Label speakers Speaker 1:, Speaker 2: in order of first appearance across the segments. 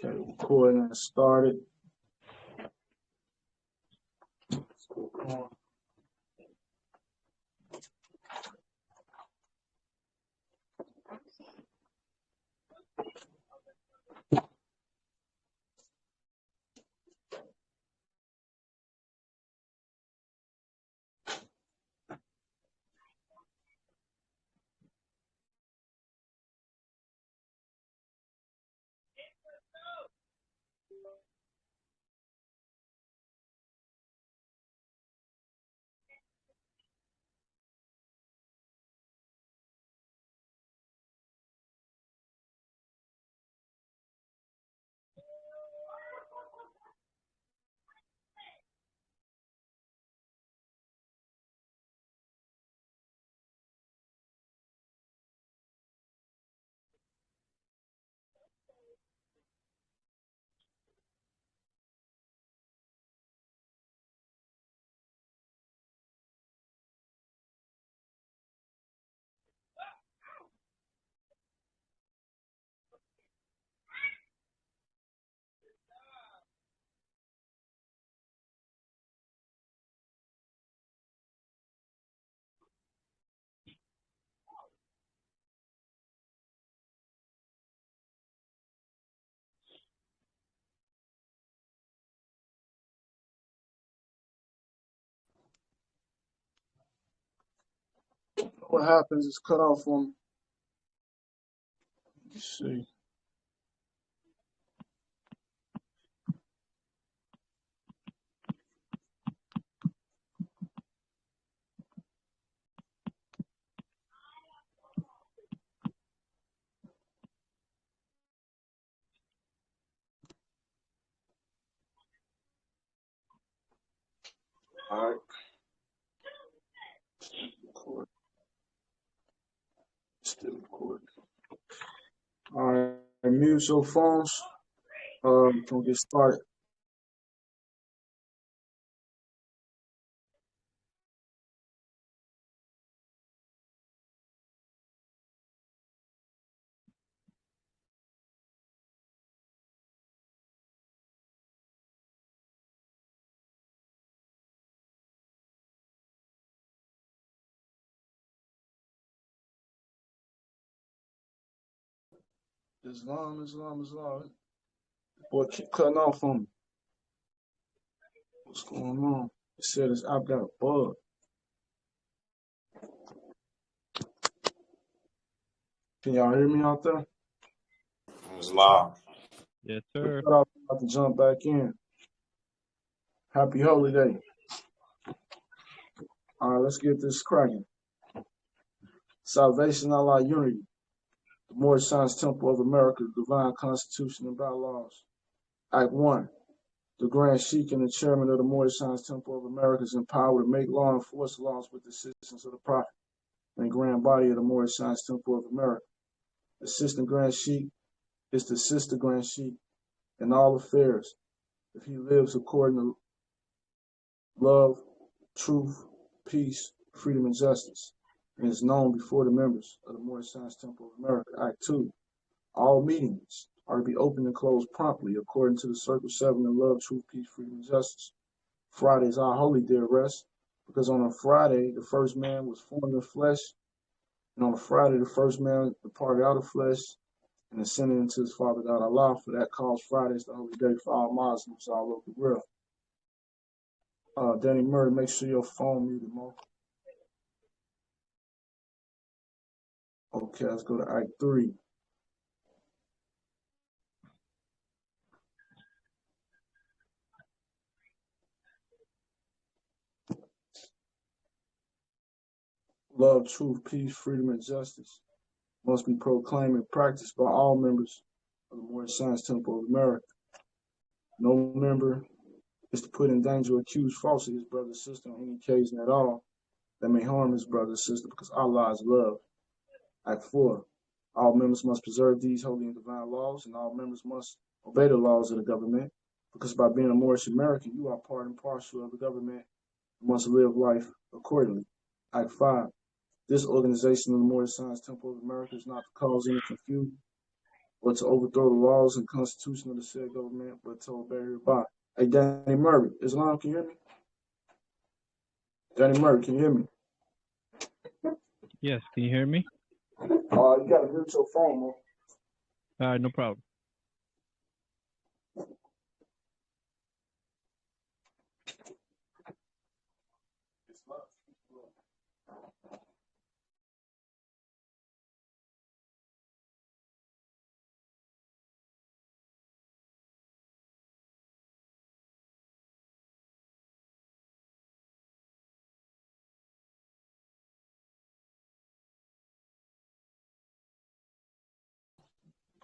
Speaker 1: Okay, recording has started. Let's go on. What happens is cut off on. Let's see. All right. Record. Still recording. All right. Mute your phones. We'll get started. Islam. Boy, keep cutting off on me. What's going on? It said I've got a bug. Can y'all hear me out there?
Speaker 2: It's live.
Speaker 3: Yes, sir.
Speaker 1: Cut off, about to jump back in. Happy Holy Day. All right, let's get this cracking. Salvation, Allah, unity. The Moorish Science Temple of America, Divine Constitution and Bylaws. Act 1. The Grand Sheik and the Chairman of the Moorish Science Temple of America is empowered to make law and enforce laws with the assistance of the Prophet and Grand Body of the Moorish Science Temple of America. Assistant Grand Sheik is to assist the Grand Sheik in all affairs if he lives according to love, truth, peace, freedom, and justice, and is known before the members of the Moorish Science Temple of America. Act 2. All meetings are to be opened and closed promptly according to the Circle 7 of love, truth, peace, freedom, and justice. Friday is our holy day of rest because on a Friday, the first man was formed in flesh, and on a Friday, the first man departed out of flesh and ascended into his Father God Allah. For that cause, Friday is the holy day for all Muslims all over the world. Danny Murray, make sure your phone muted, Mo. Okay, let's go to Act 3. Love, truth, peace, freedom, and justice must be proclaimed and practiced by all members of the Moorish Science Temple of America. No member is to put in danger or accuse falsely his brother or sister on any occasion at all that may harm his brother or sister because Allah is love. Act 4. All members must preserve these holy and divine laws, and all members must obey the laws of the government because by being a Moorish American, you are part and parcel of the government and must live life accordingly. Act 5. This organization of the Moorish Science Temple of America is not to cause any confusion or to overthrow the laws and constitution of the said government, but to obey hereby. Hey, Danny Murray, Islam, can you hear me? Danny Murray, can you hear me?
Speaker 3: Yes, can you hear me?
Speaker 1: You gotta mute your phone, man.
Speaker 3: All right, no problem.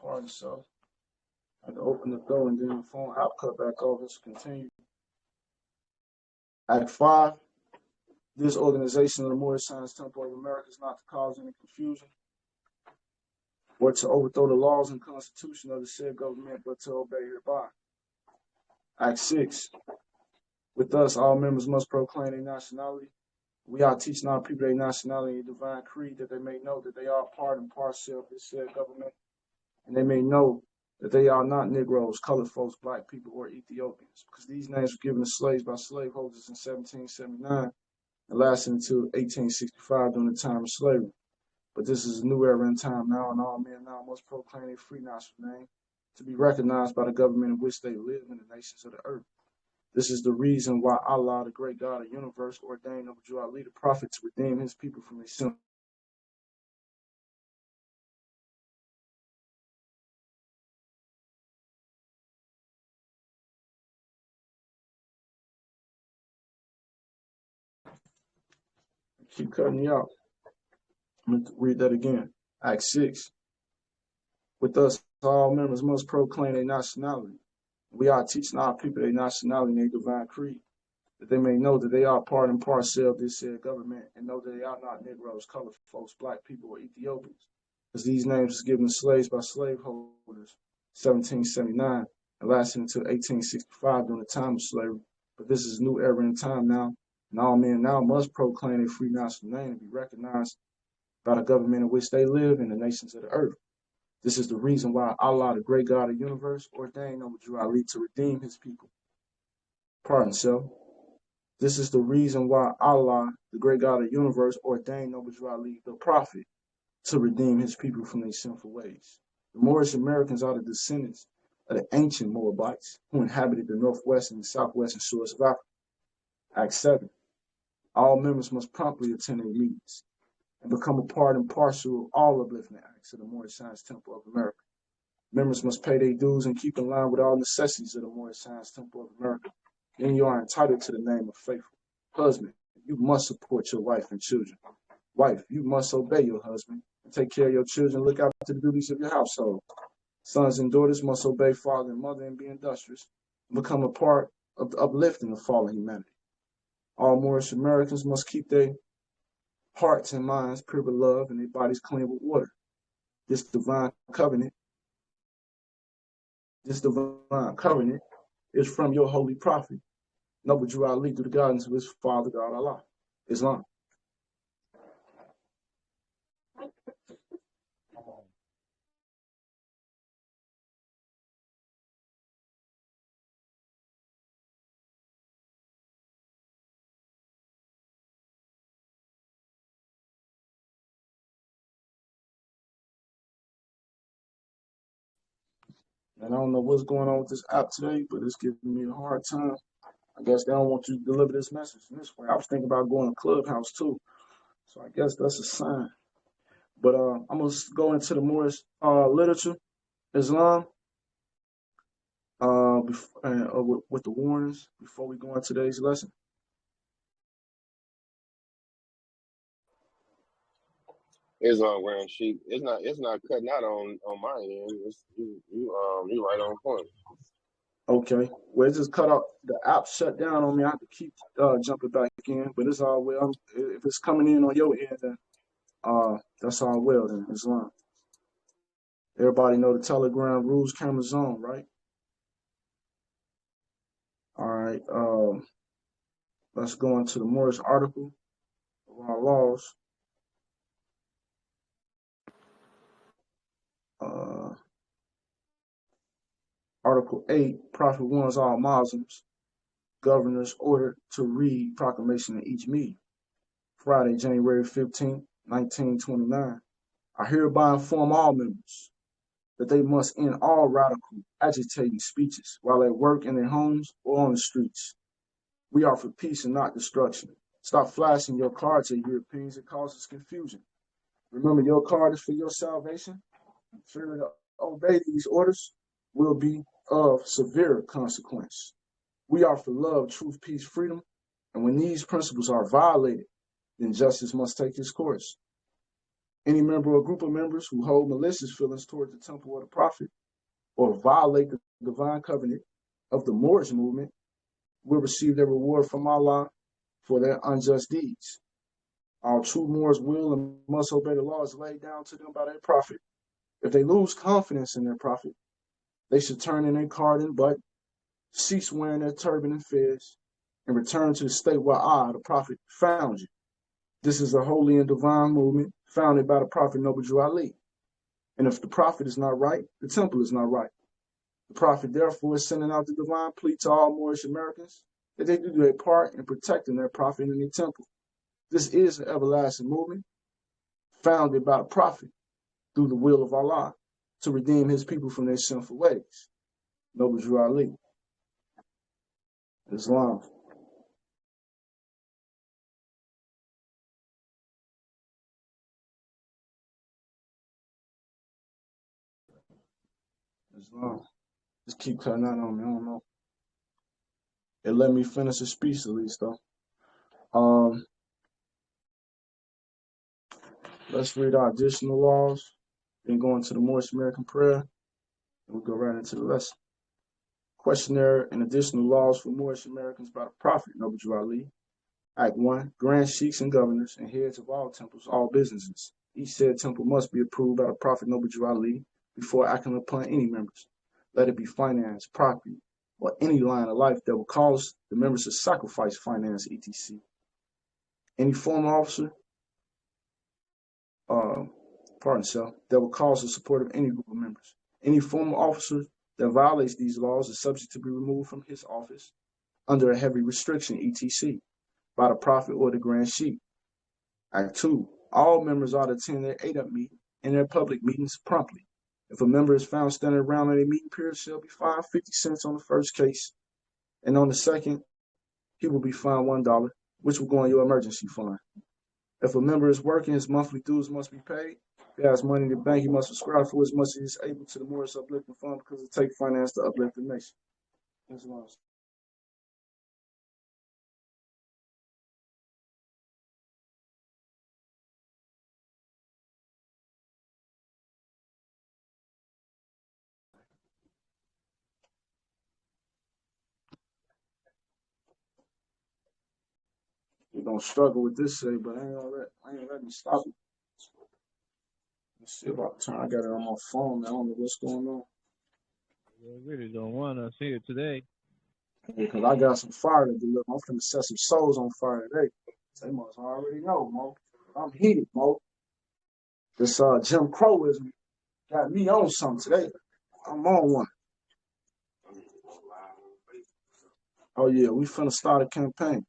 Speaker 1: Pardon yourself. I had to open the door and then the phone app cut back off. Let's continue. Act 5. This organization of the Moorish Science Temple of America is not to cause any confusion or to overthrow the laws and constitution of the said government, but to obey hereby. Act 6. With us, all members must proclaim their nationality. We are teaching our people their nationality and divine creed, that they may know that they are part and parcel of this said government, and they may know that they are not Negroes, colored folks, black people, or Ethiopians, because these names were given to slaves by slaveholders in 1779 and lasted until 1865 during the time of slavery. But this is a new era in time now, and all men now must proclaim a free national name to be recognized by the government in which they live in the nations of the earth. This is the reason why Allah, the great God of the universe, ordained Abu Ali, the prophet, to redeem his people from their sin. Keep cutting you out. I'm going to read that again. Act 6. With us, all members must proclaim their nationality. We are teaching our people their nationality and their divine creed, that they may know that they are part and parcel of this said government, and know that they are not Negroes, colored folks, black people, or Ethiopians, because these names were given to slaves by slaveholders 1779 and lasted until 1865 during the time of slavery. But this is a new era in time now, and all men now must proclaim a free national name and be recognized by the government in which they live in the nations of the earth. This is the reason why Allah, the great God of the universe, ordained Abu Ali to redeem his people. Pardon, self. This is the reason why Allah, the great God of the universe, ordained Abu Ali, the prophet, to redeem his people from their sinful ways. The Moorish Americans are the descendants of the ancient Moabites who inhabited the northwest and southwestern shores of Africa. Act 7. All members must promptly attend their meetings and become a part and parcel of all uplifting acts of the Moorish Science Temple of America. Members must pay their dues and keep in line with all necessities of the Moorish Science Temple of America. Then you are entitled to the name of faithful. Husband, you must support your wife and children. Wife, you must obey your husband and take care of your children, look after the duties of your household. Sons and daughters must obey father and mother and be industrious and become a part of the uplifting of fallen humanity. All Moorish Americans must keep their hearts and minds pure with love and their bodies clean with water. This divine covenant is from your holy prophet, Abu Ali, through the guidance of his father, God Allah. Islam. And I don't know what's going on with this app today, but it's giving me a hard time. I guess they don't want you to deliver this message in this way. I was thinking about going to Clubhouse too. So I guess that's a sign. But I'm going to go into the Moorish literature, Islam, with the warnings before we go into today's lesson.
Speaker 4: Islam ground Sheik. It's not cutting out on my end. You right on point.
Speaker 1: Okay. Well, it just cut off. The app shut down on me. I have to keep jumping back in, but it's all well. If it's coming in on your end, then that's all well then, Islam. Everybody know the Telegram rules, camera zone, right? All right. Let's go into the Moorish article of our laws. Article 8, Prophet warns all Muslims, governors ordered to read proclamation in each meeting. Friday, January 15, 1929. I hereby inform all members that they must end all radical, agitating speeches while at work in their homes or on the streets. We are for peace and not destruction. Stop flashing your cards at Europeans. It causes confusion. Remember, your card is for your salvation. Failure to obey these orders will be of severe consequence. We are for love, truth, peace, freedom. And when these principles are violated, then justice must take its course. Any member or group of members who hold malicious feelings toward the temple of the prophet or violate the divine covenant of the Moorish movement will receive their reward from Allah for their unjust deeds. All true Moors will and must obey the laws laid down to them by their prophet. If they lose confidence in their prophet, they should turn in their card and butt, cease wearing their turban and fez, and return to the state where I, the prophet, found you. This is a holy and divine movement founded by the prophet Noble Drew Ali. And if the prophet is not right, the temple is not right. The prophet, therefore, is sending out the divine plea to all Moorish Americans that they do their part in protecting their prophet and their temple. This is an everlasting movement founded by the prophet through the will of Allah to redeem his people from their sinful ways. Noble Drew Ali. Islam. Islam. Just keep cutting out on me. I don't know. It let me finish the speech at least, though. Let's read our additional laws, then go into the Moorish American prayer, and we'll go right into the lesson. Questionnaire and additional laws for Moorish Americans by the Prophet, Noble Drew Ali. Act 1, Grand Sheiks and governors and heads of all temples, all businesses. Each said temple must be approved by the Prophet Noble Drew Ali before acting upon any members. Let it be finance, property, or any line of life that will cause the members to sacrifice finance, etc. Any former officer, that will cause the support of any group of members. Any former officer that violates these laws is subject to be removed from his office under a heavy restriction, etc., by the Prophet or the Grand Sheik. Act 2, all members are to attend their 8-up meeting and their public meetings promptly. If a member is found standing around at a meeting period, shall be fined 50 cents on the first case, and on the second, he will be fined $1, which will go on your emergency fund. If a member is working, his monthly dues must be paid. If he has money in the bank, he must subscribe for as much as he is able to the Moorish Uplifting Fund because it takes finance to uplift the nation. That's what I'm saying. You're gonna struggle with this today, but I ain't letting me stop it. Let's see about the time. I got it on my phone. I don't know what's going on.
Speaker 3: They really don't want us here today.
Speaker 1: Because I got some fire to deliver. I'm finna set some souls on fire today. They must already know, Mo. I'm heated, Mo. This Jim Crowism got me on something today. I'm on one. Oh yeah, we finna start a campaign.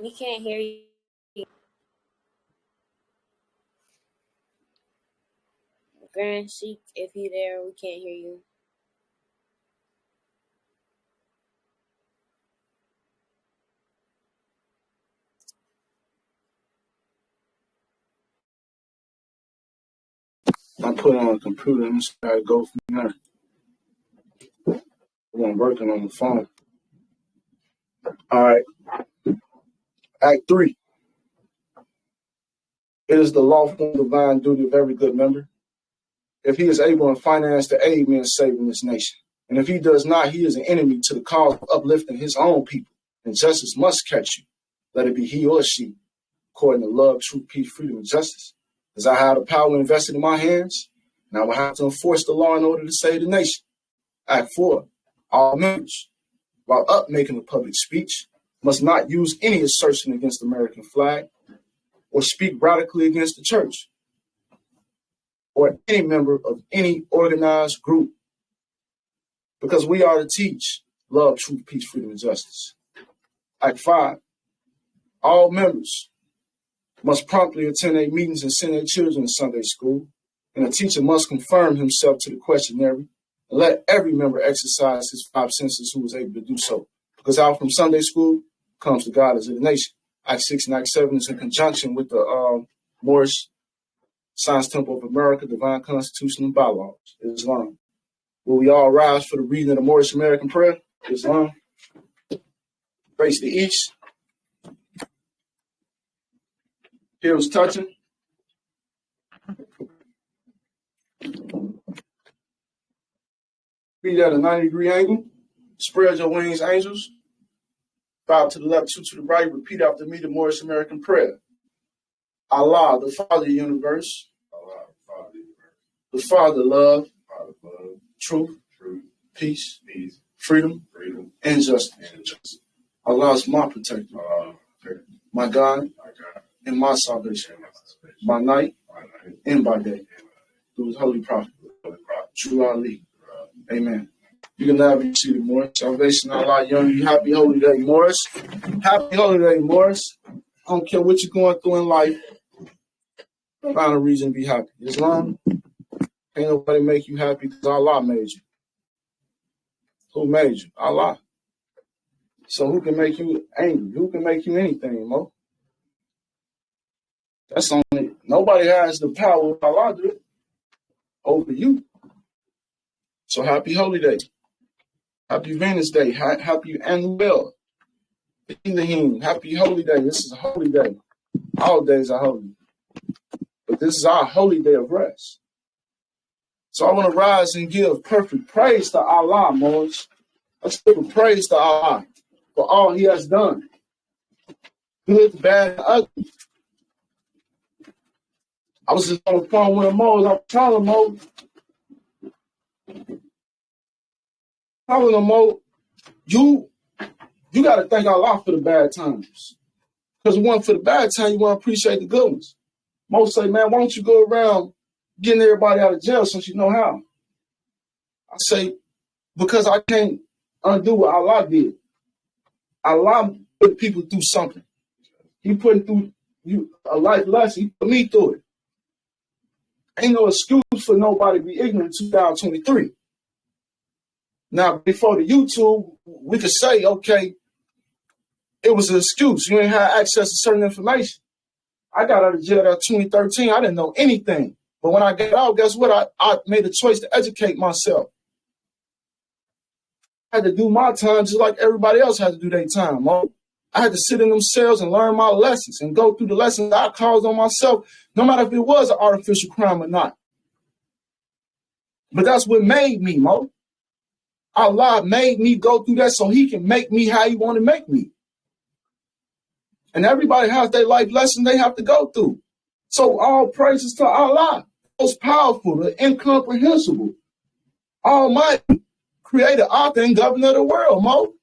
Speaker 5: We can't hear you. Grand Sheik, if you there, we can't hear you.
Speaker 1: I put it on a computer and I go from there. I'm working on the phone. All right. Act 3. It is the lawful and divine duty of every good member, if he is able in finance, to aid men saving this nation. And if he does not, he is an enemy to the cause of uplifting his own people. And justice must catch you. Let it be he or she, according to love, truth, peace, freedom, and justice. As I have the power invested in my hands, and I will have to enforce the law in order to save the nation. Act 4. All members, while up making a public speech, must not use any assertion against the American flag or speak radically against the church or any member of any organized group, because we are to teach love, truth, peace, freedom, and justice. Act 5. All members must promptly attend their meetings and send their children to Sunday school, and a teacher must confirm himself to the questionnaire and let every member exercise his 5 senses who is able to do so, because out from Sunday school comes the guidance of the nation. Act 6 and Act 7 is in conjunction with the Moorish Science Temple of America, Divine Constitution, and Bylaws, Islam. Will we all rise for the reading of the Moorish American prayer? Islam. Face the east. Heels touching. Feet at a 90-degree angle. Spread your wings, angels. Bow to the left, 2 to the right. Repeat after me the Moorish American prayer. Allah, the Father of the universe. Allah, the Father of the universe. The Father, love. Father, love. Truth. Truth. Peace. Peace. Freedom. Freedom. And justice. And justice. Allah is my protector. My God. My God. And my salvation. By night. And by day. Through his holy prophet. True Ali. Amen. You can now be seated, Morris. Salvation, Allah, young you. Happy holy day, Morris. Happy holy day, Morris. I don't care what you're going through in life. Find a reason to be happy. Islam, ain't nobody make you happy because Allah made you. Who made you? Allah. So who can make you angry? Who can make you anything, Mo? That's only, nobody has the power of Allah do it over you. So happy holy day. Happy Venus Day. Happy Annual. Happy holy day. This is a holy day. All days are holy. But this is our holy day of rest. So I want to rise and give perfect praise to Allah, Moses. Let's give a praise to Allah for all he has done. Good, bad, and ugly. I was just on the phone with Moses. I was telling Moses. You got to thank Allah for the bad times. Because one for the bad time, you want to appreciate the good ones. Most say, man, why don't you go around getting everybody out of jail since you know how? I say, because I can't undo what Allah did. Allah put people through something. He put through you a life lesson. He put me through it. Ain't no excuse for nobody to be ignorant in 2023. Now, before the YouTube, we could say, okay, it was an excuse. You ain't had access to certain information. I got out of jail in 2013. I didn't know anything. But when I got out, guess what? I made a choice to educate myself. I had to do my time just like everybody else had to do their time. Mo. I had to sit in them cells and learn my lessons and go through the lessons I caused on myself, no matter if it was an artificial crime or not. But that's what made me, Mo. Allah made me go through that so he can make me how he want to make me. And everybody has their life lesson they have to go through. So all praises to Allah, most powerful, the incomprehensible, almighty, creator, author, and governor of the world, Mo.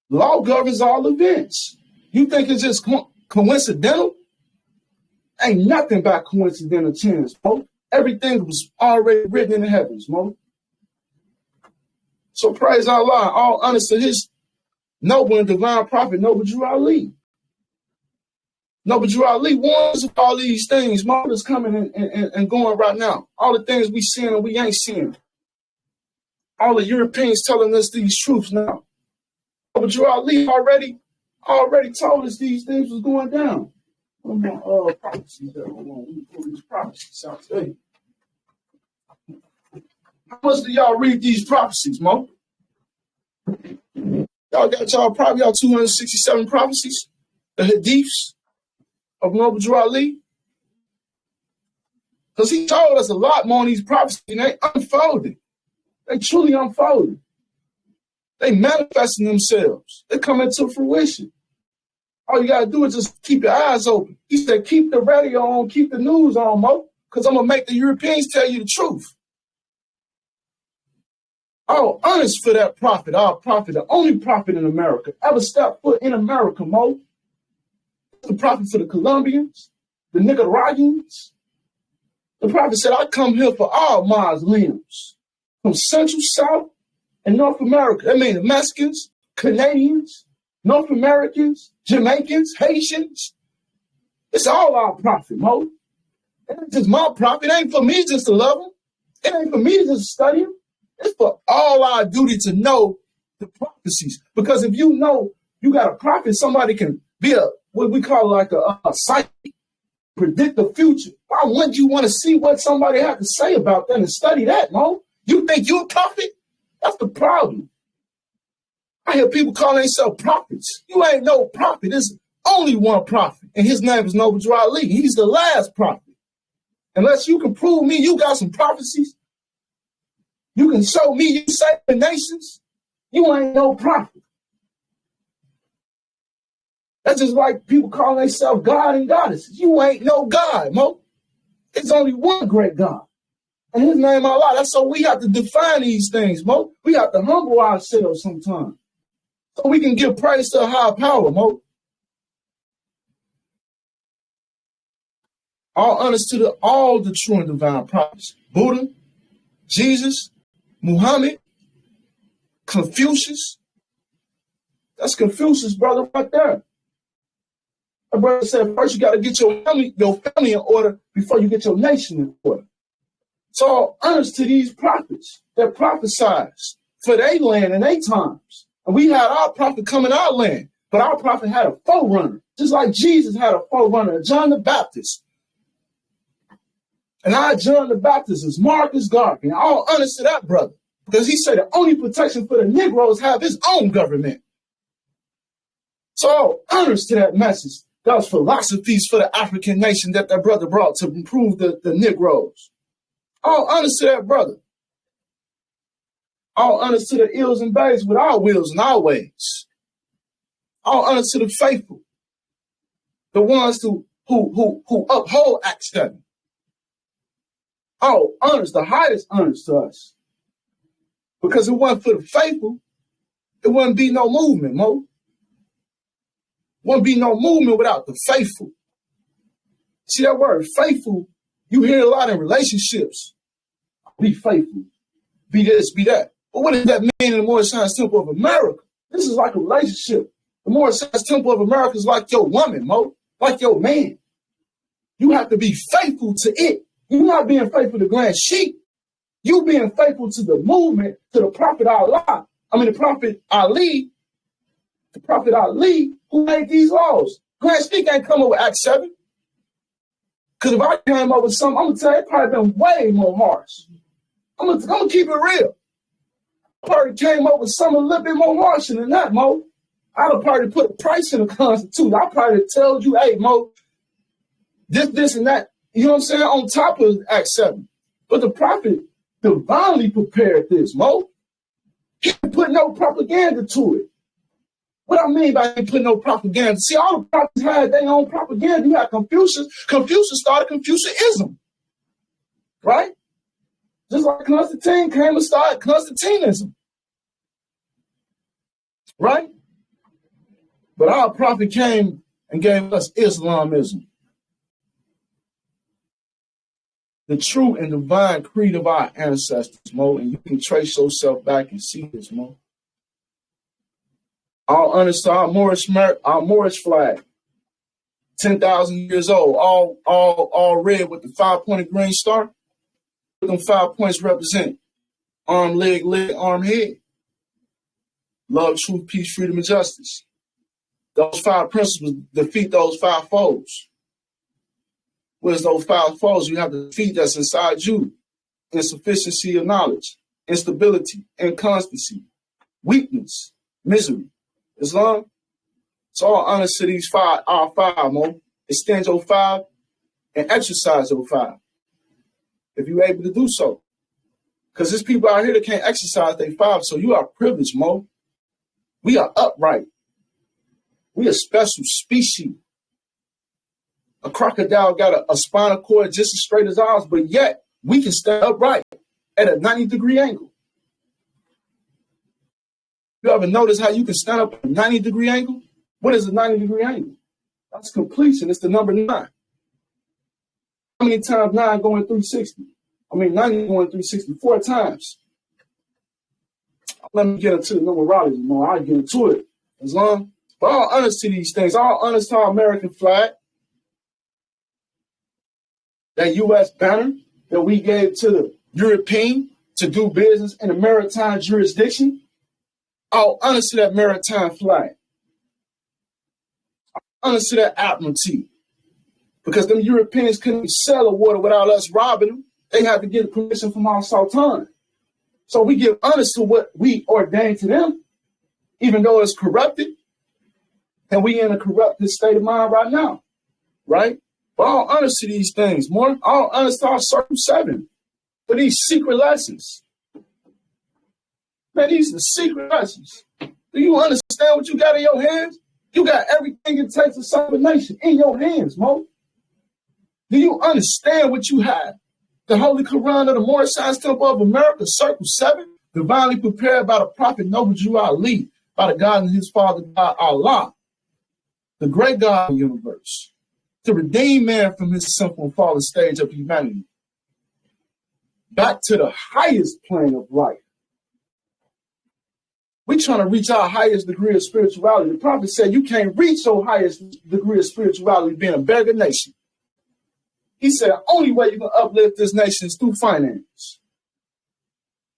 Speaker 1: Law governs all events. You think it's just coincidental? Ain't nothing but coincidental chance, Mo. Everything was already written in the heavens, Mo. So praise Allah, all honor to his noble and divine prophet, Noble Drew Ali. Noble Drew Ali warns of all these things, Mo, that's coming and going right now. All the things we seeing and we ain't seeing. All the Europeans telling us these truths now. Noble Drew Ali already told us these things was going down. Prophecies there. Hold on, let me pull these prophecies out today. How much do y'all read these prophecies, Mo? Y'all got probably 267 prophecies, the hadiths of Noble Drew Ali. Because he told us a lot more on these prophecies, and they unfolded. They truly unfolded. They manifesting themselves. They come into fruition. All you got to do is just keep your eyes open. He said, keep the radio on, keep the news on, Mo, because I'm going to make the Europeans tell you the truth. All honest for that prophet, our prophet, the only prophet in America, ever stepped foot in America, Mo. The prophet for the Colombians, the Nicaraguans. The prophet said, I come here for all Muslims from Central, South, and North America. That means the Mexicans, Canadians, North Americans, Jamaicans, Haitians. It's all our prophet, Mo. It ain't just my prophet. It ain't for me just to love him. It ain't for me to just study him. It's for all our duty to know the prophecies. Because if you know you got a prophet, somebody can be what we call like a psychic, predict the future. Why wouldn't you want to see what somebody had to say about that and study that, Mo? You think you're a prophet? That's the problem. I hear people calling themselves prophets. You ain't no prophet. There's only one prophet, and his name is Noble Drew Ali. He's the last prophet. Unless you can prove me you got some prophecies, you can show me you save the nations, you ain't no prophet. That's just like people calling themselves God and goddesses. You ain't no God, Mo. It's only one great God. And his name Allah. That's so we have to define these things, Mo. We have to humble ourselves sometimes so we can give praise to a higher power, Mo. All honest to all the true and divine prophets. Buddha, Jesus, Muhammad, Confucius. That's Confucius, brother, right there. My brother said, first you got to get your family in order before you get your nation in order. So all honest to these prophets that prophesize for their land and their times. And we had our prophet come in our land, but our prophet had a forerunner, just like Jesus had a forerunner, John the Baptist. And our John the Baptist is Marcus Garvey. And all honest to that, brother, because he said the only protection for the Negroes have his own government. So all honest to that message. That was philosophies for the African nation that brother brought to improve the Negroes. All honest to that, brother. All honest to the ills and bays with our wills and our ways. All honest to the faithful. The ones who uphold Acts 7. All honest, the highest honest to us. Because it wasn't for the faithful, it wouldn't be no movement, Mo. Wouldn't be no movement without the faithful. See that word, faithful, you hear a lot in relationships. Be faithful. Be this, be that. But what does that mean in the Moorish Science Temple of America? This is like a relationship. The Moorish Science Temple of America is like your woman, Mo. Like your man. You have to be faithful to it. You're not being faithful to Grand Sheik. You being faithful to the movement, to the Prophet Allah. The Prophet Ali. The Prophet Ali who made these laws. Grand Sheik ain't come up with Act 7. Because if I came up with something, I'm going to tell you, it probably been way more harsh. I'm going to keep it real. I probably came up with something a little bit more harsh than that, Mo. I'd have probably put a price in the Constitution. I probably told you, hey, Mo, this, and that. You know what I'm saying? On top of Act 7. But the prophet divinely prepared this, Mo. He didn't put no propaganda to it. What I mean by he put no propaganda? See, all the prophets had their own propaganda. You had Confucius. Confucius started Confucianism. Right? Just like Constantine came and started Constantinism. Right? But our prophet came and gave us Islamism. The true and divine creed of our ancestors, Mo, and you can trace yourself back and see this, Mo. All honest to our Moorish flag, 10,000 years old, all red with the 5-pointed green star. What them 5 points represent? Arm, leg, arm, head. Love, truth, peace, freedom, and justice. Those 5 principles defeat those 5 foes. Where's those 5 foes? You have to defeat that's inside you. Insufficiency of knowledge, instability, inconstancy, weakness, misery. Islam. It's all honest to these 5, our 5, Mo. Extend your 5 and exercise your 5. If you're able to do so. Because there's people out here that can't exercise their 5, so you are privileged, Mo. We are upright. We a special species. A crocodile got a spinal cord just as straight as ours, but yet we can stand upright at a 90-degree angle. You ever notice how you can stand up at a 90-degree angle? What is a 90-degree angle? That's completion. It's the number 9. How many times 9 going 360? 90 going 364 times. Let me get into the numerology more. I'll get into it. As long, but all honest to these things, all honest to our American flag, that U.S. banner that we gave to the European to do business in a maritime jurisdiction, all honest to that maritime flag. Honest to that admiralty. Because them Europeans couldn't sell a water without us robbing them. They had to get permission from our Sultan. So we give honest to what we ordained to them, even though it's corrupted. And we in a corrupted state of mind right now. Right? But all honest to these things, more. All honest to our Circle 7. For these secret lessons. Man, these are secret lessons. Do you understand what you got in your hands? You got everything it takes to serve a nation in your hands, Mo. Do you understand what you have? The Holy Quran of the Moorish Science Temple of America, Circle 7, divinely prepared by the Prophet Noble Jew Ali, by the God and his father, God Allah, the great God of the universe, to redeem man from his simple and fallen stage of humanity, back to the highest plane of life. We're trying to reach our highest degree of spirituality. The prophet said you can't reach your highest degree of spirituality being a beggar nation. He said the only way you can uplift this nation is through finance.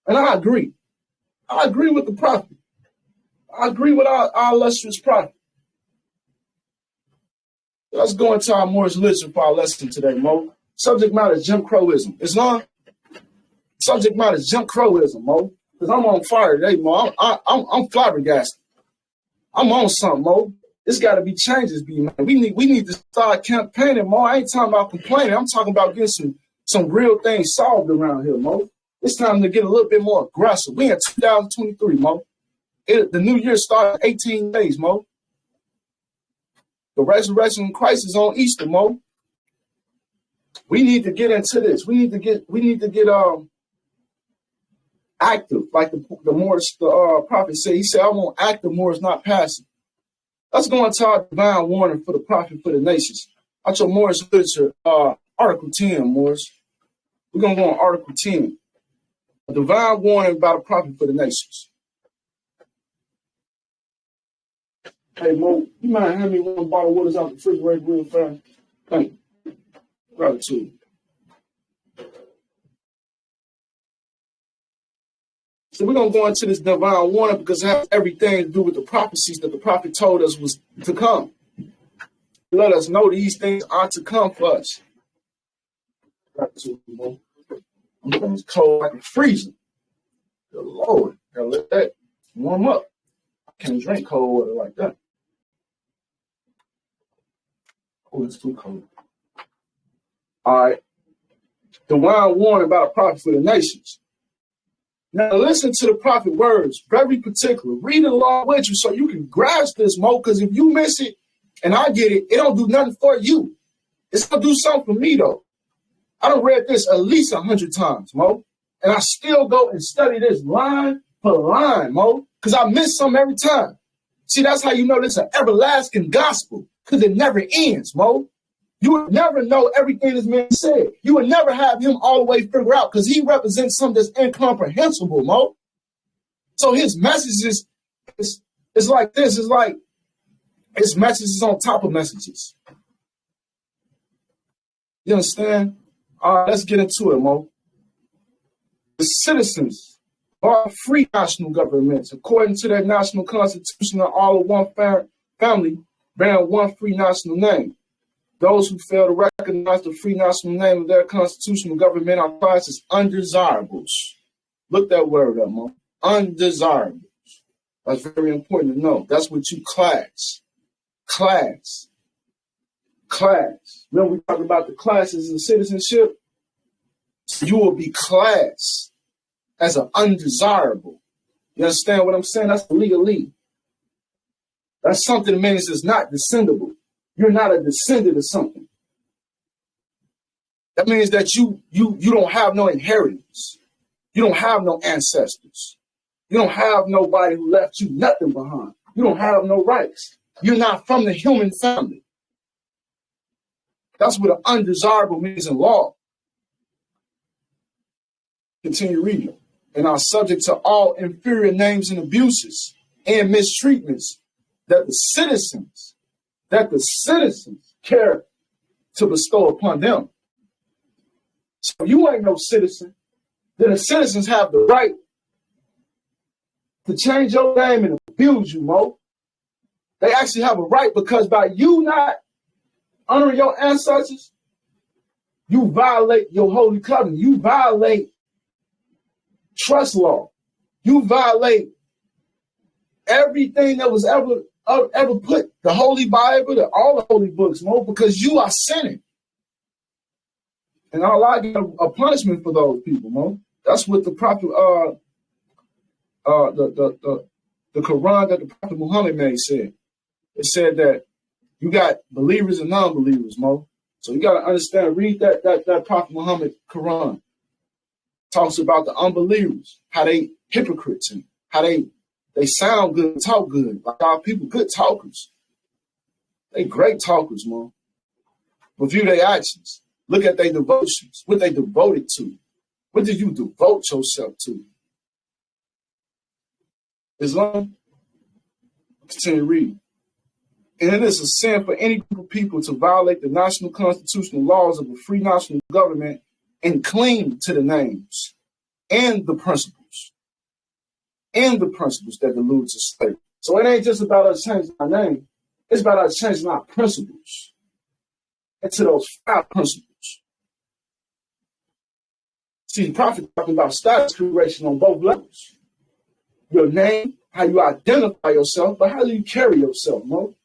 Speaker 1: And I agree. I agree with the prophet. I agree with our illustrious prophet. Let's go into our Moorish literature for our lesson today, Mo. Subject matter is Jim Crowism. Islam? Subject matter is Jim Crowism, Mo. Because I'm on fire today, Mo. I'm flabbergasted. I'm on something, Mo. It's got to be changes, man. We need to start campaigning, Mo. I ain't talking about complaining. I'm talking about getting some real things solved around here, Mo. It's time to get a little bit more aggressive. We in 2023, Mo. The new year started in 18 days, Mo. The resurrection of Christ is on Easter, Mo. We need to get into this. We need to get active, like the Moorish prophet said. He said, I want active Moors, not passive. Let's go into our divine warning for the prophet for the nations. Out your Moorish literature, Article 10, Moors. We're going to go on Article 10. A divine warning about a prophet for the nations. Hey, Mo, you mind handing me one bottle of water out the refrigerator real fast? Thank you. Gratitude. So we're going to go into this divine warning because it has everything to do with the prophecies that the prophet told us was to come. Let us know these things are to come for us. Gratitude, Mo. I'm going to cold like a freezer. Good Lord. Gotta let that warm up. I can't drink cold water like that. Oh, it's too cold. All right. Divine warning about a prophet for the nations. Now listen to the prophet words, very particular. Read it along with you so you can grasp this, Mo, because if you miss it and I get it, it don't do nothing for you. It's going to do something for me, though. I done read this at least 100 times, Mo, and I still go and study this line for line, Mo, because I miss something every time. See, that's how you know this is an everlasting gospel, because it never ends, Mo. You would never know everything this man said. You would never have him all the way figure out because he represents something that's incomprehensible, Mo. So his message is like this. It's like his message is on top of messages. You understand? All right, let's get into it, Mo. The citizens are free national governments according to their national constitution are all of one family bearing one free national name. Those who fail to recognize the free national name of their constitutional government are classed as undesirables. Look that word up, Mo. Undesirables. That's very important to know. That's what you class. Class. Remember we talked about the classes in citizenship? You will be classed as an undesirable. You understand what I'm saying? That's legally. That's something that means it's not descendable. You're not a descendant of something. That means that you don't have no inheritance. You don't have no ancestors. You don't have nobody who left you nothing behind. You don't have no rights. You're not from the human family. That's what an undesirable means in law. Continue reading. And are subject to all inferior names and abuses and mistreatments that the citizens care to bestow upon them. So if you ain't no citizen, then the citizens have the right to change your name and abuse you, Mo. They actually have a right, because by you not honoring your ancestors, you violate your holy covenant. You violate trust law. You violate everything that was ever put, the Holy Bible, all the holy books, Mo, because you are sinning. And Allah get a punishment for those people, Mo. That's what the prophet, the Quran that the Prophet Muhammad made said. It said that you got believers and non-believers, Mo. So you got to understand, read that Prophet Muhammad Quran. Talks about the unbelievers, how they hypocrites and how they sound good and talk good. Like our people, good talkers. They great talkers, Mo. Review their actions. Look at their devotions, what they devoted to. What did you devote yourself to? Islam? Continue reading. And it is a sin for any group of people to violate the national constitutional laws of a free national government and cling to the names and the principles that allude to slavery. So it ain't just about us changing our name. It's about us changing our principles into those 5 principles. See, the prophet talking about status creation on both levels. Your name, how you identify yourself, but how do you carry yourself, Mo?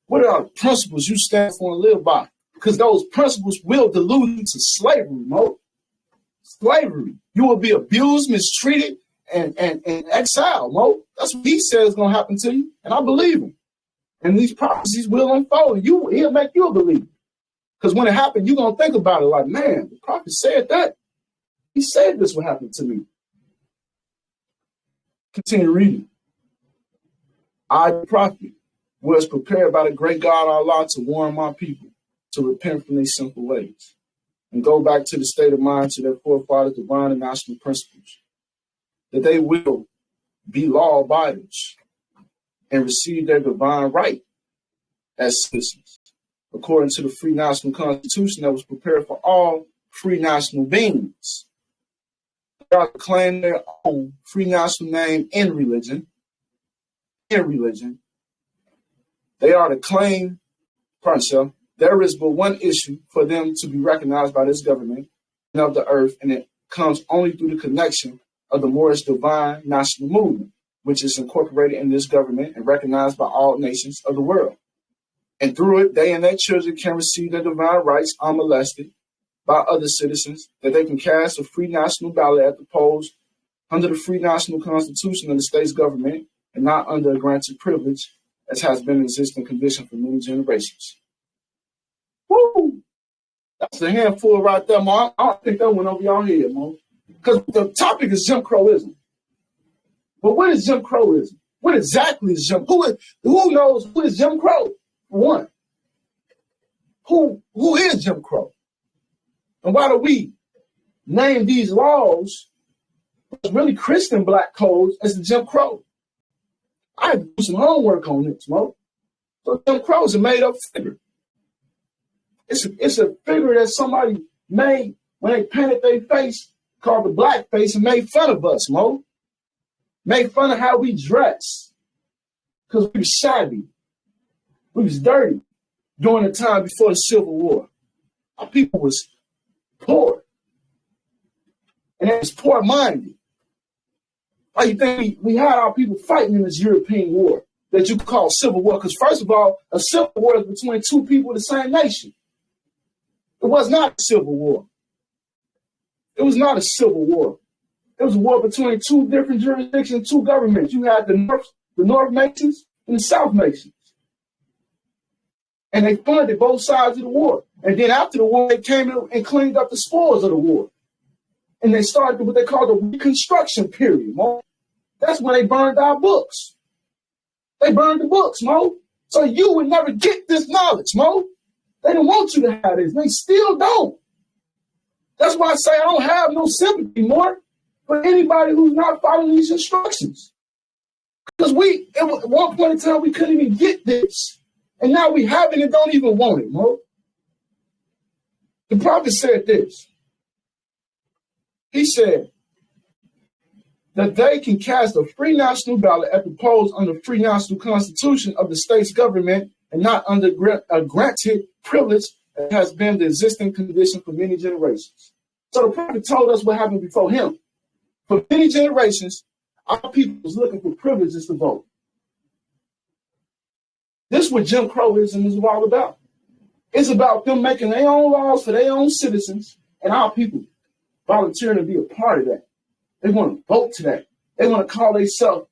Speaker 1: What are the principles you stand for and live by? Because those principles will delude you to slavery, Mo. Slavery. You will be abused, mistreated, and exiled, Mo. That's what he says is going to happen to you, and I believe him. And these prophecies will unfold. He'll make you a believer. Because when it happened, you're going to think about it like, man, the prophet said that. He said this would happen to me. Continue reading. I, the prophet, was prepared by the great God Allah to warn my people to repent from these sinful ways and go back to the state of mind to their forefathers' divine and national principles, that they will be law abiders and receive their divine right as citizens, according to the free national constitution that was prepared for all free national beings. They are to claim their own free national name in religion. They are to claim, there is but one issue for them to be recognized by this government and of the earth, and it comes only through the connection of the Moorish divine national movement, which is incorporated in this government and recognized by all nations of the world. And through it, they and their children can receive their divine rights unmolested by other citizens, that they can cast a free national ballot at the polls under the free national constitution of the state's government and not under a granted privilege, as has been an existing condition for many generations. Woo! That's a handful right there, Mo. I don't think that went over y'all head, Mo. Because the topic is Jim Crowism. But what is Jim Crowism? What exactly is Jim? Who knows who is Jim Crow? For one, who is Jim Crow? And why do we name these laws, really Christian black codes, as the Jim Crow? I had to do some homework on this, Mo. So Jim Crow is a made-up figure. It's a figure that somebody made when they painted their face, called the black face, and made fun of us, Mo. Made fun of how we dress. Because we were shabby. We was dirty during the time before the Civil War. Our people was poor. And it was poor-minded. Why you think we had our people fighting in this European war that you call Civil War? Because first of all, a Civil War is between two people of the same nation. It was not a Civil War. It was not a Civil War. It was a war between two different jurisdictions, two governments. You had the North Masons and the South Masons. And they funded both sides of the war. And then after the war, they came in and cleaned up the spoils of the war. And they started what they call the Reconstruction period, Mo. That's when they burned our books. They burned the books, Mo. So you would never get this knowledge, Mo. They don't want you to have this. They still don't. That's why I say I don't have no sympathy more for anybody who's not following these instructions. Because at one point in time, we couldn't even get this. And now we have it and don't even want it, Mo. The prophet said this. He said that they can cast a free national ballot at the polls under the free national constitution of the state's government and not under a granted privilege that has been the existing condition for many generations. So the prophet told us what happened before him. For many generations, our people was looking for privileges to vote. This is what Jim Crowism is all about. It's about them making their own laws for their own citizens and our people volunteering to be a part of that. They want to vote to that. They want to call themselves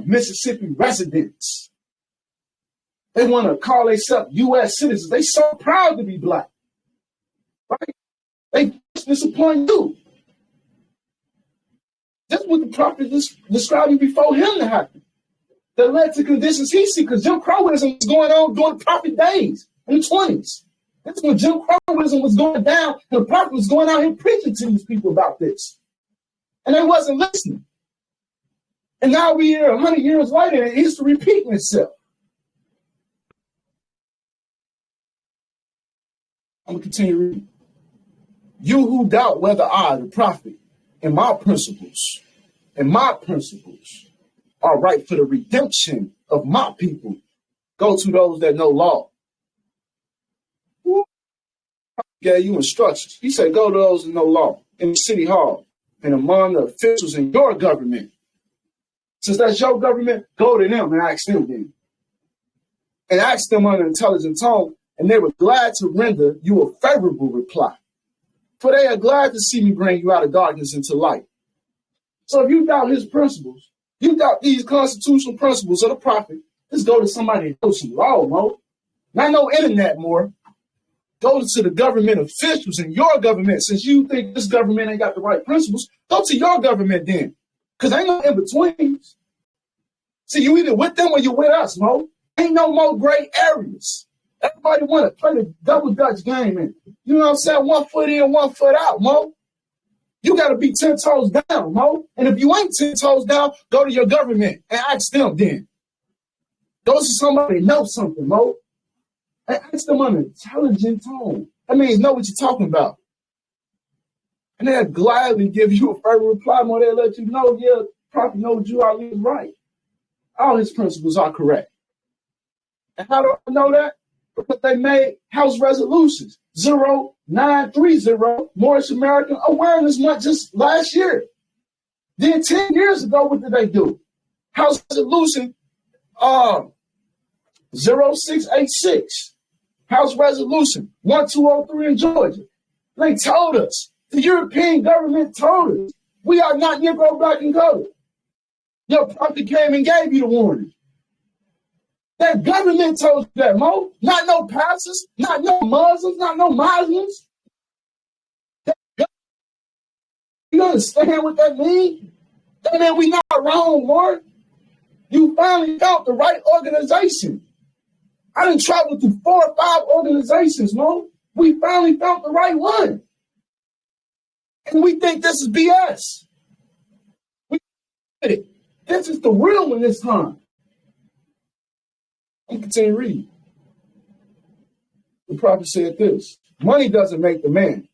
Speaker 1: Mississippi residents. They want to call themselves U.S. citizens. They so proud to be black. Right? They disappoint you. That's what the prophet is describing before him to happen. That led to conditions he see, because Jim Crowism was going on during the prophet days in the 20s. That's when Jim Crowism was going down, and the prophet was going out here preaching to these people about this. And they wasn't listening. And now we're here 100 years later, and it's repeating itself. I'm going to continue reading. You who doubt whether I, the prophet, and my principles are right for the redemption of my people, go to those that know law. Gave you instructions. He said, go to those that know law in the city hall and among the officials in your government. Since that's your government, go to them and ask them then. And ask them on an intelligent tone, and they were glad to render you a favorable reply. For they are glad to see me bring you out of darkness into light. So if you doubt his principles, you doubt these constitutional principles of the prophet, just go to somebody that knows some law, Mo. Not no internet more. Go to the government officials in your government. Since you think this government ain't got the right principles, go to your government then. Because ain't no in-betweens. See, you either with them or you with us, Mo. Ain't no more gray areas. Everybody want to play the double Dutch game. And, you know what I'm saying? 1 foot in, 1 foot out, Mo. You got to be 10 toes down, Mo. And if you ain't 10 toes down, go to your government and ask them then. Go to somebody that knows something, Mo. And ask them on an intelligent tone. That means know what you're talking about. And they'll gladly give you a favorable reply, Mo. They'll let you know, yeah, prophet knows you are right. All his principles are correct. And how do I know that? Because they made House Resolutions 0930, Moorish American Awareness Month, just last year. Then 10 years ago, what did they do? House Resolution 0686, House Resolution 1203 in Georgia. They told us, the European government told us, we are not Negro, black, and colored. Your prophet came and gave you the warning. That government told you that, Mo. Not no pastors, not no Muslims, not no Muslims. You understand what that means? That means we not wrong, Lord. You finally found the right organization. I done traveled through 4 or 5 organizations, Mo. We finally found the right one. And we think this is BS. We did it. This is the real one this time. I'm continue reading. The prophet said this: money doesn't make the man.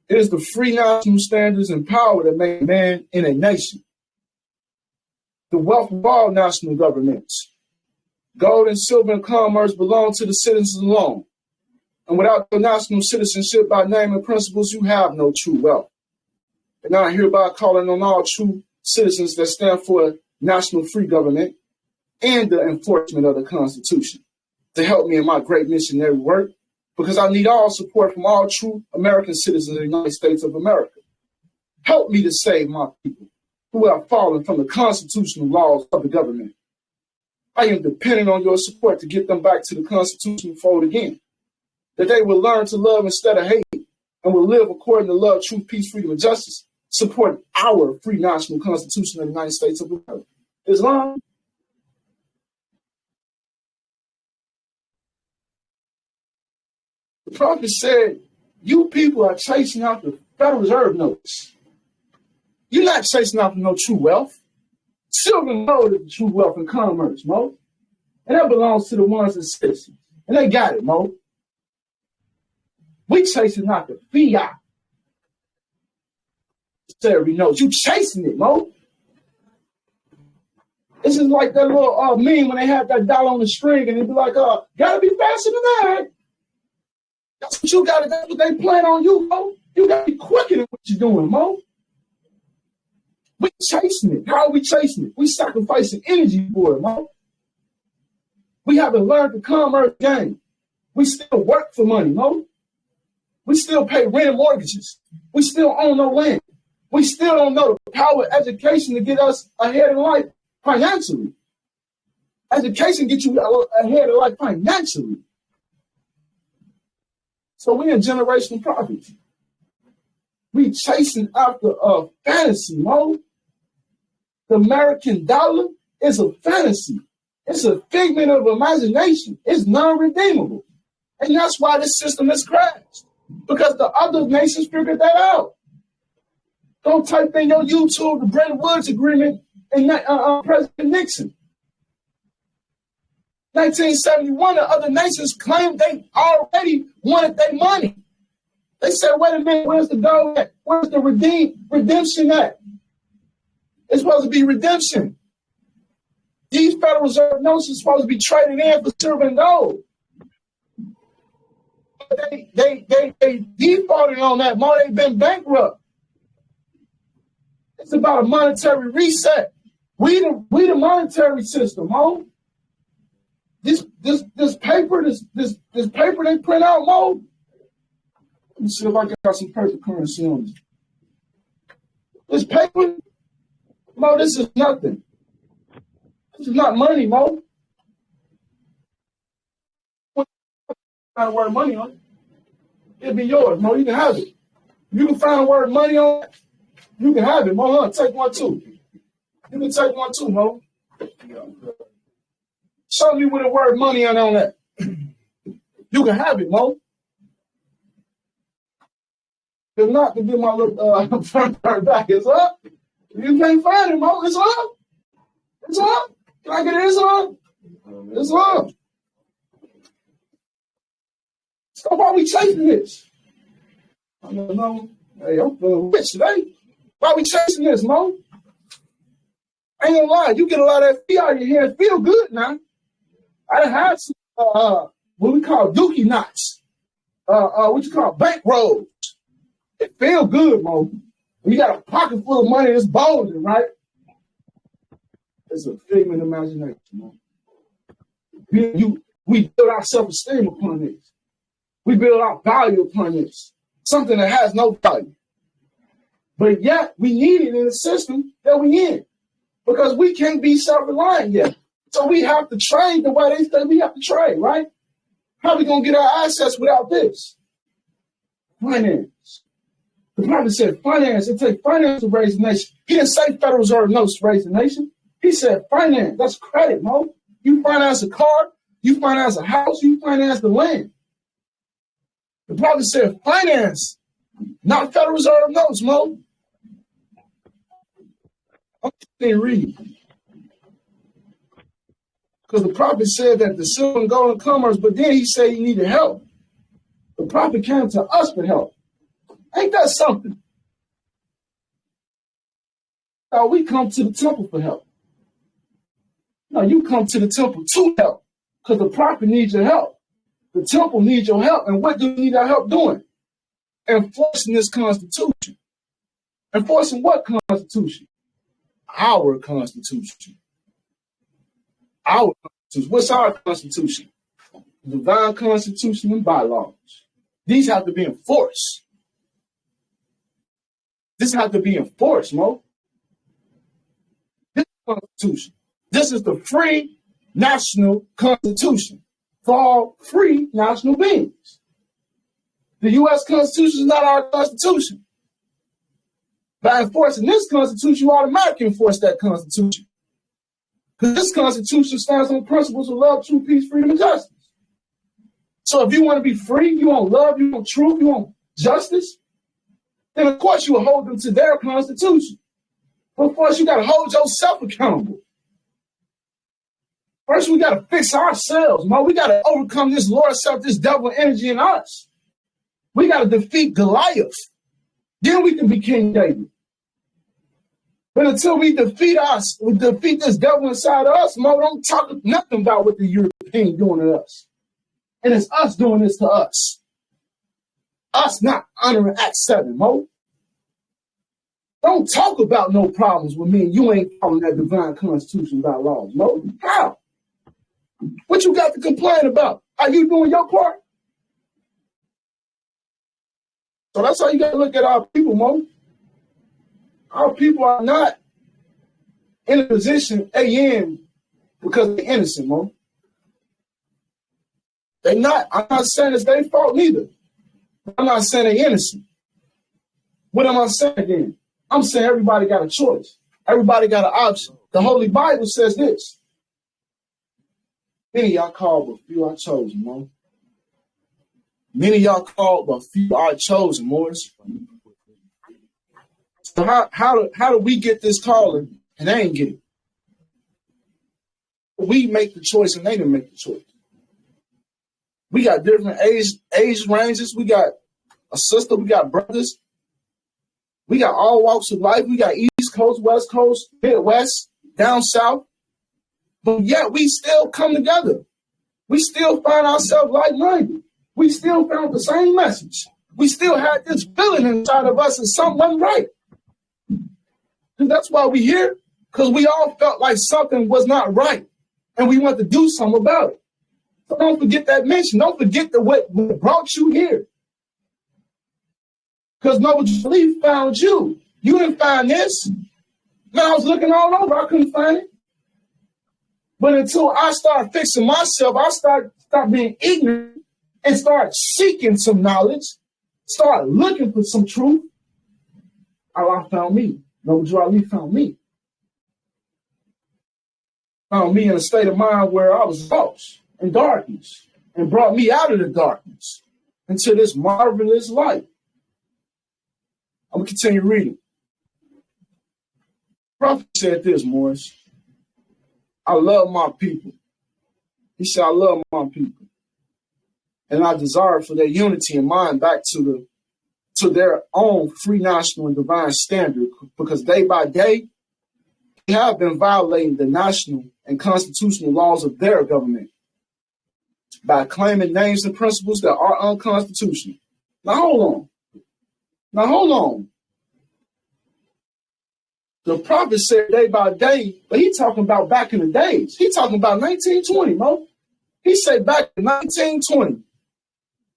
Speaker 1: It is the free national standards and power that make man in a nation. The wealth of all national governments. Gold and silver and commerce belong to the citizens alone. And without the national citizenship by name and principles, you have no true wealth. And I hereby calling on all true citizens that stand for a national free government and the enforcement of the Constitution to help me in my great missionary work, because I need all support from all true American citizens of the United States of America. Help me to save my people who have fallen from the constitutional laws of the government. I am dependent on your support to get them back to the constitutional fold again. That they will learn to love instead of hate and will live according to love, truth, peace, freedom, and justice. Support our free national constitution of the United States of America. Islam. The prophet said, you people are chasing out the Federal Reserve notes. You're not chasing after no true wealth. Silver and gold is the true wealth in commerce, Mo. And that belongs to the ones and citizens. And they got it, Mo. We chasing out the fiat. Every note. You chasing it, Mo. This is like that little meme when they have that dollar on the string and they be like, gotta be faster than that. That's what you gotta, that's what they plan on you, Mo. You gotta be quicker than what you're doing, Mo. We chasing it. How are we chasing it? We sacrificing energy for it, Mo. We haven't learned the commerce game. We still work for money, Mo. We still pay rent and mortgages. We still own no land. We still don't know the power of education to get us ahead in life financially. Education gets you ahead in life financially. So we in generational poverty. We chasing after a fantasy, Mo. The American dollar is a fantasy. It's a figment of imagination. It's non-redeemable. And that's why this system has crashed. Because the other nations figured that out. Don't type in your YouTube the Bretton Woods Agreement and President Nixon. 1971, the other nations claimed they already wanted their money. They said, wait a minute, where's the gold at? Where's the redemption at? It's supposed to be redemption. These Federal Reserve notes are supposed to be traded in for silver and gold. But they defaulted on that. More, they've been bankrupt. It's about a monetary reset. We the monetary system, Mo. This paper they print out, Mo. Let me see if I got some paper currency on it. This paper, Mo, this is nothing. This is not money, Mo. Find the word money on it. It'll be yours, Mo. You can have it. You can find the word money on it. You can have it, Mo. Huh? Take one too. You can take one too, Mo. Show me with the word money on that. You can have it, Mo. If not, to get my little turn back. It's up. You can't find it, Mo. It's up. It's up. Can I get it? It's up. It's up. So why are we chasing this? I don't know. Hey, I'm feeling rich today. Why are we chasing this, Mo? I ain't gonna lie. You get a lot of that fee out of your hair. It feel good now. I done had some, what we call dookie knots. What you call bank rolls. It feel good, Mo. You got a pocket full of money that's bulging, right? It's a figment of imagination, Mo. We build our self-esteem upon this. We build our value upon this. Something that has no value. But yet, we need it in the system that we in. Because we can't be self-reliant yet. So we have to trade the way they say we have to trade, right? How are we going to get our assets without this? Finance. The prophet said finance. It takes finance to raise the nation. He didn't say Federal Reserve notes to raise the nation. He said finance. That's credit, Mo. You finance a car. You finance a house. You finance the land. The prophet said finance, not Federal Reserve notes, Mo. I'm just reading. Because the prophet said that the silver and gold and commerce, but then he said he needed help. The prophet came to us for help. Ain't that something? No, we come to the temple for help. No, you come to the temple to help. Because the prophet needs your help. The temple needs your help. And what do you need our help doing? Enforcing this constitution. Enforcing what constitution? Our constitution. Our constitution. What's our constitution? The divine constitution and bylaws. These have to be enforced. This has to be enforced, Mo. This is the Constitution. This is the free national constitution for all free national beings. The U.S. Constitution is not our Constitution. By enforcing this Constitution, you automatically enforce that Constitution. Because this Constitution stands on principles of love, truth, peace, freedom, and justice. So if you want to be free, you want love, you want truth, you want justice, then of course you will hold them to their Constitution. But of course you got to hold yourself accountable. First, we got to fix ourselves, man. We got to overcome this lower self, this devil energy in us. We got to defeat Goliath. Then we can be King David. But until we defeat this devil inside of us, Mo, don't talk nothing about what the European doing to us. And it's us doing this to us. Us not honoring Act 7, Mo. Don't talk about no problems with me and you ain't following that divine constitution by laws, Mo. How? What you got to complain about? Are you doing your part? So that's how you got to look at our people, Mo. Our people are not in a position, because they're innocent, Mo. They're not. I'm not saying it's their fault neither. I'm not saying they're innocent. What am I saying again? I'm saying everybody got a choice. Everybody got an option. The Holy Bible says this. Many y'all called, but few are chosen, Mo. Many y'all called, but few are chosen, Morris. So how do we get this calling and they ain't get it? We make the choice and they didn't make the choice. We got different age ranges. We got a sister. We got brothers. We got all walks of life. We got East Coast, West Coast, Midwest, down South. But yet we still come together. We still find ourselves like-minded. We still found the same message. We still had this feeling inside of us that something wasn't right. And that's why we're here, because we all felt like something was not right. And we want to do something about it. So don't forget that mention. Don't forget what brought you here. Because Noble Belief found you. You didn't find this. Man, I was looking all over. I couldn't find it. But until I start fixing myself, I start being ignorant and start seeking some knowledge, start looking for some truth. Allah found me. Noble Ali found me. Found me in a state of mind where I was lost in darkness and brought me out of the darkness into this marvelous light. I'm going to continue reading. The prophet said this, Morris. I love my people. He said, I love my people. And I desire for their unity in mind back to their own free national and divine standard, because day by day, they have been violating the national and constitutional laws of their government by claiming names and principles that are unconstitutional. Now, hold on. The prophet said day by day, but he talking about back in the days. He talking about 1920, Mo. He said back in 1920,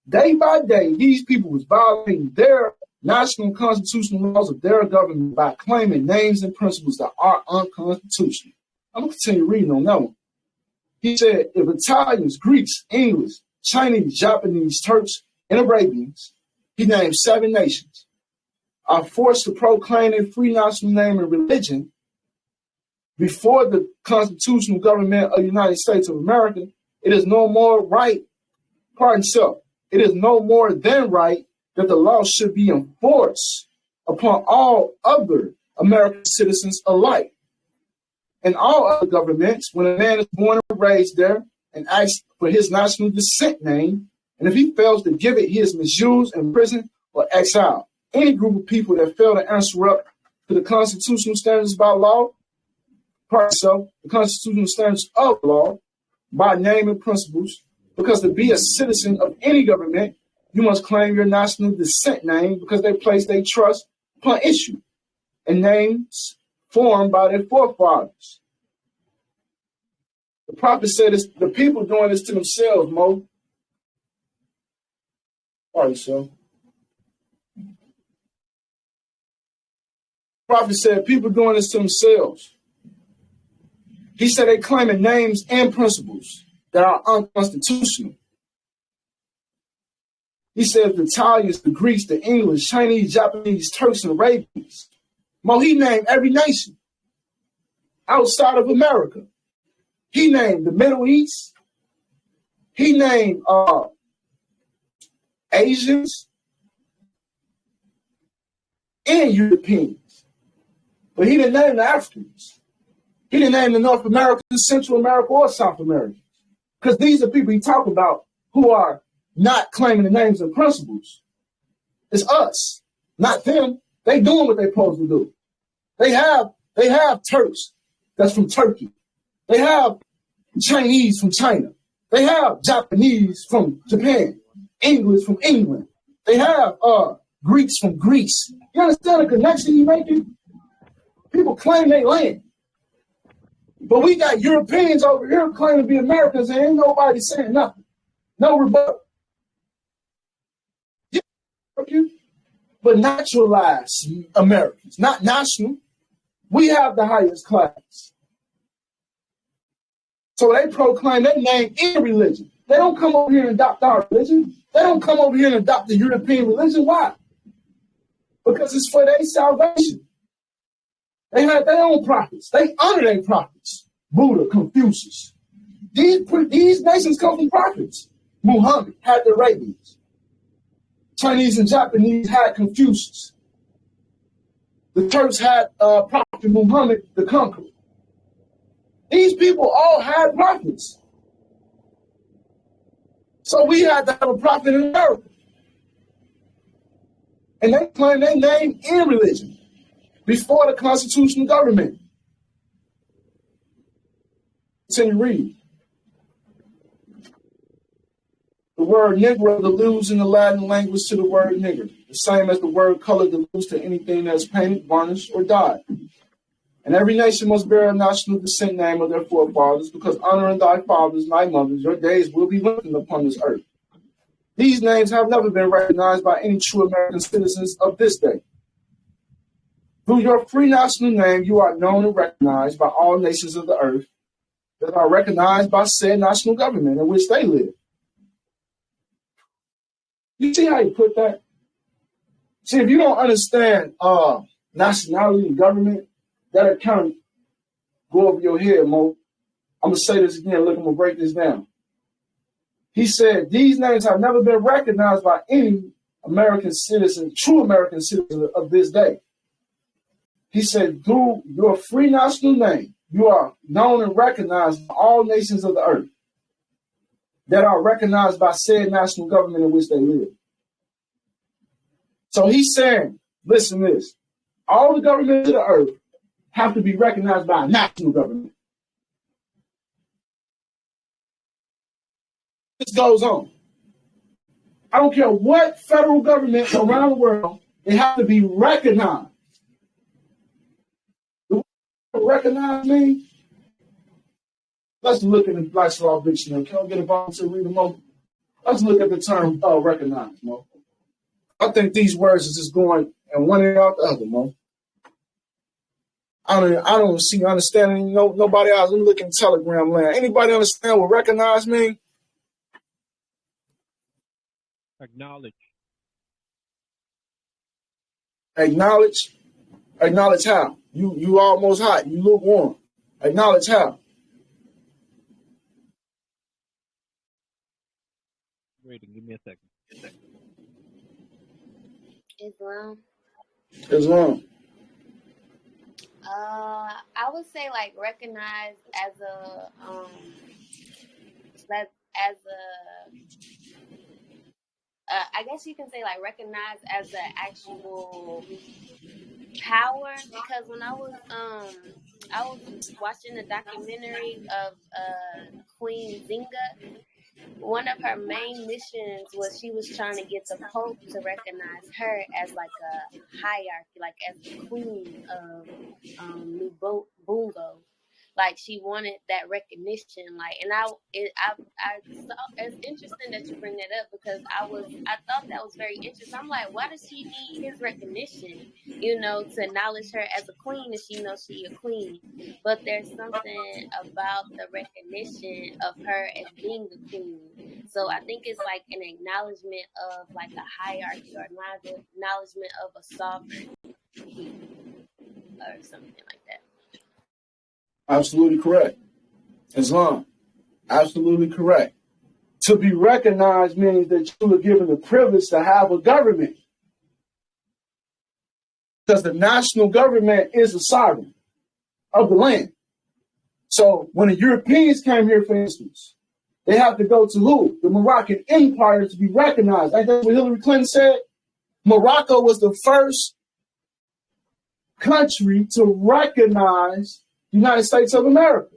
Speaker 1: day by day, these people was violating their national constitutional laws of their government by claiming names and principles that are unconstitutional. I'm going to continue reading on that one. He said, if Italians, Greeks, English, Chinese, Japanese, Turks, and Arabians, he named 7 nations, are forced to proclaim a free national name and religion before the constitutional government of the United States of America, it is no more right, it is no more than right that the law should be enforced upon all other American citizens alike. In all other governments, when a man is born and raised there and asks for his national descent name, and if he fails to give it, he is misused, imprisoned, or exiled. Any group of people that fail to answer up to the constitutional standards by law, the constitutional standards of law, by name and principles, because to be a citizen of any government, you must claim your national descent name because they place their trust upon issue and names formed by their forefathers. The prophet said this, the people doing this to themselves, Mo. Pardon yourself. The prophet said people doing this to themselves. He said they claiming names and principles that are unconstitutional. He said the Italians, the Greeks, the English, Chinese, Japanese, Turks, and Arabians. He named every nation outside of America. He named the Middle East. He named Asians and Europeans. But he didn't name the Africans. He didn't name the North Americans, Central America, or South Americans. Because these are people he talk about who are not claiming the names and principles. It's us, not them. They doing what they're supposed to do. They have Turks that's from Turkey. They have Chinese from China. They have Japanese from Japan, English from England. They have Greeks from Greece. You understand the connection you're making? People claim they land. But we got Europeans over here claiming to be Americans and ain't nobody saying nothing. No rebuttal. But naturalized Americans, not national. We have the highest class. So they proclaim their name in religion. They don't come over here and adopt our religion. They don't come over here and adopt the European religion. Why? Because it's for their salvation. They have their own prophets. They honor their prophets. Buddha, Confucius. These nations come from prophets. Muhammad had the Arabians. Chinese and Japanese had Confucius. The Turks had Prophet Muhammad the Conqueror. These people all had prophets. So we had to have a prophet in America. And they claim their name in religion before the constitutional government. Continue reading. The word Negro alludes in the Latin language to the word nigger, the same as the word color alludes to anything that is painted, varnished, or dyed. And every nation must bear a national descent name of their forefathers, because honoring thy fathers and thy mothers, your days will be lengthened upon this earth. These names have never been recognized by any true American citizens of this day. Through your free national name, you are known and recognized by all nations of the earth that are recognized by said national government in which they live. You see how you put that? See, if you don't understand nationality and government, that'll kind of go over your head, Mo. I'm going to say this again. Look, I'm going to break this down. He said, these names have never been recognized by any American citizen, true American citizen of this day. He said, through your free national name, you are known and recognized by all nations of the earth that are recognized by said national government in which they live. So he's saying, listen to this, all the governments of the earth have to be recognized by a national government. This goes on. I don't care what federal government around the world, it has to be recognized. Recognize me? Let's look in the Black's Law Dictionary. Can I get a volunteer to read them over? Let's look at the term recognize, Mo. I think these words is just going and one ear out the other, Mo. I don't see understanding nobody else. I'm looking Telegram land. Anybody understand what recognize mean?
Speaker 3: Acknowledge.
Speaker 1: Acknowledge. Acknowledge how? You almost hot. You lukewarm. Acknowledge how?
Speaker 3: Waiting. Give me a second.
Speaker 5: Islam.
Speaker 1: Islam.
Speaker 5: I would say like recognize as a I guess you can say like recognize as an actual power, because when I was watching the documentary of Queen Zinga, one of her main missions was she was trying to get the Pope to recognize her as like a hierarchy, like as the queen of New Bungo. Like she wanted that recognition. Like, and I saw it's interesting that you bring that up because I thought that was very interesting. I'm like, why does she need his recognition? You know, to acknowledge her as a queen, and she knows she a queen. But there's something about the recognition of her as being the queen. So I think it's like an acknowledgement of like a hierarchy or acknowledgement of a sovereign or something like that.
Speaker 1: Absolutely correct. Islam. Absolutely correct. To be recognized means that you are given the privilege to have a government. Because the national government is the sovereign of the land. So when the Europeans came here, for instance, they have to go to who? The Moroccan Empire to be recognized. I think what Hillary Clinton said. Morocco was the first country to recognize the United States of America,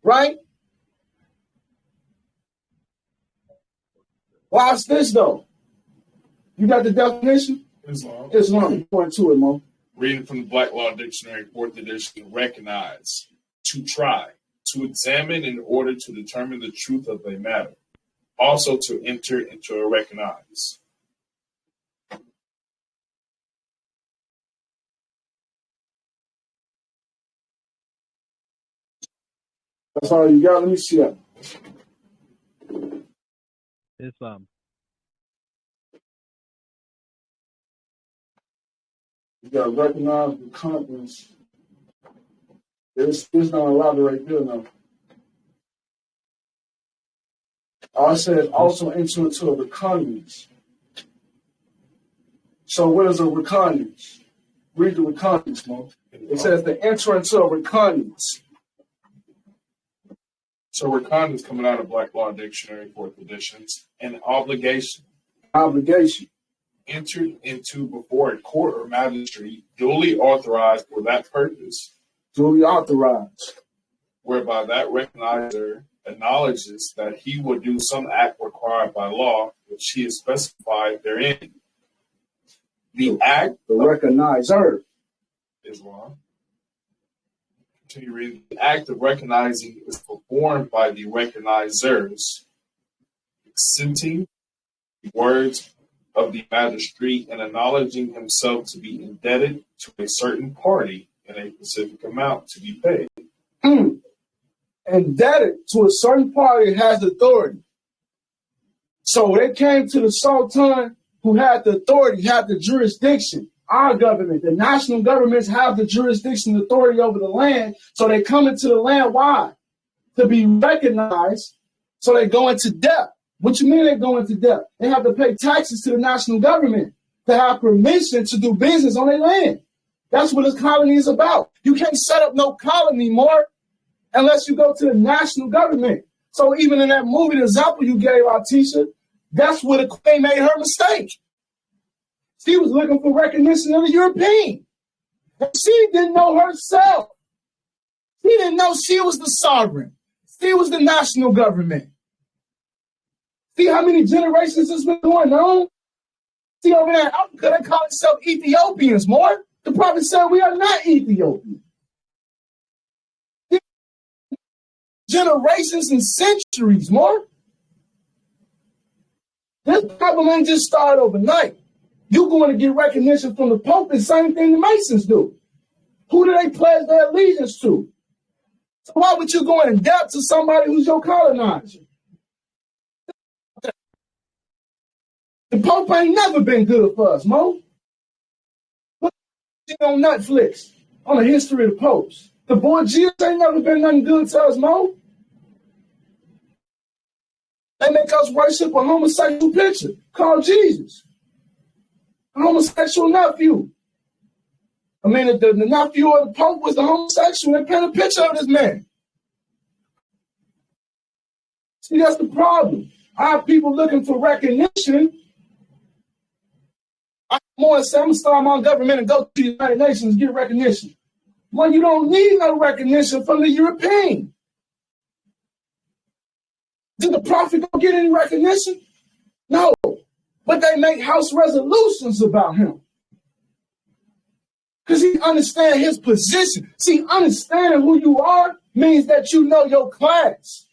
Speaker 1: right? Watch this, though. You got the definition?
Speaker 2: Islam.
Speaker 1: Islam. Point to it, Mo.
Speaker 2: Reading from the Black Law Dictionary, 4th edition, recognize, to try, to examine in order to determine the truth of a matter. Also to enter into a recognize.
Speaker 1: That's all you got. Let me see that.
Speaker 3: Islam.
Speaker 1: You got to recognize the continents. There's not a lot right there now. I said also enter into a reconnaissance. So what is a reconnaissance? Read the reconnaissance, Mo. It says to enter into a reconnaissance.
Speaker 2: So recon is coming out of Black Law Dictionary, 4th editions. An obligation.
Speaker 1: Obligation.
Speaker 2: Entered into before a court or magistrate duly authorized for that purpose.
Speaker 1: Duly authorized.
Speaker 2: Whereby that recognizer acknowledges that he will do some act required by law, which he is specified therein. The act.
Speaker 1: The recognizer.
Speaker 2: Islam. Continue reading. The act of recognizing is performed by the recognizers, accenting the words of the magistrate and acknowledging himself to be indebted to a certain party in a specific amount to be paid.
Speaker 1: Indebted to a certain party has authority. So they came to the Sultan who had the authority, had the jurisdiction. Our government, the national governments have the jurisdiction, authority over the land. So they come into the land. Why? To be recognized. So they go into debt. What you mean they go into debt? They have to pay taxes to the national government to have permission to do business on their land. That's what this colony is about. You can't set up no colony more unless you go to the national government. So even in that movie, the example you gave, Artisha, that's where the queen made her mistake. She was looking for recognition of the European. And she didn't know herself. She didn't know she was the sovereign. She was the national government. See how many generations it's been going on? See over there in Africa, they call themselves Ethiopians, more. The prophet said we are not Ethiopians. Generations and centuries, more. This problem ain't just started overnight. You're going to get recognition from the Pope, the same thing the Masons do. Who do they pledge their allegiance to? So why would you go in debt to somebody who's your colonizer? The Pope ain't never been good for us, Mo. Look on Netflix on the history of the popes. The Borgias ain't never been nothing good to us, Mo. They make us worship a homosexual picture called Jesus. A homosexual nephew. I mean, the nephew of the Pope was the homosexual. They paint a picture of this man. See, that's the problem. Our people looking for recognition. I'm going to start my government and go to the United Nations and get recognition. Well, you don't need no recognition from the European. Did the prophet go get any recognition? No. But they make house resolutions about him. Because he understands his position. See, understanding who you are means that you know your class.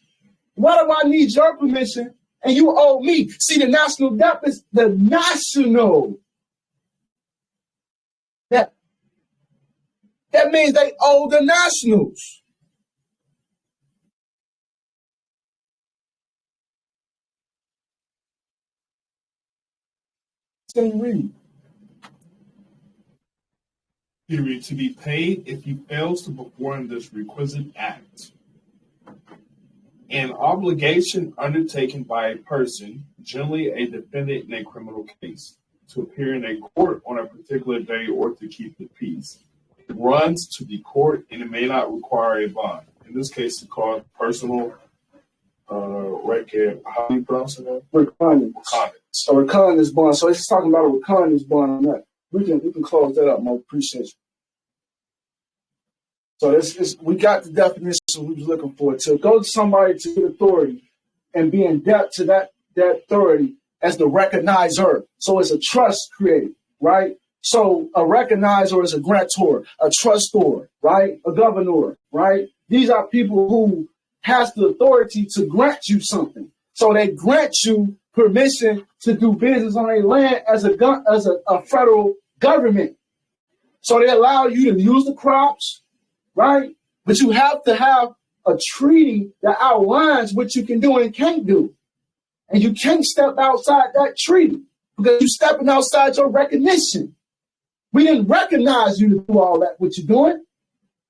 Speaker 1: Why do I need your permission and you owe me? See, the national debt is the national. That means they owe the nationals. Can you read?
Speaker 2: To be paid if he fails to perform this requisite act. An obligation undertaken by a person, generally a defendant in a criminal case, to appear in a court on a particular day or to keep the peace. It runs to the court and it may not require a bond. In this case, it's called personal record. How do you pronounce it?
Speaker 1: Reconnaissance. So reconnaissance bond. So it's talking about a reconnaissance bond on that. We can close that up, Mo. Appreciate you. So we got the definition we was looking for. To go to somebody to get authority and be in debt to that authority as the recognizer. So it's a trust created, right? So a recognizer is a grantor, a trustor, right? A governor, right? These are people who has the authority to grant you something. So they grant you permission to do business on a land as a federal government. So they allow you to use the crops, right? But you have to have a treaty that outlines what you can do and can't do. And you can't step outside that treaty because you're stepping outside your recognition. We didn't recognize you to do all that, what you're doing.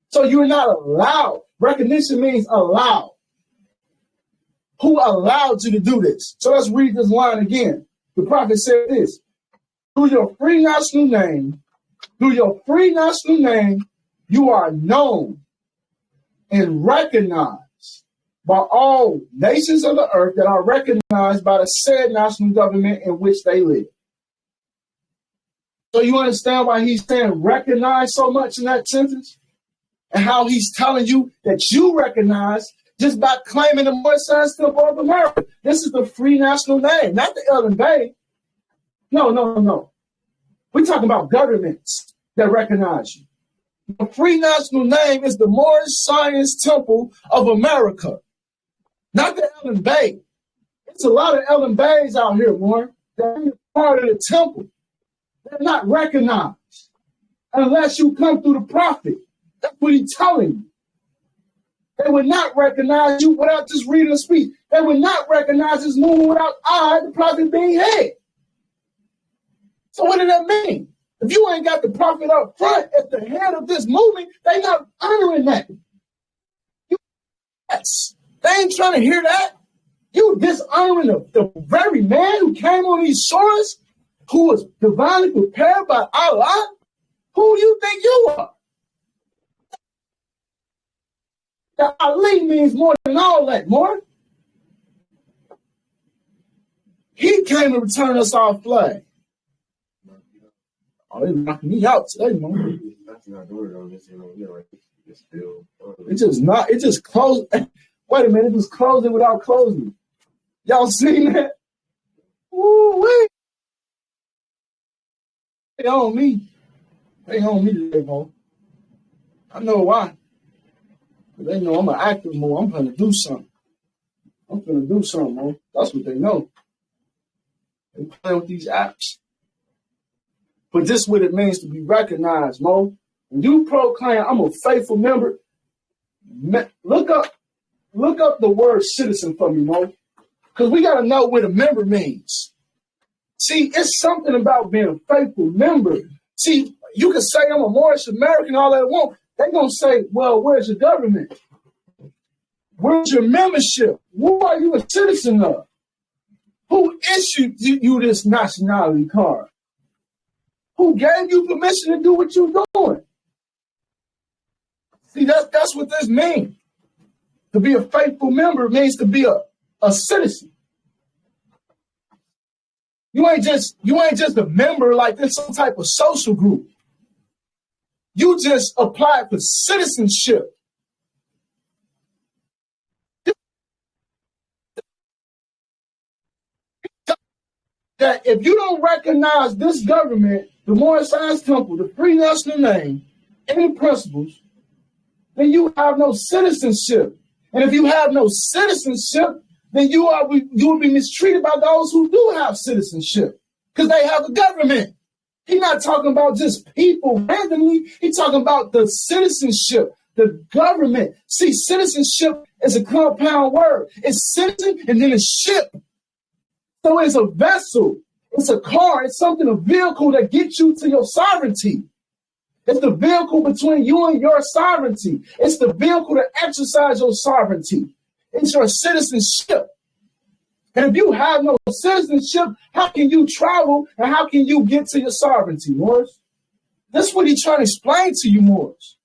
Speaker 1: So you're not allowed. Recognition means allow. Who allowed you to do this? So let's read this line again. The prophet said this: through your free national name, you are known and recognized by all nations of the earth that are recognized by the said national government in which they live. So you understand why he's saying recognize so much in that sentence? And how he's telling you that you recognize just by claiming the Moorish Science Temple of America. This is the free national name, not the Ellen Bay. No. We're talking about governments that recognize you. The free national name is the Moorish Science Temple of America, not the Ellen Bay. It's a lot of Ellen Bays out here, more. They're part of the temple. They're not recognized unless you come through the prophet. That's what he's telling you. They would not recognize you without just reading a speech. They would not recognize this movement without I, the prophet, being head. So what does that mean? If you ain't got the prophet up front at the head of this movement, they not honoring that. Yes. They ain't trying to hear that. You dishonoring the very man who came on these shores, who was divinely prepared by Allah. Who do you think you are? That Ali means more than all that, more. He came to return us our flag. Oh, they knocking me out today, man.
Speaker 4: That's not the word on this, it's still.
Speaker 1: It just closed. Wait a minute, it just closed it without closing. Y'all seen that? Woo-wee. They on me. They on me today, bro. I know why. They know I'm an active more. I'm going to do something. Man. That's what they know. They play with these apps. But this is what it means to be recognized, Mo. When you proclaim, I'm a faithful member, look up the word citizen for me, Mo. Because we got to know what a member means. See, it's something about being a faithful member. See, you can say I'm a Moorish American, all that want. They're going to say, well, where's your government? Where's your membership? Who are you a citizen of? Who issued you this nationality card? Who gave you permission to do what you're doing? See, that's what this means. To be a faithful member means to be a citizen. You ain't just a member like this some type of social group. You just applied for citizenship. That if you don't recognize this government, the Moorish Science Temple, the free national name, and the principles, then you have no citizenship. And if you have no citizenship, then you will be mistreated by those who do have citizenship because they have a government. He's not talking about just people randomly. He's talking about the citizenship, the government. See, citizenship is a compound word. It's citizen and then it's ship. So it's a vessel. It's a car. It's something, a vehicle that gets you to your sovereignty. It's the vehicle between you and your sovereignty. It's the vehicle to exercise your sovereignty. It's your citizenship. And if you have no citizenship, how can you travel and how can you get to your sovereignty, Morris? That's what he's trying to explain to you, Morris.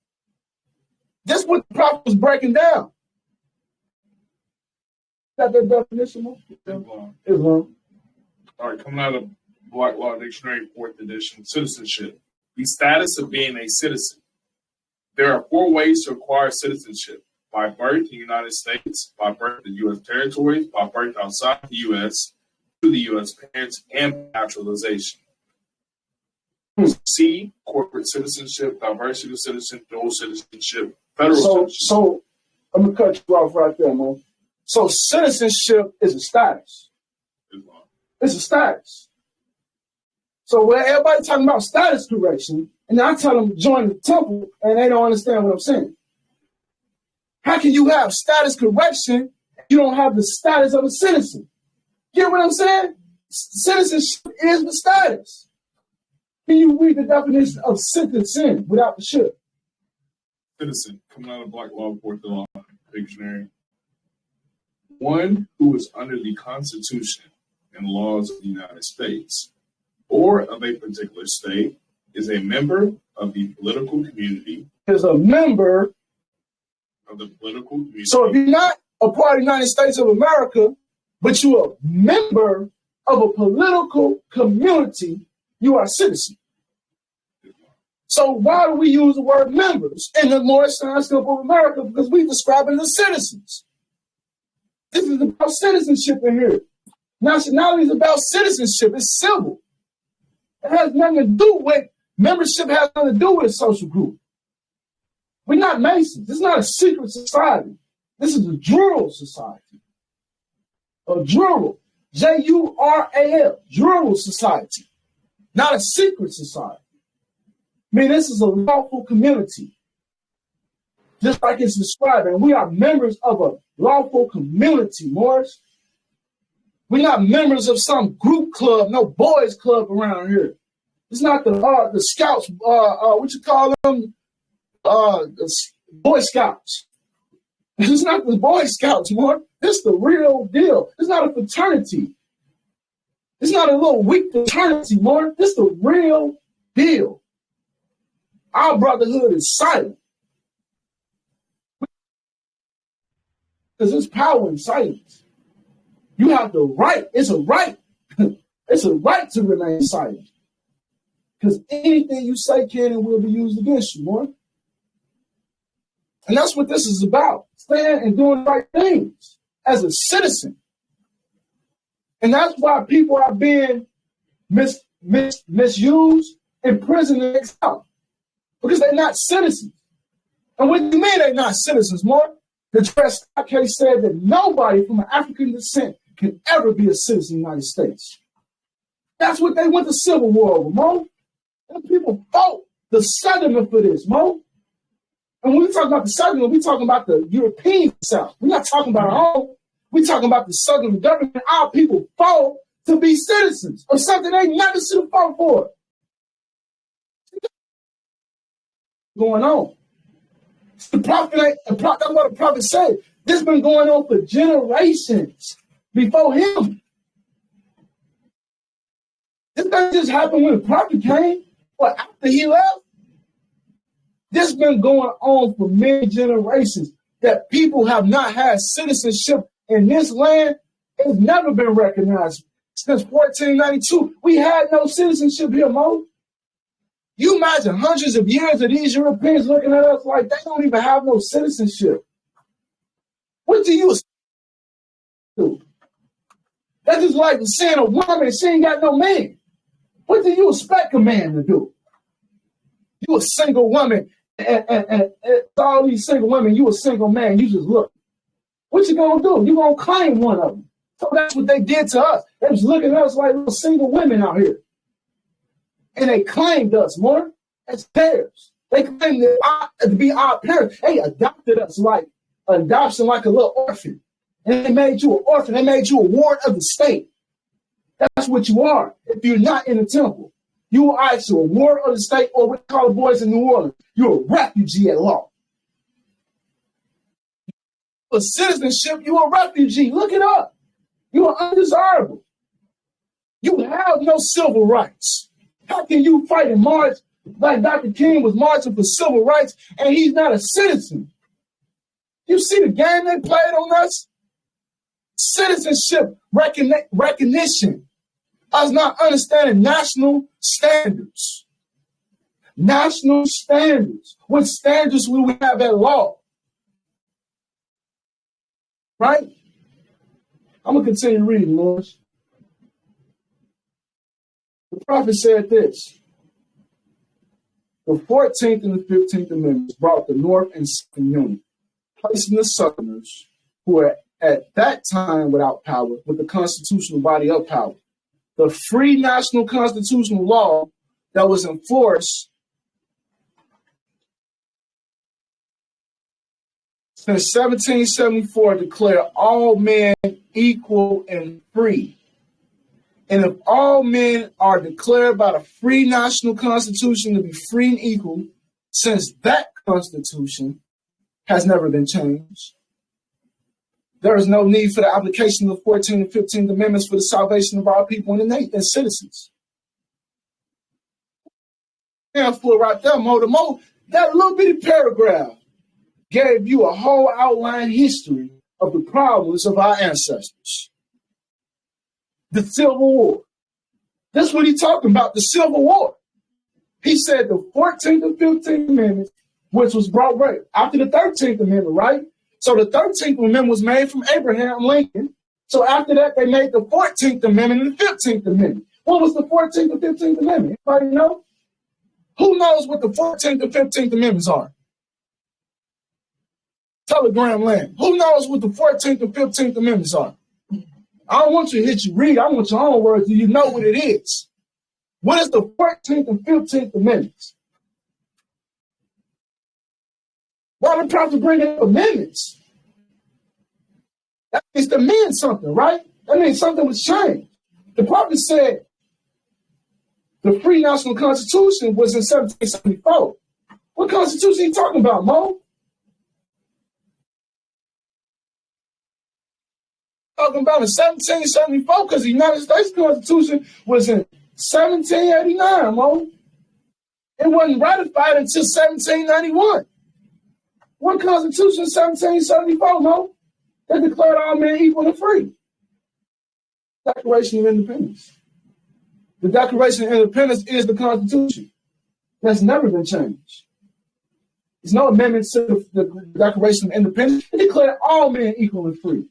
Speaker 1: That's what the prophet was breaking down. Got that definition, Morris? Islam.
Speaker 2: All right, coming out of Black Law Dictionary, 4th edition, citizenship. The status of being a citizen. There are 4 ways to acquire citizenship. By birth in the United States, by birth in U.S. territories, by birth outside the U.S., to the U.S. parents, and naturalization. C, corporate citizenship, diversity of citizenship, dual citizenship, federal citizenship.
Speaker 1: So, I'm going to cut you off right there, man. So, citizenship is a status. It's a status. So, when everybody talking about status correction, and I tell them join the temple, and they don't understand what I'm saying. How can you have status correction if you don't have the status of a citizen? Get what I'm saying? Citizenship is the status. Can you read the definition of citizen without the ship?
Speaker 2: Citizen, coming out of Black Law, 4th Law Dictionary. One who is under the Constitution and laws of the United States or of a particular state is a member of the political community.
Speaker 1: Is a member
Speaker 2: of the political community.
Speaker 1: So if you're not a part of the United States of America, but you're a member of a political community, you are a citizen. So why do we use the word members in the Morris Science Temple of America? Because we describe it as citizens. This is about citizenship in here. Nationality is about citizenship. It's civil. It has nothing to do with membership. Has nothing to do with a social group. We're not Masons. It's not a secret society. This is a jural society. A jural. Jural. Jural society. Not a secret society. I mean, this is a lawful community. Just like it's described. And we are members of a lawful community, Morris. We're not members of some group club, no boys club around here. It's not the scouts, what you call them? The Boy Scouts. It's not the Boy Scouts, more. It's the real deal. It's not a fraternity. It's not a little weak fraternity, more. It's the real deal. Our brotherhood is silent. Because there's power in silence. You have the right. It's a right. It's a right to remain silent. Because anything you say can and will be used against you, more. And that's what this is about. Stand and doing the right things as a citizen. And that's why people are being misused, imprisoned, and exiled. Because they're not citizens. And what do you mean they're not citizens, more? The Dred Scott case said that nobody from African descent can ever be a citizen of the United States. That's what they went to Civil War over, Mo. And people fought the Southerners for this, Mo. And when we talk about the Southerners, we're talking about the European South. We're not talking about our own. We're talking about the Southern government. Our people fought to be citizens of something they never should have fought for. Going on. The prophet, that's what the prophet said. This has been going on for generations before him. This doesn't just happen when the prophet came or after he left. This has been going on for many generations that people have not had citizenship in this land. It's never been recognized. Since 1492, we had no citizenship here, Mo. You imagine hundreds of years of these Europeans looking at us like they don't even have no citizenship. What do you do? That's just like saying a woman, she ain't got no man. What do you expect a man to do? You a single woman and all these single women, you a single man, you just look. What you gonna do? You gonna claim one of them. So that's what they did to us. They was looking at us like little single women out here. And they claimed us more as theirs. They claimed to be our parents. They adopted us like adoption, like a little orphan. And they made you an orphan. They made you a ward of the state. That's what you are if you're not in the temple. You are either a ward of the state, or what we call the boys in New Orleans, you're a refugee at law. For citizenship, you're a refugee. Look it up. You are undesirable. You have no civil rights. How can you fight and march like Dr. King was marching for civil rights and he's not a citizen? You see the game they played on us? Citizenship recognition. Us not understanding national standards. National standards. What standards will we have at law? Right? I'm going to continue reading, Morris. The prophet said this. The 14th and the 15th Amendments brought the North and South Union, placing the Southerners, who were at that time without power, with the constitutional body of power. The free national constitutional law that was in force since 1774 declared all men equal and free. And if all men are declared by the free national constitution to be free and equal, since that constitution has never been changed, there is no need for the application of the 14th and 15th Amendments for the salvation of all people and citizens. Handful right there, that little bitty paragraph gave you a whole outline history of the problems of our ancestors. The Civil War. That's what he's talking about, the Civil War. He said the 14th and 15th Amendments, which was brought right after the 13th Amendment, right? So the 13th Amendment was made from Abraham Lincoln. So after that, they made the 14th Amendment and the 15th Amendment. What was the 14th and 15th Amendment? Anybody know? Who knows what the 14th and 15th Amendments are? Telegram land. Who knows what the 14th and 15th Amendments are? I don't want you to hit you read. I want your own words. Do you know what it is? What is the 14th and 15th Amendments? Why the prophet bringing up amendments? That means to mean something, right? That means something was changed. The prophet said the free national constitution was in 1774. What constitution are you talking about, Mo? Talking about in 1774, because the United States Constitution was in 1789, Mo. It wasn't ratified until 1791. What constitution in 1774, Mo? They declared all men equal and free. Declaration of Independence. The Declaration of Independence is the Constitution. That's never been changed. There's no amendments to the Declaration of Independence. It declared all men equal and free.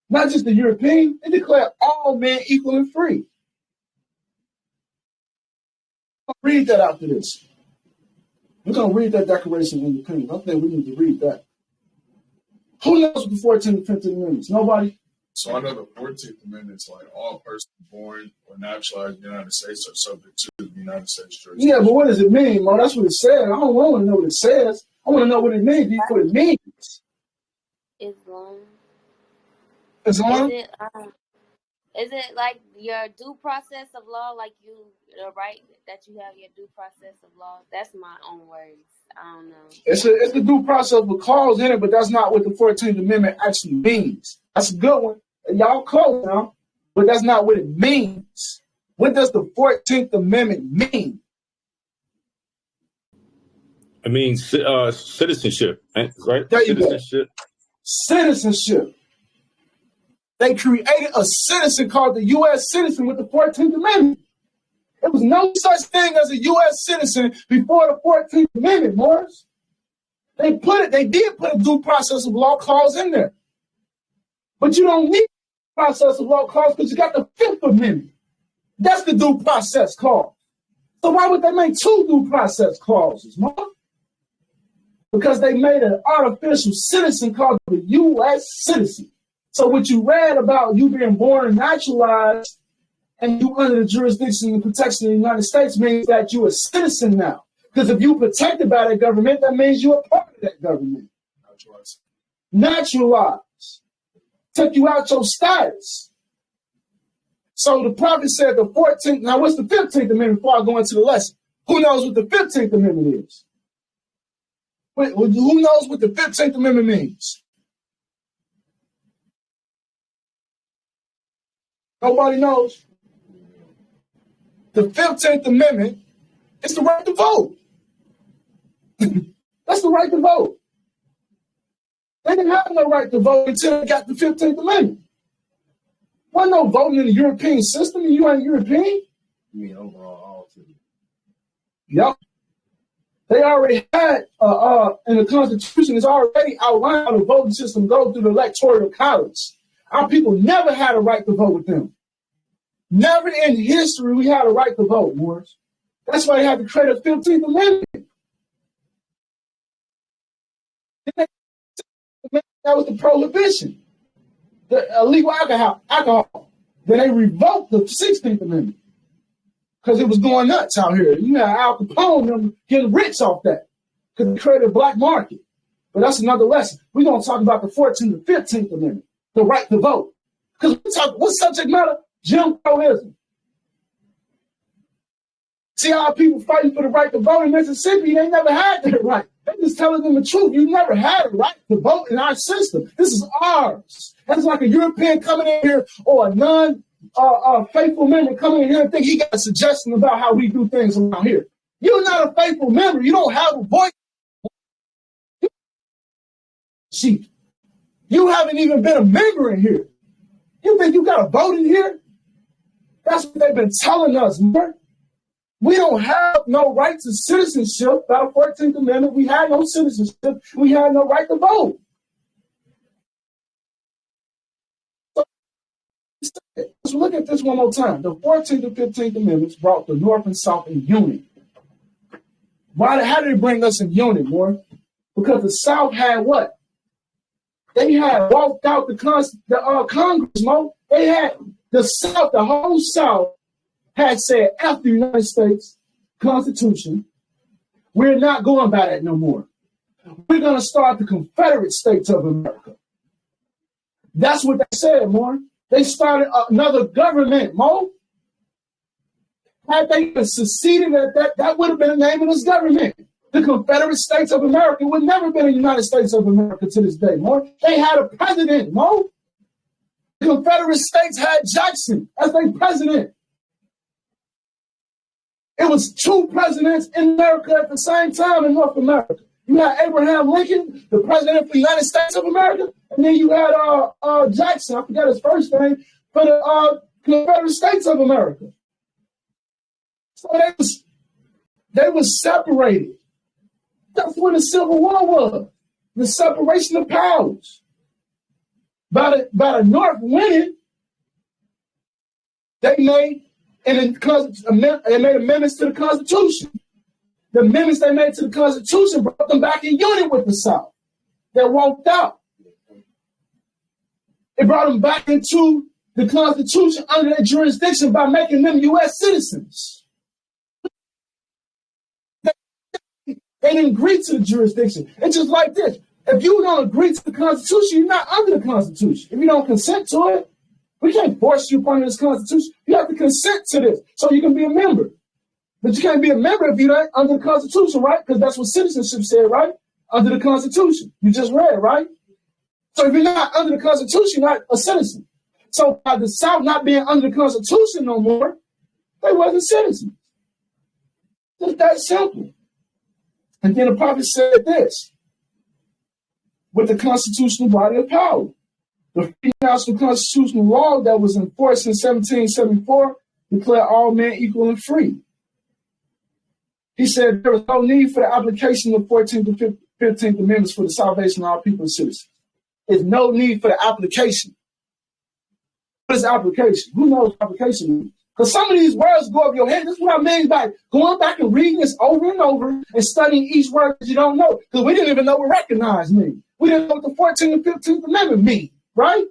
Speaker 1: Not just the European, it declared all men equal and free. I'll read that after this. We're going to read that Declaration of Independence. I think we need to read that. Who knows what the 14th and 15th Amendments? Nobody?
Speaker 2: So I know the 14th Amendment is like all persons born or naturalized in the United States are subject to the United States jurisdiction.
Speaker 1: Yeah, but what does it mean, Mo? That's what it says. I don't want to know what it says. I want to know what it means. What it means.
Speaker 5: Islam.
Speaker 1: Islam?
Speaker 5: Is it like your due process of law, like you the right that you have your due process of law? That's my own words. I don't know.
Speaker 1: It's the due process with clause in it, but that's not what the 14th Amendment actually means. That's a good one. Y'all close now, but that's not what it means. What does the 14th Amendment mean?
Speaker 6: It means citizenship, right?
Speaker 1: There you
Speaker 6: Citizenship.
Speaker 1: go. Citizenship. They created a citizen called the U.S. citizen with the 14th Amendment. There was no such thing as a U.S. citizen before the 14th Amendment, Morris. They did put a due process of law clause in there. But you don't need a process of law clause because you got the 5th Amendment. That's the due process clause. So why would they make 2 due process clauses, Mark? because they made an artificial citizen called the U.S. citizen. So what you read about you being born and naturalized and you under the jurisdiction and protection of the United States means that you're a citizen now. Because if you're protected by that government, that means you're a part of that government. Naturalized. Took you out your status. So the prophet said the 14th, now what's the 15th amendment before I go into the lesson? Who knows what the 15th amendment is? Wait, who knows what the 15th amendment means? Nobody knows. The 15th amendment is the right to vote. That's the right to vote. They didn't have no right to vote until they got the 15th amendment. Wasn't no voting in the European system, and you ain't European?
Speaker 7: You mean overall, all citizens?
Speaker 1: Yep. They already had, in the Constitution, it's already outlined how the voting system goes through the electoral college. Our people never had a right to vote with them. Never in history we had a right to vote, Morris. That's why they had to create a 15th amendment. That was the prohibition. The illegal alcohol. Then they revoked the 16th Amendment because it was going nuts out here. You had Al Capone them getting rich off that because they created a black market. But that's another lesson. We're going to talk about the 14th and 15th Amendment, the right to vote. Because we talk, what subject matter? Jim Crowism. See how people fighting for the right to vote in Mississippi? They never had that right. They're just telling them the truth. You never had a right to vote in our system. This is ours. That's like a European coming in here or a non-faithful member coming in here and think he got a suggestion about how we do things around here. You're not a faithful member. You don't have a voice. Sheik, you haven't even been a member in here. You think you got a vote in here? That's what they've been telling us, man. We don't have no right to citizenship by the 14th Amendment. We had no citizenship. We had no right to vote. Let's look at this one more time. The 14th and 15th Amendments brought the North and South in unity. How did it bring us in unity, more? Because the South had what? They had walked out the Congress, Mo. They had the South, the whole South, had said, after the United States Constitution, we're not going by that no more. We're going to start the Confederate States of America. That's what they said, more. They started another government, Mo. Had they been seceded at that would have been the name of this government. The Confederate States of America would never have been the United States of America to this day, Mo. They had a president, Mo. The Confederate States had Jackson as their president. It was two presidents in America at the same time in North America. You had Abraham Lincoln, the president of the United States of America, and then you had Jackson, I forgot his first name, for the Confederate States of America. So they was separated. That's what the Civil War was, the separation of powers. By the North winning, they made amendments to the Constitution. The amendments they made to the Constitution brought them back in unity with the South. They walked out. It brought them back into the Constitution under their jurisdiction by making them U.S. citizens. They didn't agree to the jurisdiction. It's just like this. If you don't agree to the Constitution, you're not under the Constitution. If you don't consent to it, we can't force you upon this Constitution. You have to consent to this so you can be a member. But you can't be a member if you're not under the Constitution, right? Because that's what citizenship said, right? Under the Constitution. You just read, right? So if you're not under the Constitution, you're not a citizen. So by the South not being under the Constitution no more, they wasn't citizens. Just that simple. And then the prophet said this, with the constitutional body of power. The free national constitutional law that was enforced in 1774 declared all men equal and free. He said there was no need for the application of 14th and 15th Amendments for the salvation of all people and citizens. There's no need for the application. What is application? Who knows what application means?
Speaker 8: Because some of these words go up your head. This is what I mean by going back and reading this over and over and studying each word that you don't know. Because we didn't even know what recognize mean. We didn't know what the 14th and 15th Amendment mean, right?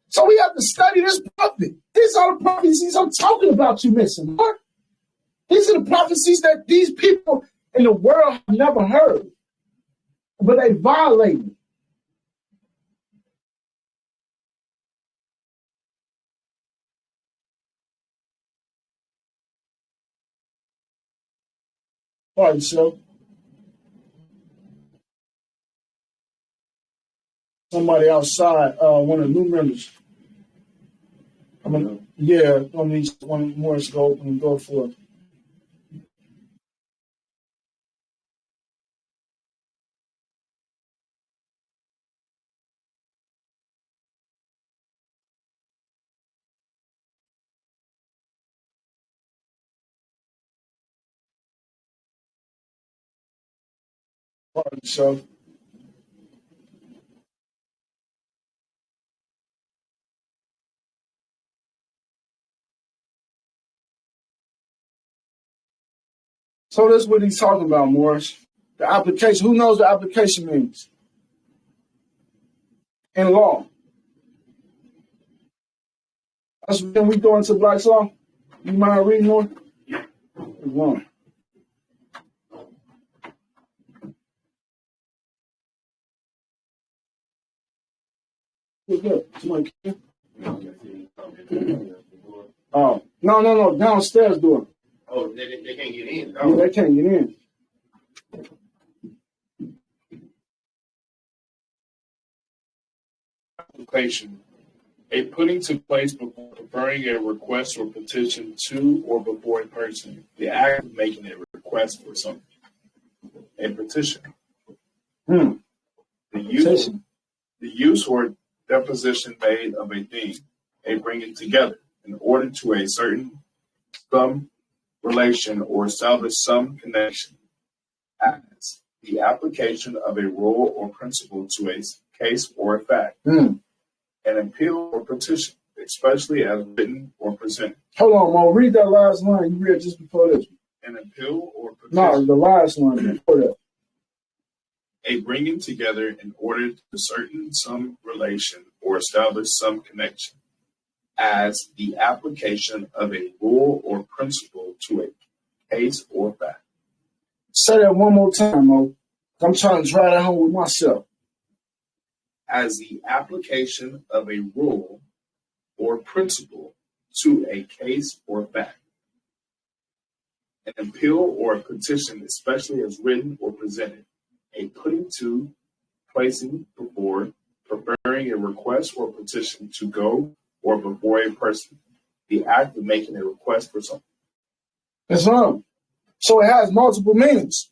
Speaker 8: So we have to study this prophet. These are the prophecies I'm talking about you missing, Lord. These are the prophecies that these people in the world have never heard, but they violated. All right, so somebody outside, one of the new members. On these one more to go open and go for it. All right, so that's what he's talking about, Morris. The application. Who knows what application means? In law. That's when we go into Black's Law. You mind reading more? One. What's good? Somebody came? Oh, no. Downstairs door.
Speaker 4: Oh, they can't get in.
Speaker 8: Oh. Yeah, they can't get in.
Speaker 2: Application. A putting to place before preferring a request or petition to or before a person. The act of making a request for something. A petition. The use or deposition made of a thing. A bringing together in order to a certain some relation or establish some connection. As the application of a rule or principle to a case or a fact. An appeal or petition, especially as written or presented.
Speaker 8: Hold on, Mo. Read that last line you read just before this.
Speaker 2: An appeal or petition.
Speaker 8: No, the last line before that.
Speaker 2: A bringing together in order to certain some relation or establish some connection. As the application of a rule or principle to a case or fact.
Speaker 8: Say that one more time, Mo. I'm trying to drive that home with myself.
Speaker 2: As the application of a rule or principle to a case or fact. An appeal or a petition, especially as written or presented. A putting to, placing before, preferring a request or petition to go or before a person. The act of making a request for something.
Speaker 8: That's wrong. So it has multiple meanings.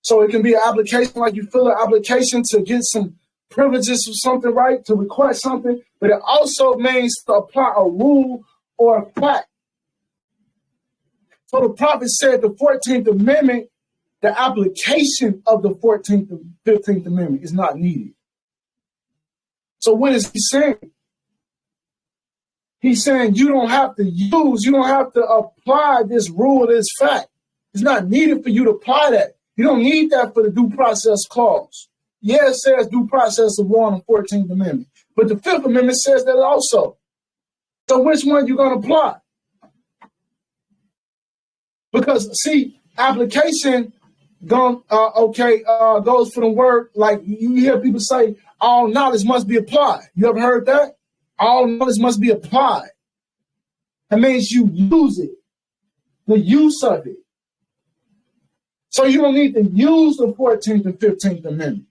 Speaker 8: So it can be an application, like you fill an application to get some privileges or something, right? To request something, but it also means to apply a rule or a fact. So the prophet said the 14th Amendment, the application of the 14th and 15th Amendment is not needed. So what is he saying? He's saying you don't have to apply this rule, this fact. It's not needed for you to apply that. You don't need that for the due process clause. Yeah, it says due process of law in the 14th Amendment, but the 5th Amendment says that also. So which one you going to apply? Because, see, application goes for the word, like you hear people say, all knowledge must be applied. You ever heard that? All knowledge must be applied. That means you use it, the use of it. So you don't need to use the 14th and 15th Amendment.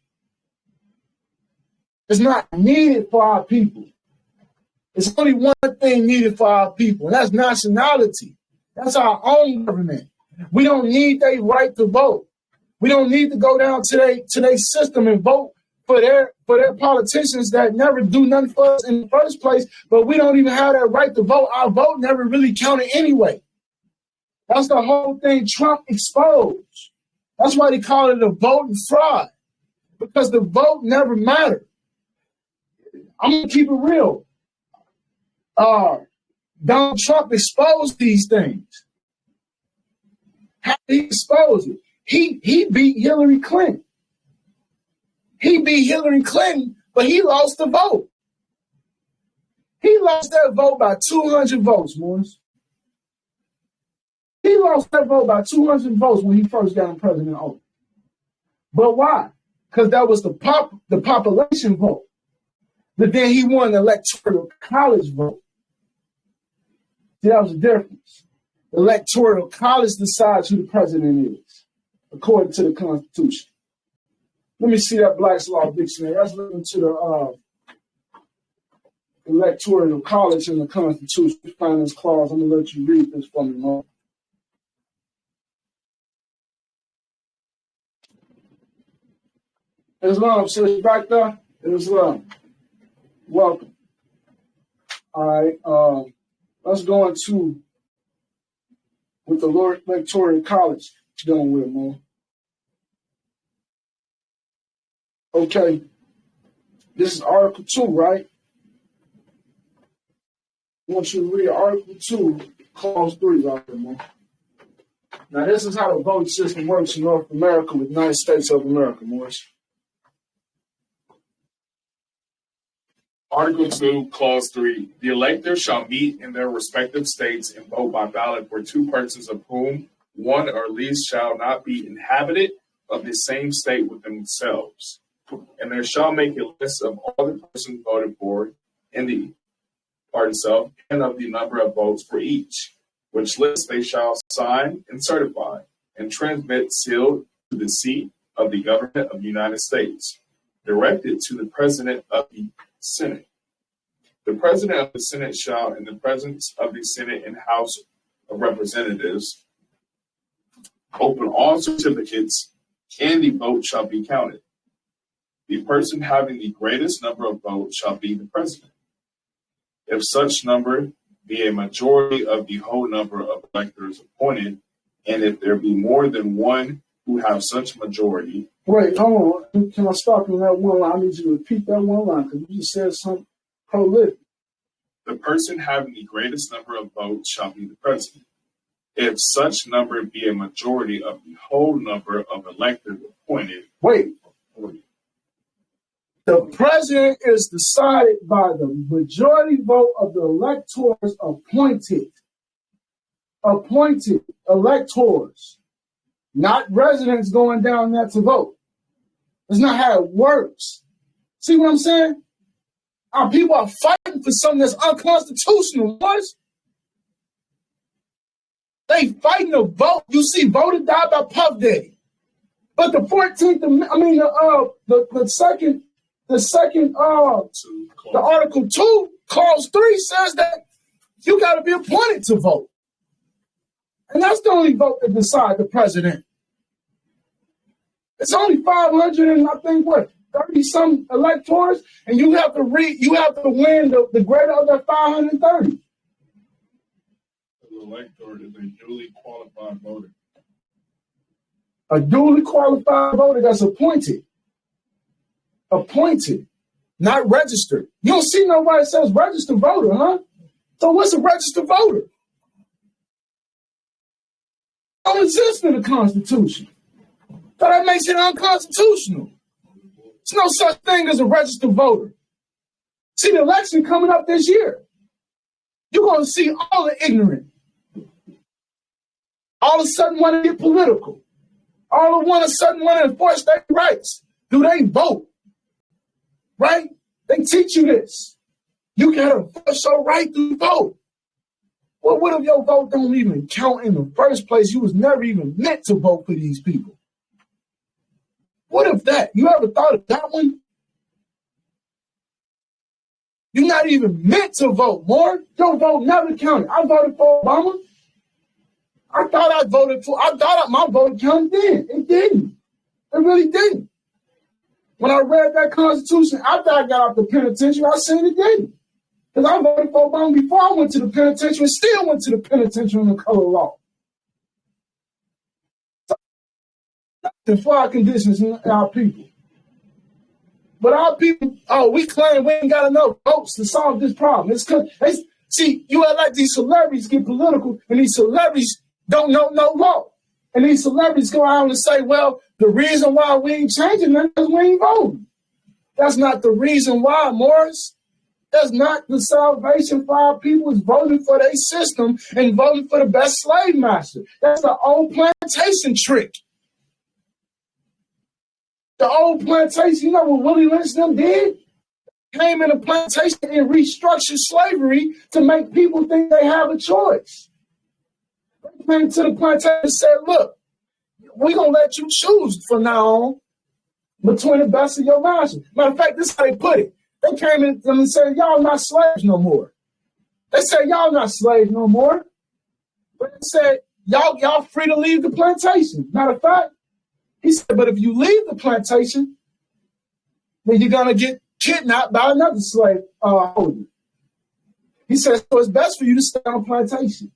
Speaker 8: It's not needed for our people. It's only one thing needed for our people, and that's nationality. That's our own government. We don't need their right to vote. We don't need to go down to their system and vote for their politicians that never do nothing for us in the first place, but we don't even have that right to vote. Our vote never really counted anyway. That's the whole thing Trump exposed. That's why they call it a voting fraud, because the vote never mattered. I'm going to keep it real. Donald Trump exposed these things. How did he expose it? He beat Hillary Clinton. He beat Hillary Clinton, but he lost the vote. He lost that vote by 200 votes, Morris. He lost that vote by 200 votes when he first got in president oath. But why? Because that was the population vote. But then he won the electoral college vote. See, that was the difference. The electoral college decides who the president is, according to the Constitution. Let me see that Black's Law Dictionary. Let's look into the electoral college in the Constitution. Find this clause. I'm going to let you read this for me, Mark. Islam, so you back there? Islam. Welcome. All right. Let's go into what the Lord Electoral College dealing with, man. Okay. This is Article 2, right? I want you to read Article 2, Clause 3 right here, man. Now, this is how the voting system works in North America with the United States of America, Morris.
Speaker 2: Article 2, Clause 3. The electors shall meet in their respective states and vote by ballot for two persons of whom one or least shall not be inhabited of the same state with themselves. And there shall make a list of all the persons voted for in the party itself and of the number of votes for each, which list they shall sign and certify and transmit sealed to the seat of the government of the United States, directed to the President of the Senate. The President of the Senate shall, in the presence of the Senate and House of Representatives, open all certificates, and the vote shall be counted. The person having the greatest number of votes shall be the President. If such number be a majority of the whole number of electors appointed, and if there be more than one who have such majority.
Speaker 8: Wait, hold on. Can I stop you on that one line? I need you to repeat that one line because you just said something prolific.
Speaker 2: The person having the greatest number of votes shall be the president. If such number be a majority of the whole number of electors appointed.
Speaker 8: Wait. The president is decided by the majority vote of the electors appointed. Appointed electors. Not residents going down there to vote. That's not how it works. See what I'm saying? Our people are fighting for something that's unconstitutional, boys. They fighting to vote. You see, voted die by Puff Daddy. But the 14th, the Article 2, Clause 3 says that you got to be appointed to vote. And that's the only vote that decides the president. It's only 500 and I think 30 some electors, and you have to win the greater of that 530.
Speaker 2: The elector is a duly qualified voter.
Speaker 8: A duly qualified voter that's appointed. Appointed, not registered. You don't see nobody that says registered voter, huh? So what's a registered voter? Don't exist in the Constitution. So that makes it unconstitutional. There's no such thing as a registered voter. See, the election coming up this year, you're going to see all the ignorant. All of a sudden want to get political. All of a sudden want to enforce their rights. Do they vote? Right? They teach you this. You got to enforce your right to vote. Well, what if your vote don't even count in the first place? You was never even meant to vote for these people. What if that? You ever thought of that one? You're not even meant to vote, more. Your vote never counted. I voted for Obama. I thought my vote counted then. It didn't. It really didn't. When I read that Constitution, after I got out the penitentiary, I said it didn't. Because I voted for Obama before I went to the penitentiary and still went to the penitentiary on the color law. The flawed conditions in our people. But our people, we claim we ain't got enough votes to solve this problem. It's because See, you let these celebrities get political, and these celebrities don't know no law. And these celebrities go out and say, well, the reason why we ain't changing that is we ain't voting. That's not the reason why, Morris. That's not the salvation for our people is voting for their system and voting for the best slave master. That's the old plantation trick. The old plantation, you know what Willie Lynch them did? Came in a plantation and restructured slavery to make people think they have a choice. They came to the plantation and said, look, we're going to let you choose from now on between the best of your masters. Matter of fact, this is how they put it. They came in and said, y'all not slaves no more. They said, y'all not slaves no more. But they said, y'all free to leave the plantation. Matter of fact, he said, but if you leave the plantation, then you're going to get kidnapped by another slave holder. He said, so it's best for you to stay on the plantation.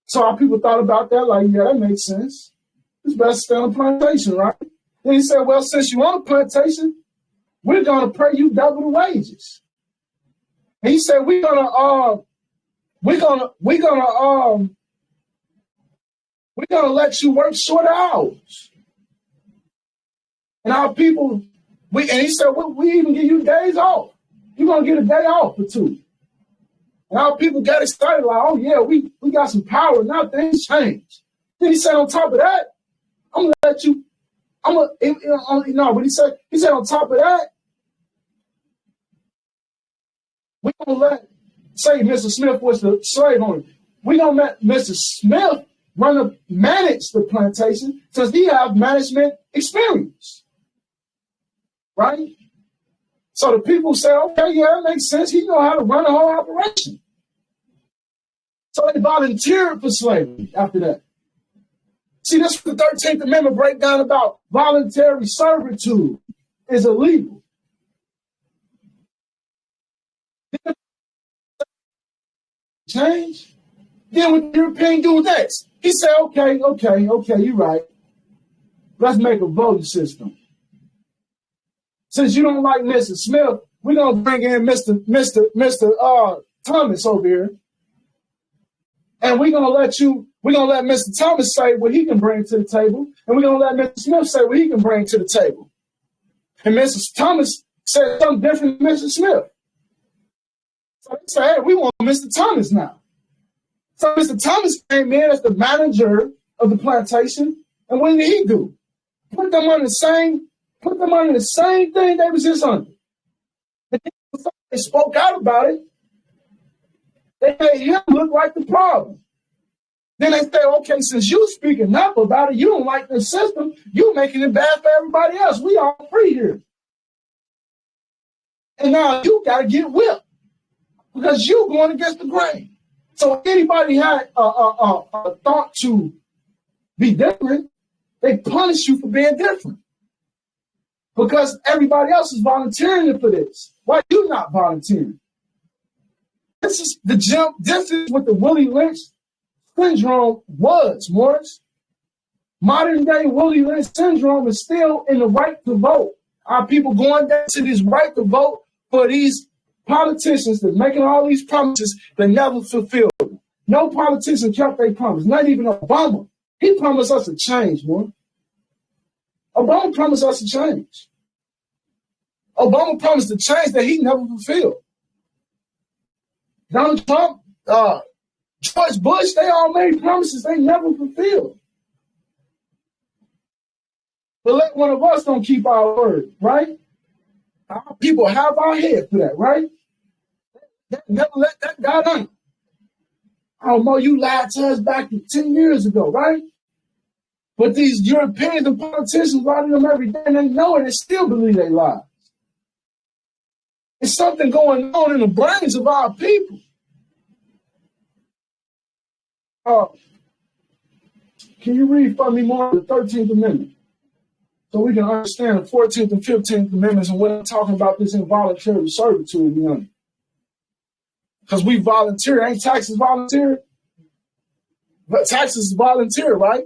Speaker 8: So our people thought about that, like, yeah, that makes sense. It's best to stay on the plantation, right? Then he said, well, since you're on the plantation, we're going to pay you double the wages. And he said, we're gonna let you work shorter hours. And our people, and he said, we even give you days off. You're going to get a day off or two. And our people got excited, like, oh yeah, we got some power. Now things change. Then he said, on top of that, I'm going to let you, but he said on top of that, we're going to let, say Mr. Smith was the slave owner. We're going to let Mr. Smith manage the plantation since he have management experience. Right? So the people say, okay, yeah, that makes sense. He know how to run the whole operation. So they volunteered for slavery after that. See, this is the 13th Amendment breakdown about voluntary servitude is illegal. Change. Then what the European do next? He said, okay, you're right. Let's make a voting system. Since you don't like Mr. Smith, we're gonna bring in Mr. Thomas over here. And we're gonna let Mr. Thomas say what he can bring to the table, and we're gonna let Mr. Smith say what he can bring to the table. And Mr. Thomas said something different than Mr. Smith. So they said, hey, we want Mr. Thomas now. So Mr. Thomas came in as the manager of the plantation, and what did he do? Put them under the same thing they was just under. And then they spoke out about it. They made him look like the problem. Then they say, okay, since you speaking up about it, you don't like the system, you making it bad for everybody else. We all free here. And now you got to get whipped because you going against the grain. So if anybody had a thought to be different, they punish you for being different. Because everybody else is volunteering for this. Why are you not volunteering? This is what the Willie Lynch syndrome was, Morris. Modern day Willie Lynch syndrome is still in the right to vote. Our people going down to this right to vote for these politicians that making all these promises that never fulfilled them. No politician kept their promise, not even Obama. He promised us a change, man. Obama promised us a change. Obama promised a change that he never fulfilled. Donald Trump, George Bush, they all made promises they never fulfilled. But let one of us don't keep our word, right? Our people have our head for that, right? Never let that guy down. Oh, Mo, you lied to us back 10 years ago, right? But these Europeans and politicians lie to them every day, and they know it and still believe they lie. There's something going on in the brains of our people. Can you read for me more of the 13th Amendment? So we can understand the 14th and 15th Amendments and what I'm talking about this involuntary servitude, you know. Because we volunteer, ain't taxes volunteer? But taxes is volunteer, right?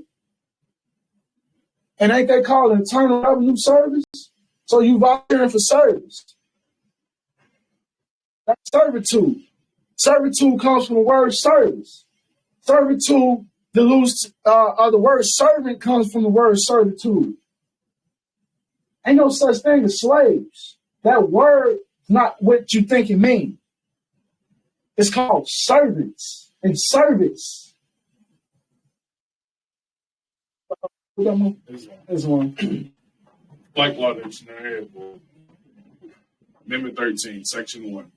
Speaker 8: And ain't they called Internal Revenue Service? So you volunteering for service. That's servitude. Servitude comes from the word service. Servitude, the word servant comes from the word servitude. Ain't no such thing as slaves. That word is not what you think it means. It's called servants and service. There's one.
Speaker 2: Black Law Dictionary, Amendment 13, Section 1.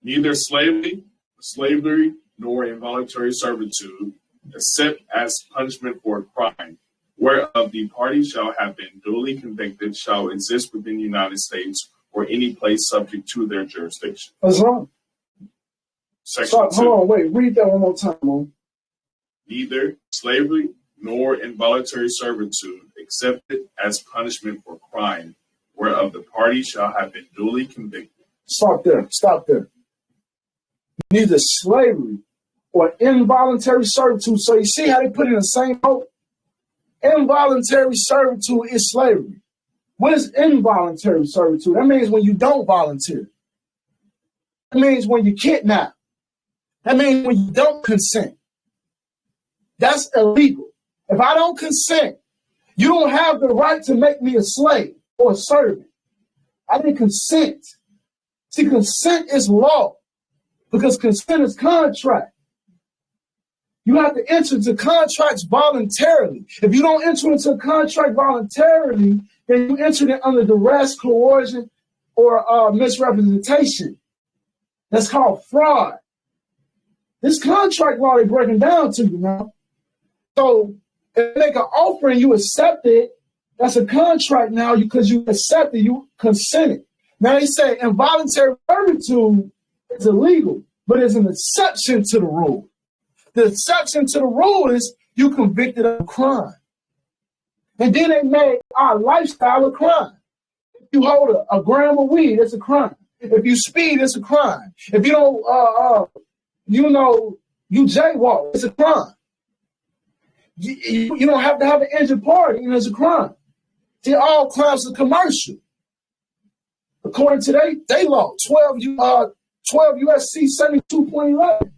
Speaker 2: Neither slavery, nor involuntary servitude, except as punishment for a crime, whereof the party shall have been duly convicted, shall exist within the United States or any place subject to their jurisdiction.
Speaker 8: That's wrong.
Speaker 2: Section 2.
Speaker 8: Hold on, wait. Read that one more time, man.
Speaker 2: Neither slavery nor involuntary servitude, accepted as punishment for crime, whereof the party shall have been duly convicted.
Speaker 8: Stop there. Neither slavery or involuntary servitude. So you see how they put it in the same boat? Involuntary servitude is slavery. What is involuntary servitude? That means when you don't volunteer. That means when you kidnap. That means when you don't consent. That's illegal. If I don't consent, you don't have the right to make me a slave or a servant. I didn't consent. See, consent is law because consent is contract. You have to enter into contracts voluntarily. If you don't enter into a contract voluntarily, then you enter it under duress, coercion, or misrepresentation. That's called fraud. This contract law they're breaking down to you now. So if they make an offer and you accept it, that's a contract now because you accepted, you consented. Now they say involuntary servitude is illegal, but there's an exception to the rule. The exception to the rule is you convicted of a crime. And then they made our lifestyle a crime. If you hold a gram of weed, it's a crime. If you speed, it's a crime. If you don't, you jaywalk, it's a crime. You don't have to have an injured party, and it's a crime. See, all crimes are commercial. According to they law, 12 USC 72.11.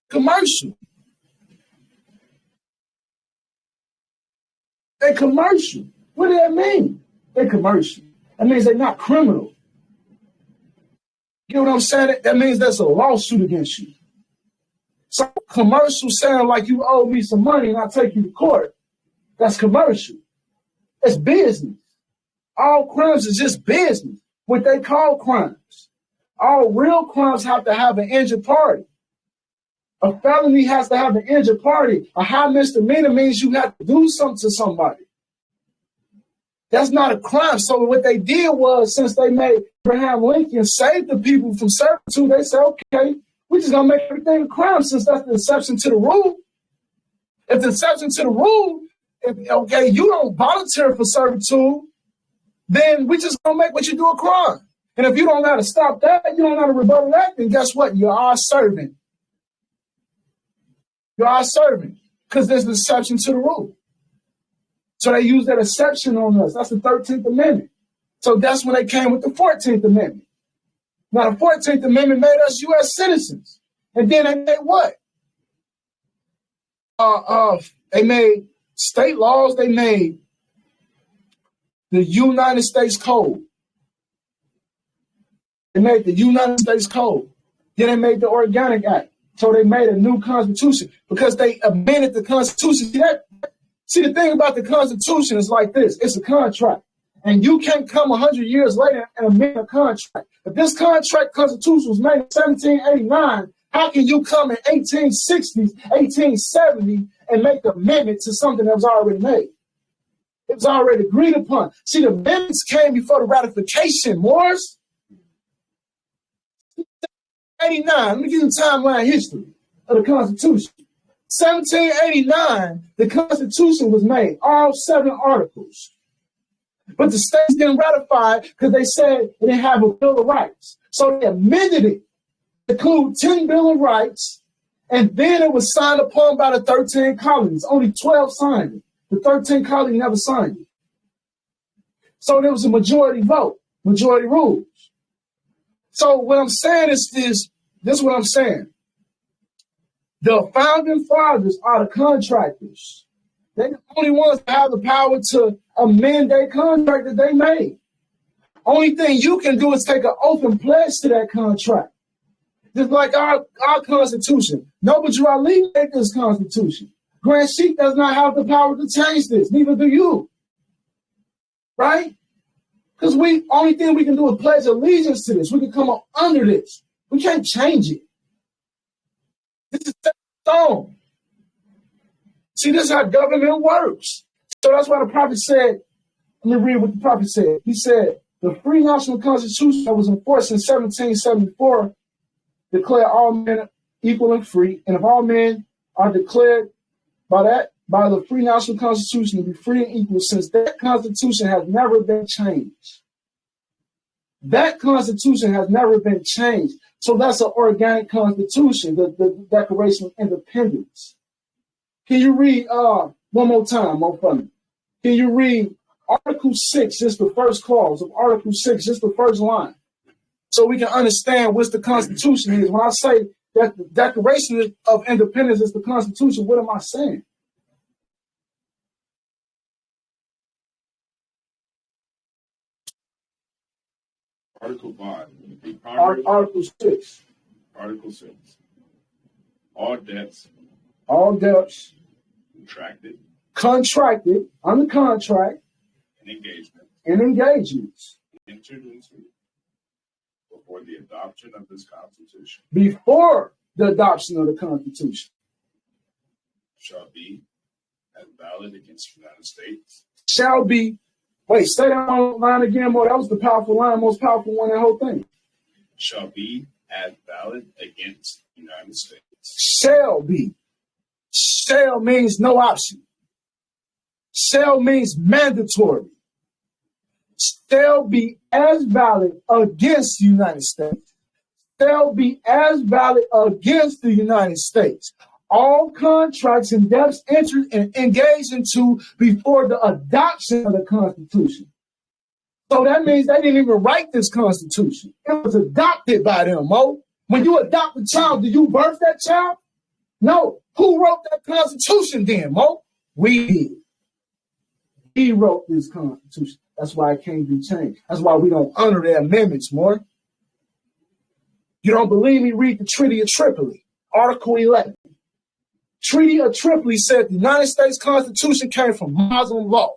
Speaker 8: Commercial. They commercial. What does that mean? They commercial. That means they're not criminal. You know what I'm saying? That means there's a lawsuit against you. So commercial sound like you owe me some money and I'll take you to court. That's commercial. It's business. All crimes is just business. What they call crimes. All real crimes have to have an injured party. A felony has to have an injured party. A high misdemeanor means you have to do something to somebody. That's not a crime. So what they did was, since they made Abraham Lincoln save the people from servitude, they said, okay, we're just going to make everything a crime since that's the exception to the rule. If the exception to the rule, you don't volunteer for servitude, then we just going to make what you do a crime. And if you don't know how to stop that, you don't know how to rebuttal that, then guess what? You are a servant. You are a servant because there's an exception to the rule. So they use that exception on us. That's the 13th Amendment. So that's when they came with the 14th Amendment. Now, the 14th Amendment made us U.S. citizens. And then they made what? They made state laws. They made the United States Code. They made the United States Code. Then they made the Organic Act. So they made a new constitution because they amended the Constitution. See, the thing about the Constitution is like this. It's a contract. And you can't come 100 years later and amend a contract. If this contract Constitution was made in 1789, how can you come in 1860s, 1870 and make an amendment to something that was already made? It was already agreed upon. See, the amendments came before the ratification, Morris. 89, let me give you the timeline history of the Constitution. 1789, the Constitution was made, all 7 articles. But the states didn't ratify because they said they didn't have a Bill of Rights. So they amended it to include 10 Bill of Rights, and then it was signed upon by the 13 colonies. Only 12 signed it. The 13 colonies never signed it. So there was a majority vote, majority rules. So what I'm saying is this is what I'm saying. The founding fathers are the contractors. They're the only ones that have the power to amend their contract that they made. Only thing you can do is take an oath and pledge to that contract. Just like our Constitution. No, but you are leaving this Constitution. Grand Sheik does not have the power to change this. Neither do you. Right? Because only thing we can do is pledge allegiance to this. We can come up under this. We can't change it. This is set in stone. See, this is how government works. So that's why the prophet said, let me read what the prophet said. He said, the free national constitution that was enforced in 1774 declared all men equal and free. And if all men are declared by the free national constitution to be free and equal, since that constitution has never been changed. That constitution has never been changed. So that's an organic constitution, the Declaration of Independence. Can you read one more time, more funny? Can you read Article 6, just the first clause of Article 6, just the first line? So we can understand what the Constitution is. When I say that the Declaration of Independence is the Constitution, what am I saying?
Speaker 2: Article 5.
Speaker 8: Article 6.
Speaker 2: Article 6. All debts contracted
Speaker 8: under contract
Speaker 2: and engagements
Speaker 8: entered into
Speaker 2: before the adoption of this Constitution
Speaker 8: before the adoption of the Constitution
Speaker 2: shall be as valid against the United States.
Speaker 8: Shall be. Wait, say that line again, more. That was the powerful line, most powerful one in the whole thing.
Speaker 2: Shall be as valid against the United States.
Speaker 8: Shall be. Shall means no option. Shall means mandatory. Shall be as valid against the United States. Shall be as valid against the United States. All contracts and debts entered and engaged into before the adoption of the Constitution. So that means they didn't even write this Constitution. It was adopted by them, Mo. When you adopt a child, do you birth that child? No. Who wrote that Constitution then, Mo? We did. He wrote this Constitution. That's why it can't be changed. That's why we don't honor their amendments, more. You don't believe me? Read the Treaty of Tripoli, Article 11. Treaty of Tripoli said the United States Constitution came from Muslim law.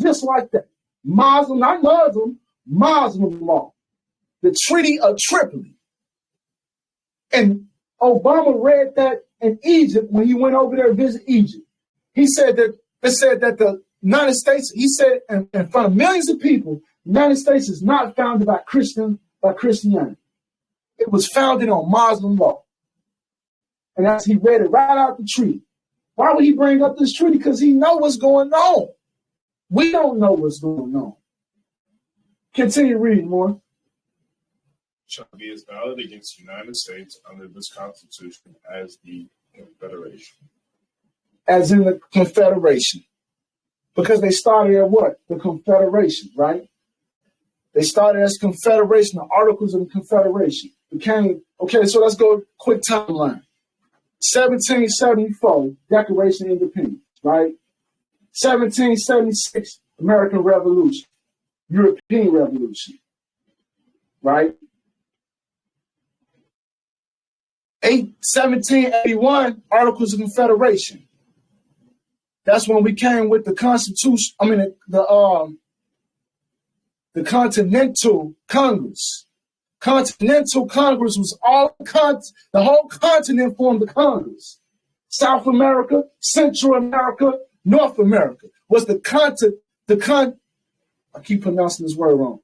Speaker 8: Just like that. Muslim, not Muslim, Muslim law. The Treaty of Tripoli. And Obama read that in Egypt when he went over there to visit Egypt. He said that the United States, he said in front of millions of people, the United States is not founded by Christianity. It was founded on Muslim law. And as he read it right out the treaty. Why would he bring up this treaty? Because he knows what's going on. We don't know what's going on. Continue reading more.
Speaker 2: Shall be as valid against the United States under this Constitution as the Confederation.
Speaker 8: As in the Confederation. Because they started at what? The Confederation, right? They started as Confederation, the Articles of the Confederation. Okay, so let's go quick timeline. 1774, Declaration of Independence, right? 1776, American Revolution, European Revolution, right? 1781, Articles of Confederation. That's when we came with the Constitution. I mean, the Continental Congress. Continental Congress was the whole continent formed the Congress. South America, Central America, North America was I keep pronouncing this word wrong.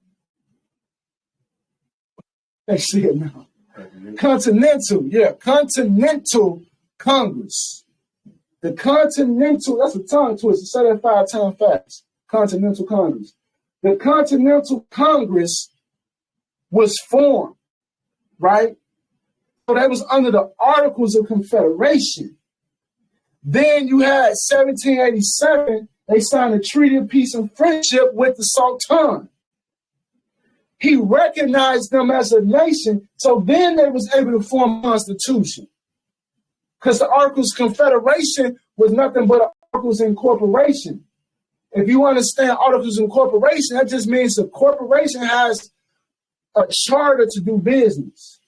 Speaker 8: I see it now. Continental Congress. The Continental, that's a tongue twister. Say that 5 times fast. Continental Congress. The Continental Congress was formed, right? So that was under the Articles of Confederation. Then you had 1787, they signed a Treaty of Peace and Friendship with the Sultan. he recognized them as a nation. So then they was able to form a constitution. Because the Articles of Confederation was nothing but an Articles of Incorporation. If you understand Articles of Incorporation, that just means the corporation has a charter to do business.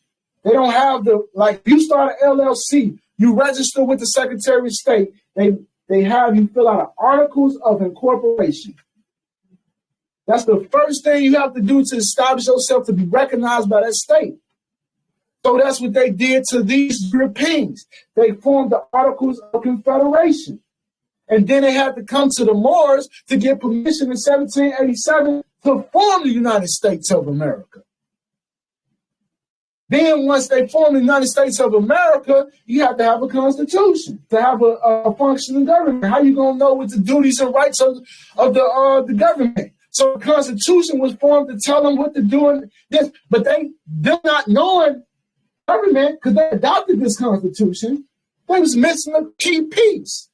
Speaker 8: They don't have like you start an LLC, you register with the Secretary of State, they have you fill out an Articles of Incorporation. That's the first thing you have to do to establish yourself to be recognized by that state. So that's what they did to these Europeans. They formed the Articles of Confederation. And then they had to come to the Moors to get permission in 1787 to form the United States of America. Then once they formed the United States of America, you have to have a constitution to have a functioning government. How you going to know what the duties and rights of the government? So the Constitution was formed to tell them what to do in this. But them not knowing government, because they adopted this Constitution, they was missing a key piece.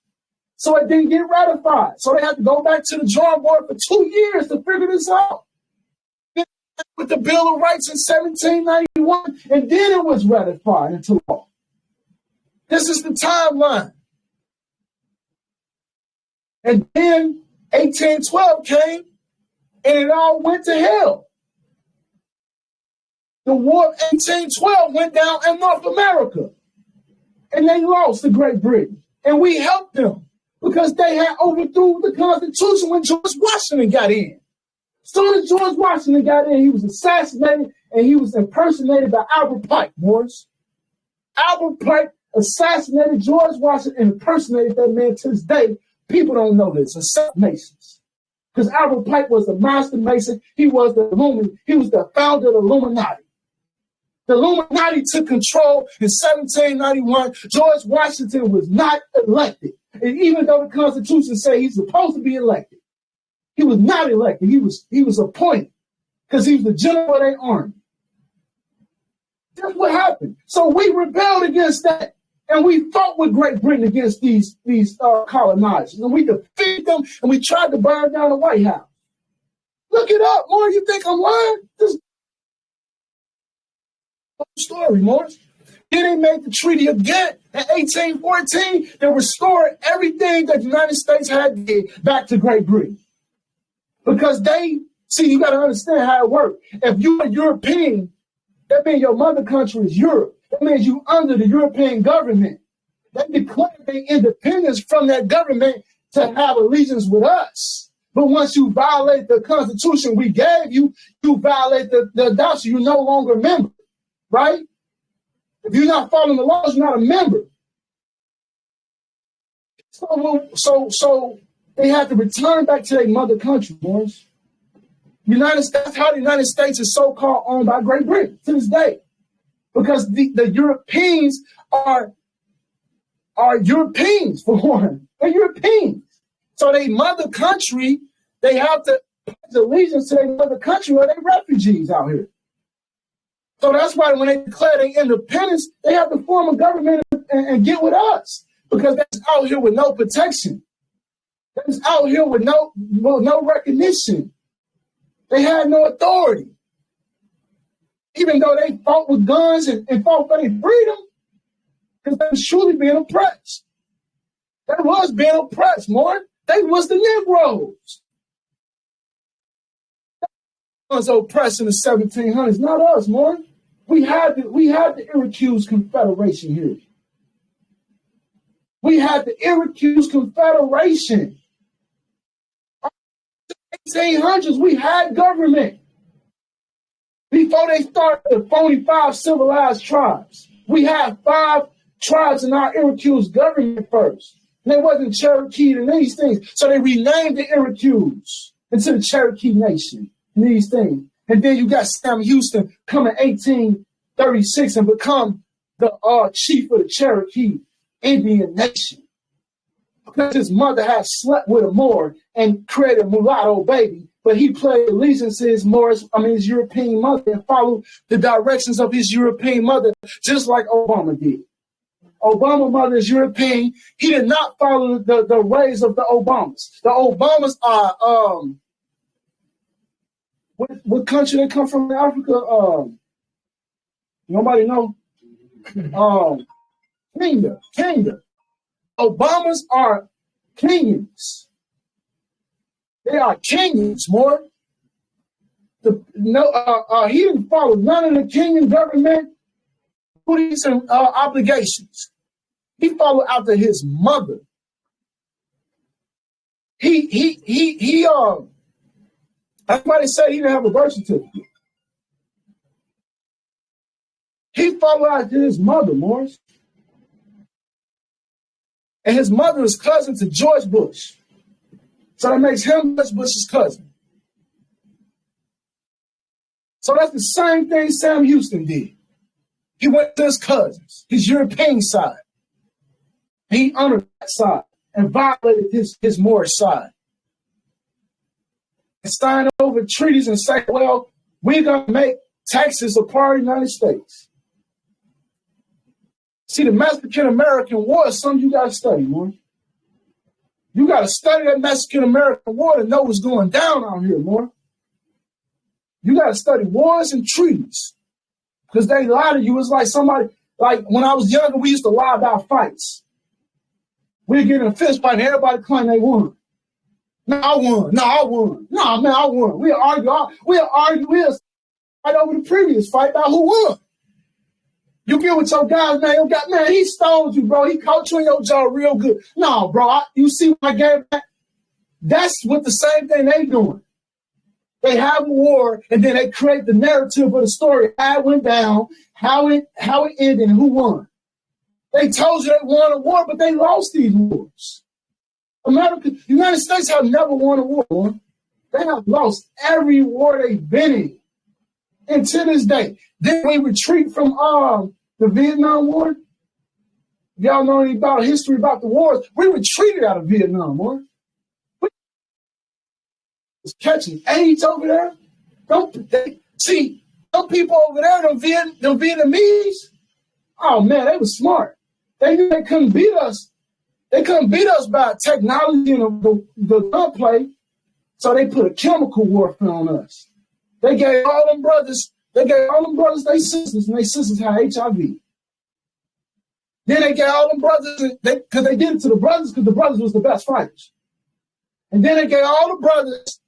Speaker 8: So it didn't get ratified. So they had to go back to the drawing board for 2 years to figure this out. With the Bill of Rights in 1791, and then it was ratified into law. This is the timeline. And then 1812 came, and it all went to hell. The War of 1812 went down in North America, and they lost to Great Britain. And we helped them because they had overthrew the Constitution when George Washington got in. As soon as George Washington got in, he was assassinated, and he was impersonated by Albert Pike, Morris. Albert Pike assassinated George Washington and impersonated that man to this day. People don't know this, except Masons. Because Albert Pike was the master Mason. He was the founder of the Illuminati. The Illuminati took control in 1791. George Washington was not elected. And even though the Constitution said he's supposed to be elected, he was not elected. He was appointed because he was the general of their army. That's what happened. So we rebelled against that. And we fought with Great Britain against these colonizers. And we defeated them, and we tried to burn down the White House. Look it up, Morris. You think I'm lying? This story, Morris. Then they made the Treaty of Ghent in 1814 that restored everything that the United States had did back to Great Britain. Because you got to understand how it works. If you're a European, that means your mother country is Europe. That means you under the European government. They declared their independence from that government to have allegiance with us. But once you violate the Constitution we gave you, you violate the adoption. You're no longer a member, right? If you're not following the laws, you're not a member. So they had to return back to their mother country, boys. That's how the United States is so-called owned by Great Britain to this day. Because the Europeans are Europeans, for one. They're Europeans. So their mother country, they have to pledge allegiance to their mother country or they're refugees out here. So that's why when they declare their independence, they have to form a government and get with us. Because they're out here with no protection. They're out here with no recognition. They had no authority. Even though they fought with guns and fought for their freedom, because they was truly being oppressed. They was being oppressed, more. They was the Negroes. They was oppressed in the 1700s, not us, more. We had the Iroquois Confederation here. We had the Iroquois Confederation. In the 1800s, we had government. Before they started the 45 civilized tribes, we had 5 tribes in our Iroquois government first. And they wasn't Cherokee and these things. So they renamed the Iroquois into the Cherokee Nation and these things. And then you got Sam Houston come in 1836 and become the chief of the Cherokee Indian Nation. Because his mother had slept with a Moor and created a mulatto baby. But he played allegiance to his European mother and followed the directions of his European mother, just like Obama did. Obama's mother is European. He did not follow the ways of the Obamas. The Obamas are What country they come from in Africa? Nobody know. Kenya. Obamas are Kenyans. They are Kenyans, more. He didn't follow none of the Kenyan government duties and obligations. He followed after his mother. That's why they say he didn't have a birth certificate. He followed after his mother, Morris. And his mother is cousin to George Bush. So that makes him George Bush's cousin. So that's the same thing Sam Houston did. He went to his cousins, his European side. He honored that side and violated his Moorish side. And signed over treaties and said, well, we're going to make Texas a part of the United States. See, the Mexican-American War is something you got to study, man. You got to study that Mexican-American War to know what's going down out here, man. You got to study wars and treaties. Because they lie to you. It's like somebody, like when I was younger, we used to lie about fights. We'd get in a fist fight and everybody claimed they won. No, I won. No, man, I won. We'll argue, fight over the previous fight about who won. You get with your guys, man, he stoned you, bro. He caught you in your jaw real good. No, bro, you see what I gave back? That's what the same thing they doing. They have a war, and then they create the narrative of the story, how it went down, how it ended, and who won. They told you they won a war, but they lost these wars. United States have never won a war. They have lost every war they've been in. And to this day, did we retreat from the Vietnam War? Y'all know any about history about the wars? We retreated out of Vietnam War. We was catching AIDS over there. Some people over there, them Vietnamese, oh man, they was smart. They knew they couldn't beat us. They couldn't beat us by technology and the gunplay, so they put a chemical warfare on us. They gave all them brothers their sisters, and their sisters had HIV. Then they gave all them brothers, because they did it to the brothers, because the brothers was the best fighters. And then they gave all the brothers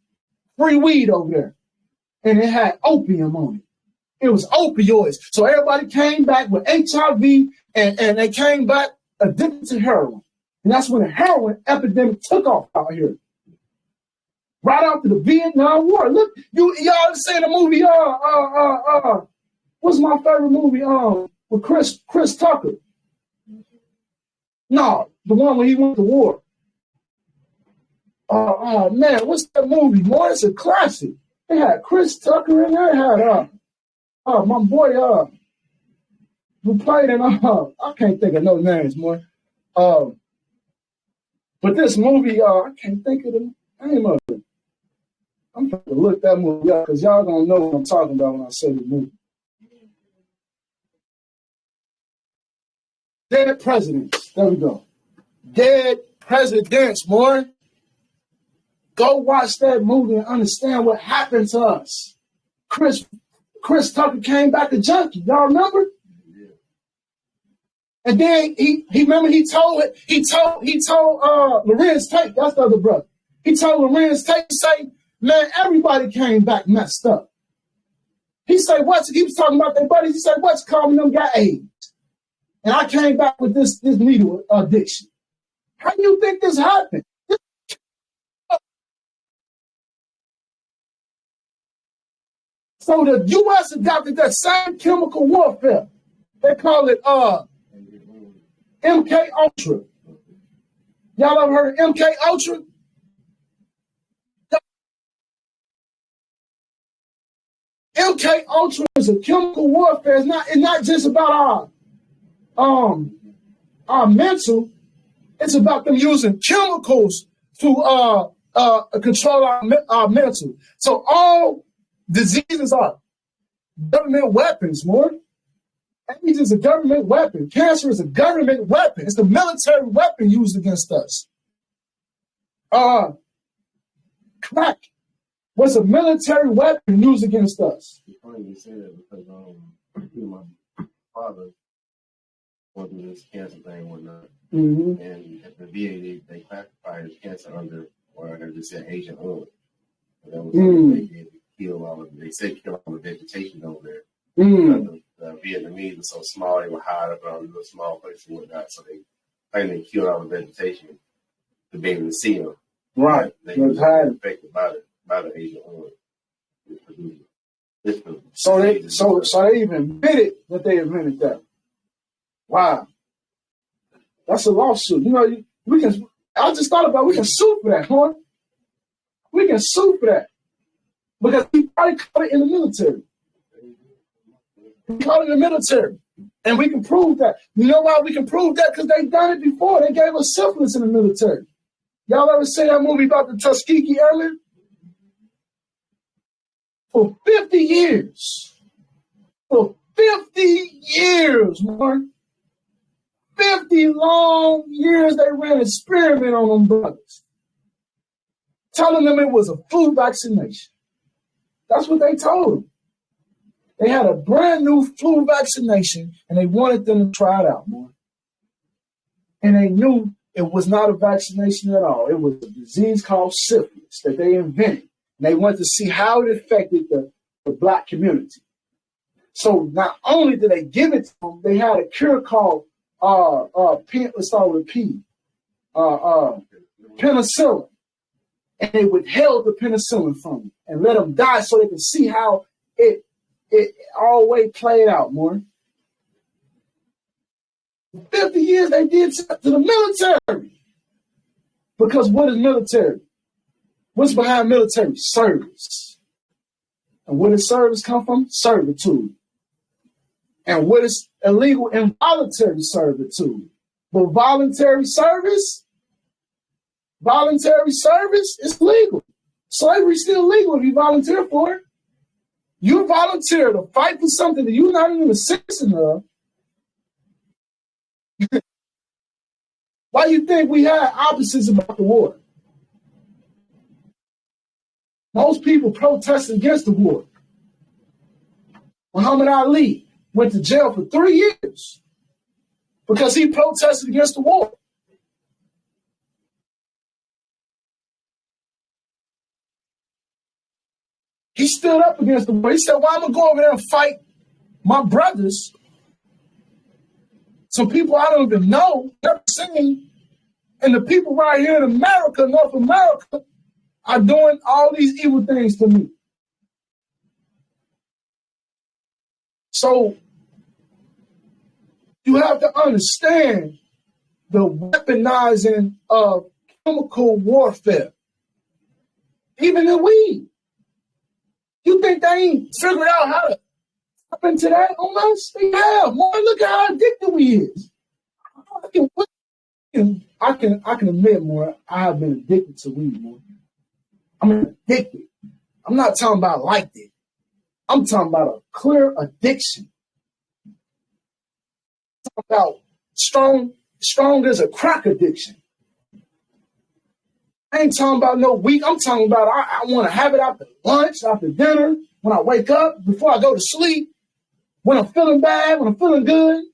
Speaker 8: free weed over there, and it had opium on it. It was opioids. So everybody came back with HIV, and they came back addicted to heroin. And that's when the heroin epidemic took off out here. Right after the Vietnam War. Look, y'all seen the movie, what's my favorite movie, with Chris Tucker? No, the one where he went to war. Man, what's that movie, boy? It's a classic. They had Chris Tucker in there. They had, my boy, who played in, I can't think of no names, boy. But this movie, I can't think of the name of it. I'm trying to look that movie up because y'all don't know what I'm talking about when I say the movie. Dead Presidents. There we go. Dead Presidents, more. Go watch that movie and understand what happened to us. Chris Tucker came back a junkie. Y'all remember? Yeah. And then he told Lorenz Tate, that's the other brother. He told Lorenz Tate to say, man, everybody came back messed up. He said, he was talking about their buddies. He said, what's calling them got AIDS? And I came back with this needle addiction. How do you think this happened? So the U.S. adopted that same chemical warfare. They call it MK Ultra. Y'all ever heard of MK Ultra? MK Ultra is a chemical warfare. It's not just about our mental. It's about them using chemicals to control our mental. So all diseases are government weapons, more. AIDS is a government weapon. Cancer is a government weapon. It's the military weapon used against us. Crack was a military weapon used against us.
Speaker 7: It's funny you say that because my father went through this cancer thing and whatnot.
Speaker 8: Mm-hmm.
Speaker 7: And at the VA, they classified his cancer under, or they just said Agent Orange. And that was something they did to kill all of, they said kill all the vegetation over there. The Vietnamese were so small, they would hide up on little small places and whatnot. So they claimed they killed all the vegetation to be able to see them.
Speaker 8: Right.
Speaker 7: They were affected by the Agent Orange.
Speaker 8: So they even admitted that they invented that. Wow. That's a lawsuit. You know, I just thought about we can sue for that, huh? We can sue for that. Because he probably caught it in the military. He caught it in the military. And we can prove that. You know why we can prove that? Because they've done it before. They gave us syphilis in the military. Y'all ever seen that movie about the Tuskegee Airmen? For 50 years. For 50 years, man. 50 long years they ran an experiment on them brothers. Telling them it was a flu vaccination. That's what they told them. They had a brand new flu vaccination and they wanted them to try it out, man. And they knew it was not a vaccination at all. It was a disease called syphilis that they invented. And they wanted to see how it affected the black community. So not only did they give it to them, they had a cure called let's start with a P. Penicillin. And they withheld the penicillin from them and let them die so they could see how it always played out, more. 50 years they did to the military. Because what is military? What's behind military? Service. And where does service come from? Servitude. And what is illegal? Involuntary servitude. But voluntary service is legal. Slavery is still legal if you volunteer for it. You volunteer to fight for something that you're not even a citizen of. Why do you think we had opposites about the war? Most people protested against the war. Muhammad Ali went to jail for 3 years because he protested against the war. He stood up against the war. He said, well, I'm going to go over there and fight my brothers, some people I don't even know, never seen, and the people right here in America, North America, are doing all these evil things to me. So you have to understand the weaponizing of chemical warfare. Even the weed. You think they ain't figured out how to tap into that on us? They have. Boy, look at how addicted we is. I can admit, more, I have been addicted to weed, more. I'm addicted. I'm not talking about liked it. I'm talking about a clear addiction. I'm talking about strong as a crack addiction. I ain't talking about no week. I'm talking about I want to have it after lunch, after dinner, when I wake up, before I go to sleep, when I'm feeling bad, when I'm feeling good.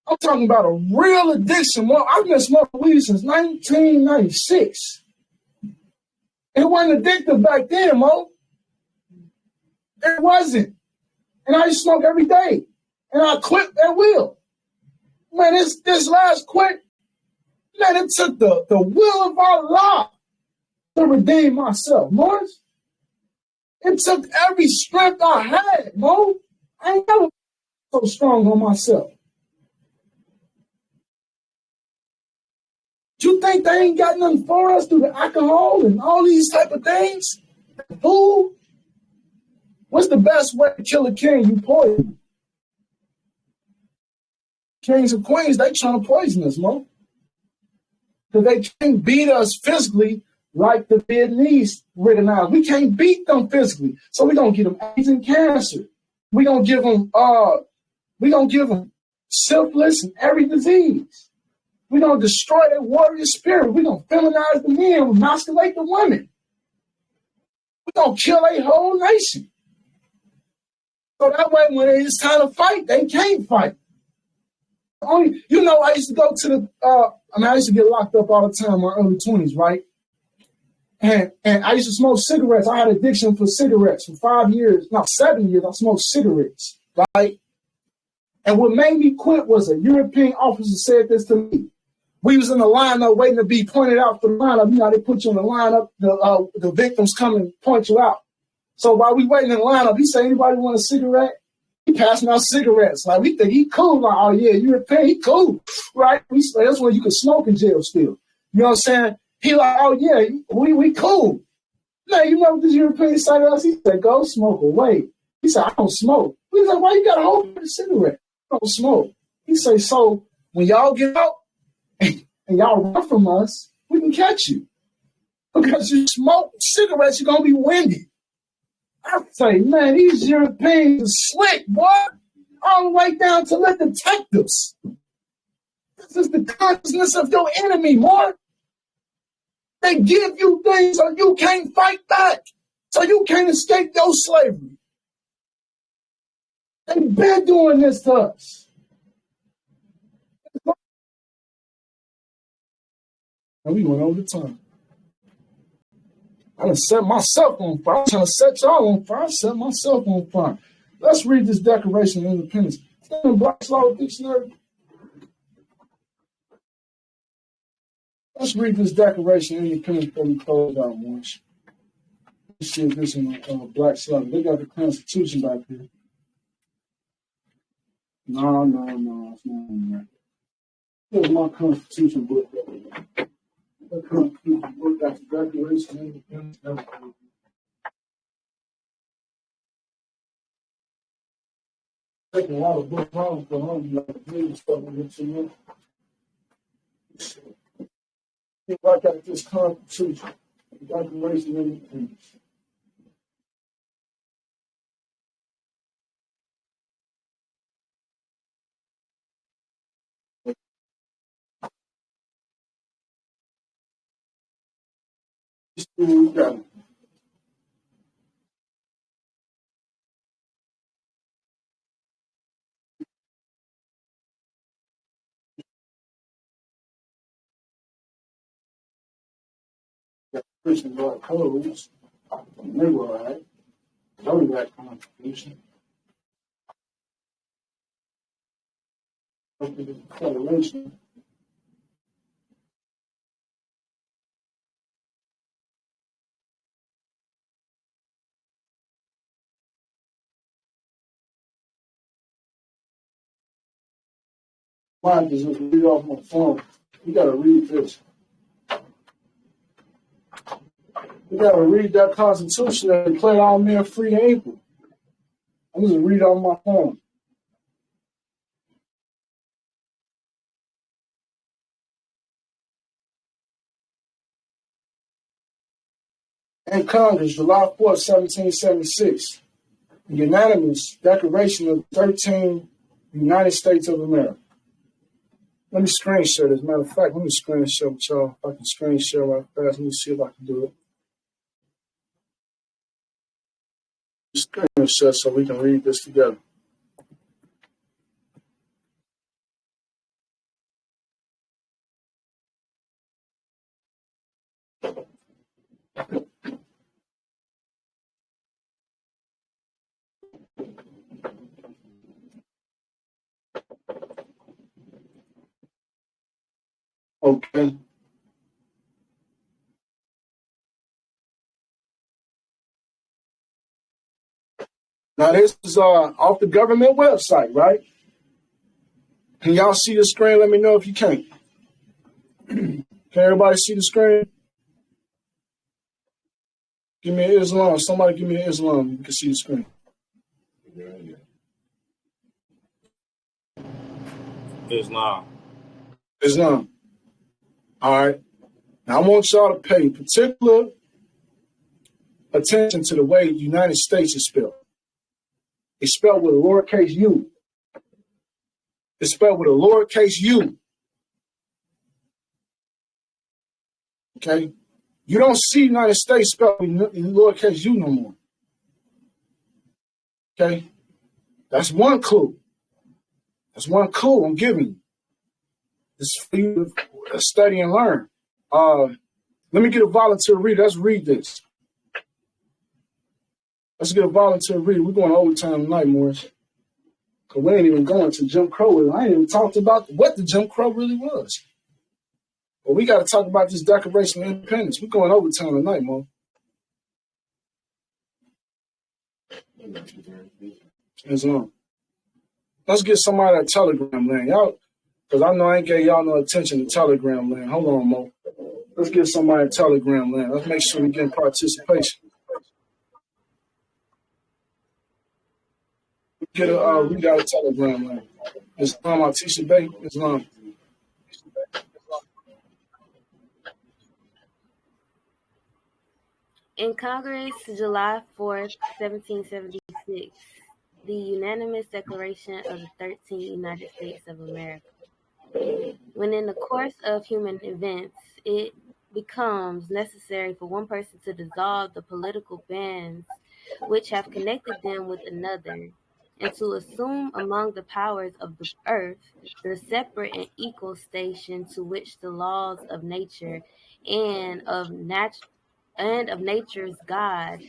Speaker 8: I'm talking about a real addiction. Well, I've been smoking weed since 1996. It wasn't addictive back then, Mo. It wasn't. And I used to smoke every day. And I quit at will. Man, this last quit, man, it took the will of Allah to redeem myself, Morris. It took every strength I had, Mo. I ain't never been so strong on myself. You think they ain't got nothing for us through the alcohol and all these type of things? Food? What's the best way to kill a king? You poison. Kings and queens, they trying to poison us, Mo. Because they can't beat us physically like the Vietnamese recognize. We can't beat them physically. So we're going to get them AIDS and cancer. We're going to give them syphilis and every disease. We're going to destroy their warrior spirit. We're going to feminize the men, emasculate the women. We're going to kill a whole nation. So that way, when it's time to fight, they can't fight. Only, you know, I used to go to the, I used to get locked up all the time in my early 20s, right? And I used to smoke cigarettes. I had addiction for cigarettes for 5 years, no, 7 years. I smoked cigarettes, right? And what made me quit was a European officer said this to me. We was in the lineup waiting to be pointed out for the lineup. You know, they put you in the lineup, the victims come and point you out. So while we waiting in the lineup, he said, anybody want a cigarette? He passing out cigarettes. Like, we think he cool. Like, oh, yeah, European, he cool, right? That's when you can smoke in jail still. You know what I'm saying? He like, oh, yeah, we cool. Man, you know what this European said to us? He said, go smoke away. He said, I don't smoke. We was like, why you got to hold the cigarette? I don't smoke. He said, so when y'all get out and y'all run from us, we can catch you. Because you smoke cigarettes, you're going to be winded. I say, man, these Europeans are slick, boy. All the way down to the detectives. This is the consciousness of your enemy, boy. They give you things so you can't fight back. So you can't escape your slavery. They've been doing this to us. And we went over the time. I done set myself on fire. I'm trying to set y'all on fire. I set myself on fire. Let's read this Declaration of Independence. It's in the Black's Law Dictionary. Let's read this Declaration of Independence before we close out once. Let's see if this is Black's Law. They got the Constitution back here. No, it's not in there. Here's my Constitution book. The Constitution book, that's the Declaration of Independence. Taking a lot of books home for home, like reading stuff with you. You work out this Constitution, the Declaration of Independence. We got it. Christian law codes, they were all right. Voted that Constitution. Open the Confederation. Why does it read off my phone? You gotta read this. You gotta read that Constitution and declare all men free and equal. I'm just read it on my phone. And Congress, July 4th, 1776. Unanimous Declaration of 13 United States of America. Let me screen share this. Matter of fact, let me screen share with y'all. If I can screen share right fast, let me see if I can do it. Screen share so we can read this together. Okay. Now this is off the government website, right? Can y'all see the screen? Let me know if you can't. Can everybody see the screen? Give me an Islam. Somebody give me an Islam. You can see the screen.
Speaker 6: Islam.
Speaker 8: Islam. All right. Now I want y'all to pay particular attention to the way the United States is spelled. It's spelled with a lowercase u. It's spelled with a lowercase u. Okay? You don't see United States spelled in lowercase u no more. Okay? That's one clue. That's one clue I'm giving you. It's for you to study and learn. Let me get a volunteer reader. Let's read this. Let's get a volunteer reader. We're going overtime tonight, Morris. Because we ain't even going to Jim Crowism. I ain't even talked about what the Jim Crow really was. But we got to talk about this Declaration of Independence. We're going overtime tonight, Mo. Let's get somebody at Telegram land. Y'all, because I know I ain't gave y'all no attention to Telegram land. Hold on, Mo. Let's get somebody at Telegram land. Let's make sure we get participation. We got a Telegram land. Islam Atisha Bay. Islam.
Speaker 5: In Congress, July 4th, 1776, the unanimous declaration of the 13th United States of America. When in the course of human events, it becomes necessary for one person to dissolve the political bands which have connected them with another, and to assume among the powers of the earth the separate and equal station to which the laws of nature and of nature's God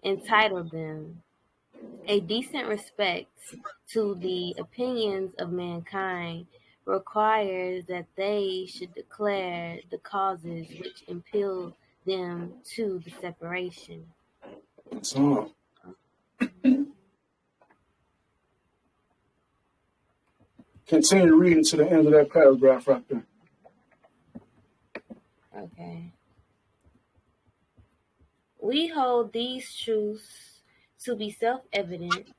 Speaker 5: entitle them. A decent respect to the opinions of mankind requires that they should declare the causes which impel them to the separation.
Speaker 8: Continue reading to the end of that paragraph right there.
Speaker 5: Okay. We hold these truths to be self-evident,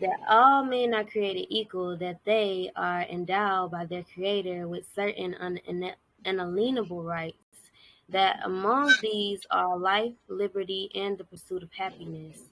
Speaker 5: that all men are created equal, that they are endowed by their Creator with certain unalienable rights, that among these are life, liberty, and the pursuit of happiness,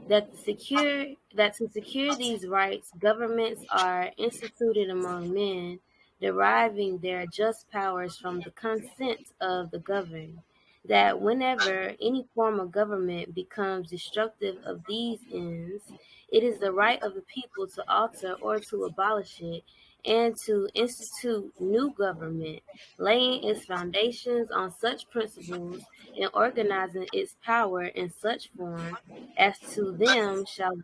Speaker 5: that to secure these rights, governments are instituted among men, deriving their just powers from the consent of the governed, that whenever any form of government becomes destructive of these ends, it is the right of the people to alter or to abolish it, and to institute new government, laying its foundations on such principles and organizing its power in such form as to them shall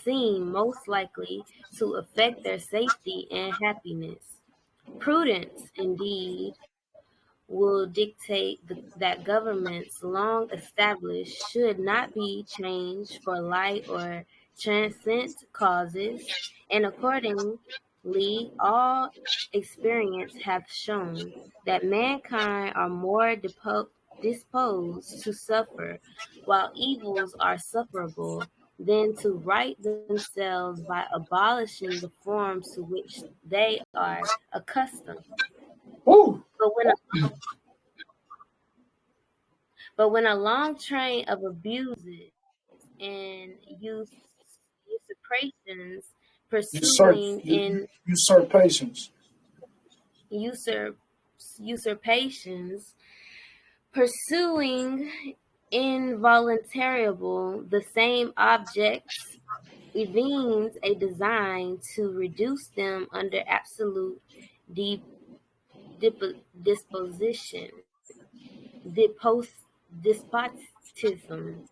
Speaker 5: seem most likely to affect their safety and happiness. Prudence, indeed, will dictate that governments long established should not be changed for light or transient causes, and accordingly all experience hath shown that mankind are more disposed to suffer while evils are sufferable than to right themselves by abolishing the forms to which they are accustomed.
Speaker 8: Woo.
Speaker 5: But when a long train of abuses and usurpations pursuing involuntarily the same objects, evinces a design to reduce them under absolute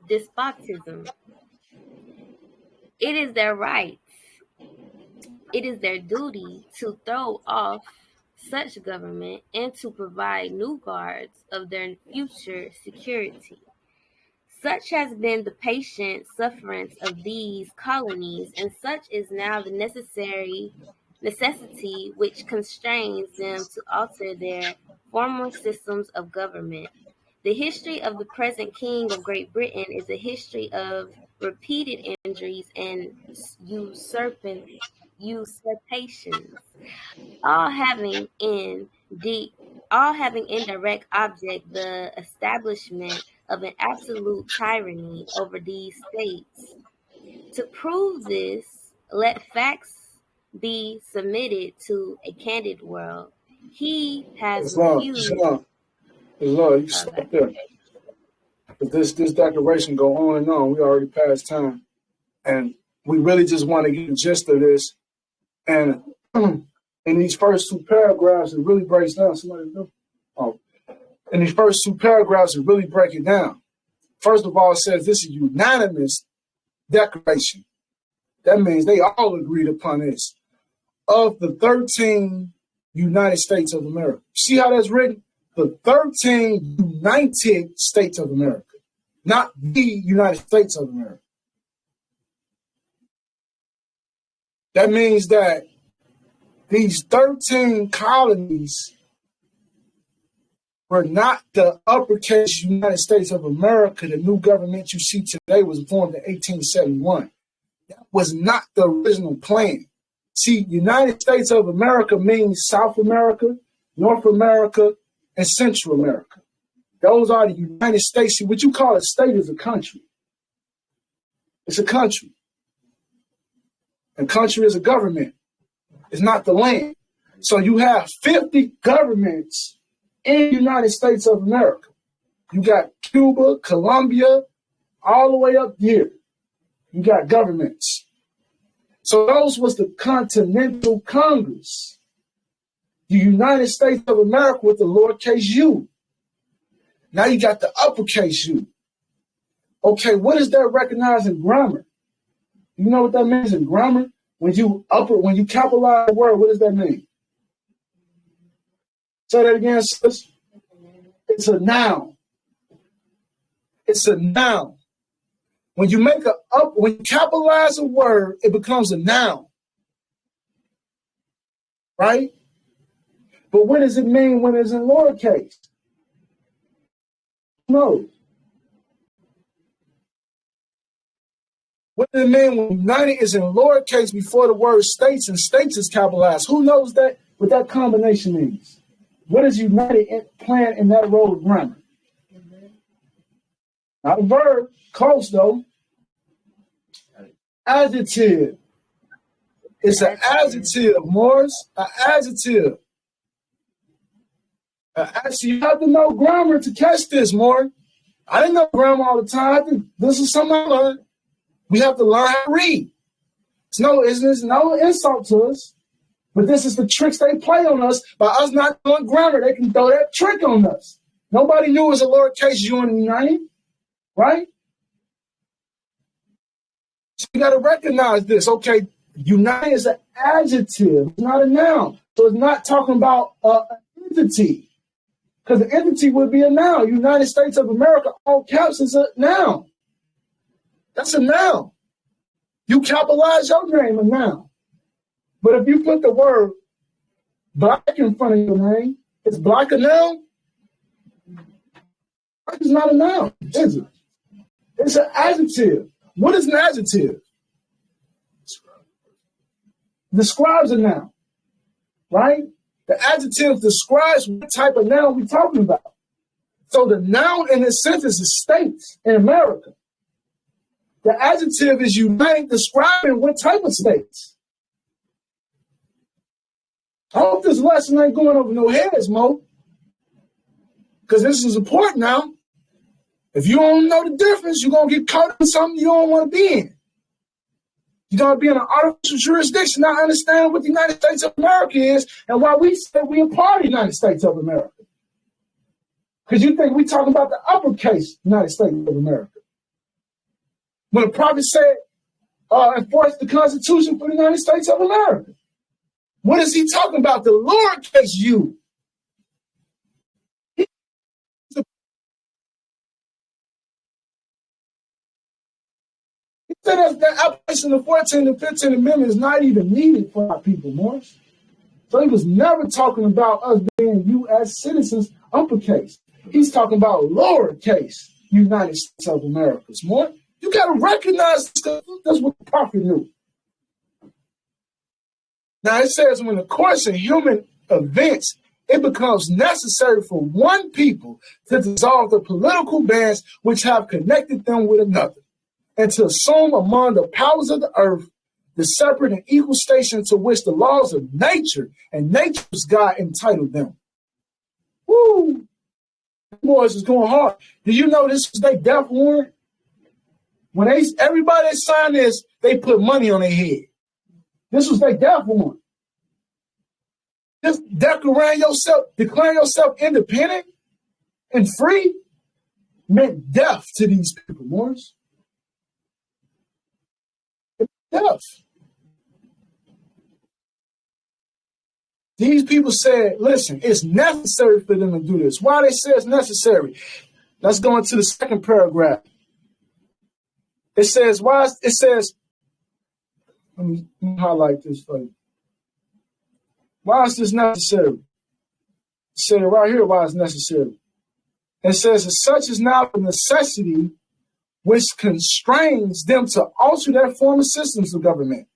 Speaker 5: despotism. It is their right, it is their duty to throw off such government and to provide new guards of their future security. Such has been the patient sufferance of these colonies, and such is now the necessity which constrains them to alter their former systems of government. The history of the present King of Great Britain is a history of repeated injuries and usurpations, all having in direct object the establishment of an absolute tyranny over these states. To prove this, let facts be submitted to a candid world. He has refused.
Speaker 8: You stop there. This declaration go on and on. We already passed time. And we really just want to get the gist of this. And in these first two paragraphs, it really breaks down. Somebody do? Oh. In these first two paragraphs, it really breaks it down. First of all, it says this is a unanimous declaration. That means they all agreed upon this. Of the 13 United States of America. See how that's written? The 13 United States of America. Not the United States of America. That means that these 13 colonies were not the uppercase United States of America. The new government you see today was formed in 1871. That was not the original plan. See, United States of America means South America, North America, and Central America. Those are the United States. See, what you call a state is a country. It's a country. And country is a government. It's not the land. So you have 50 governments in the United States of America. You got Cuba, Colombia, all the way up here. You got governments. So those was the Continental Congress. The United States of America with the lowercase u. Now you got the uppercase u. Okay, what is that recognized in grammar? You know what that means in grammar? When you capitalize a word, what does that mean? Say that again, sis. It's a noun. It's a noun. When you when you capitalize a word, it becomes a noun. Right? But what does it mean when it's in lowercase? No. What does it mean when united is in lowercase before the word states and states is capitalized? Who knows that? What that combination means? What is united playing in that role of grammar? Not a verb, close though. Adjective. It's an adjective, Morris. An adjective. Actually, you have to know grammar to catch this, Morris. I didn't know grammar all the time. This is something I learned. We have to learn how to read. It's no insult to us, but this is the tricks they play on us. By us not knowing grammar, they can throw that trick on us. Nobody knew it was a lowercase u in the United, right? So you got to recognize this. Okay, united is an adjective, it's not a noun. So it's not talking about an entity, because an entity would be a noun. United States of America, all caps, is a noun. That's a noun. You capitalize your name, a noun. But if you put the word black in front of your name, is black a noun? Black is not a noun, is it? It's an adjective. What is an adjective? Describes a noun, right? The adjective describes what type of noun we're talking about. So the noun in this sentence is states in America. The adjective is unite, describing what type of states. I hope this lesson ain't going over no heads, Mo. Because this is important now. If you don't know the difference, you're going to get caught in something you don't want to be in. You're going to be in an artificial jurisdiction, not understand what the United States of America is and why we say we're a part of the United States of America. Because you think we're talking about the uppercase United States of America. When the prophet said, enforce the Constitution for the United States of America. What is he talking about? The lowercase u. He said that application of the 14th and 15th Amendment is not even needed for our people, Morris. So he was never talking about us being U.S. citizens, uppercase. He's talking about lowercase United States of America, Morris. You got to recognize this. That's what the prophet knew. Now it says when the course of human events, it becomes necessary for one people to dissolve the political bands which have connected them with another, and to assume among the powers of the earth the separate and equal station to which the laws of nature and nature's God entitled them. Woo! boys is going hard. Do you know this was their death warrant? When everybody that signed this, they put money on their head. This was their death warrant. Just declaring yourself independent and free meant death to these people, Morris. Death. These people said, listen, it's necessary for them to do this. Why they say it's necessary? Let's go into the second paragraph. It says, let me highlight this for you. Why is this necessary? It said it right here why it's necessary. It says, as such is now the necessity which constrains them to alter their former systems of government.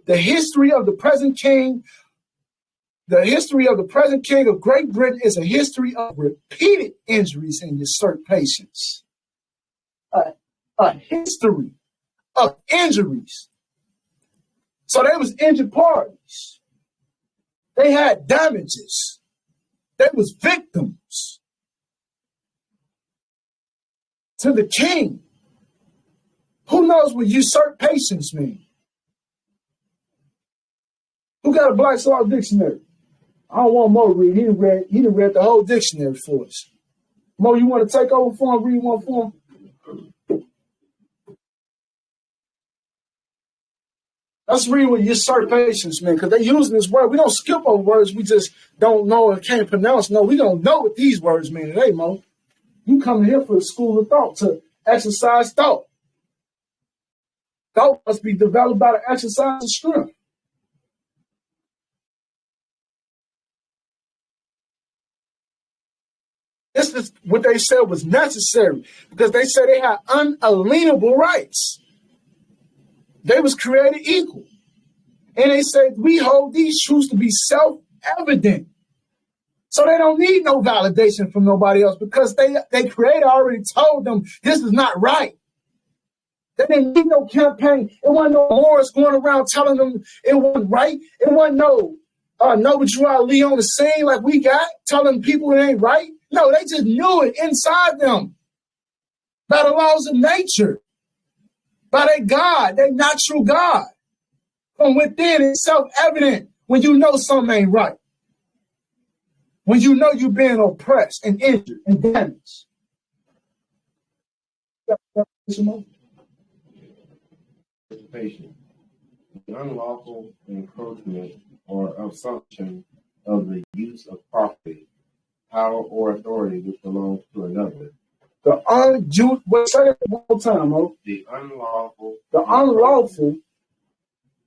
Speaker 8: The history of the present king of Great Britain is a history of repeated injuries and usurpations. A history of injuries. So there was injured parties. They had damages. They was victims to the king. Who knows what usurpations mean? Who got a Black's Law Dictionary? I don't want Mo to read. He done read the whole dictionary for us. Mo, you want to take over for him, read one for him? Let's read what usurpations mean, because they using this word. We don't skip over words we just don't know and can't pronounce. No, we don't know what these words mean today, Mo. You come here for a school of thought to exercise thought. Thought must be developed by the exercise of strength. This is what they said was necessary, because they said they had unalienable rights. They was created equal. And they said, we hold these truths to be self-evident. So they don't need no validation from nobody else, because they creator already told them this is not right. They didn't need no campaign. It wasn't no Morris going around telling them it wasn't right. It wasn't no Drew Ali on the scene like we got, telling people it ain't right. No, they just knew it inside them by the laws of nature, by their God, their natural God. From within, it's self-evident when you know something ain't right. When you know you're being oppressed and injured and damaged.
Speaker 7: The unlawful encroachment or assumption of the use of property, power, or authority which belongs to another.
Speaker 8: Say it one more time, Mo.
Speaker 7: The unlawful.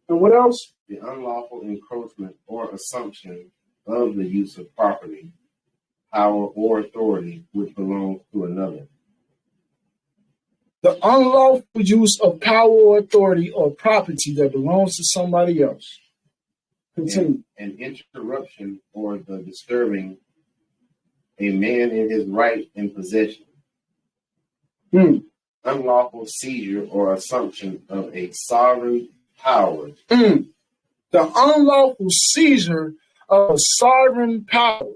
Speaker 8: And what else?
Speaker 7: The unlawful encroachment or assumption of the use of property, power, or authority which belongs to another.
Speaker 8: The unlawful use of power or authority or property that belongs to somebody else. Continue.
Speaker 7: An interruption or the disturbing a man in his right and possession. Unlawful seizure or assumption of a sovereign power.
Speaker 8: The unlawful seizure of sovereign power.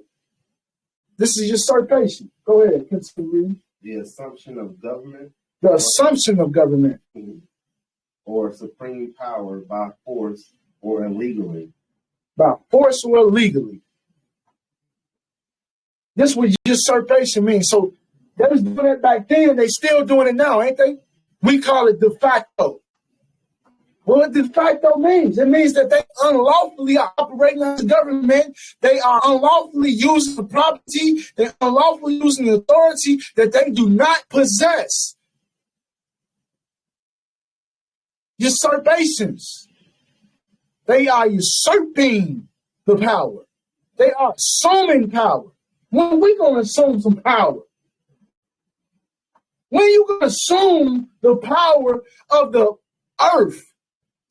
Speaker 8: This is usurpation. Go ahead, continue.
Speaker 7: The assumption of government.
Speaker 8: The assumption of government.
Speaker 7: Or supreme power by force or illegally.
Speaker 8: By force or illegally. This is what usurpation means. So they was doing it back then. They still doing it now, ain't they? We call it de facto. What de facto means? It means that they unlawfully are operating as a government. They are unlawfully using the property. They're unlawfully using the authority that they do not possess. Usurpations. They are usurping the power. They are assuming power. When are we going to assume some power? When are you going to assume the power of the earth?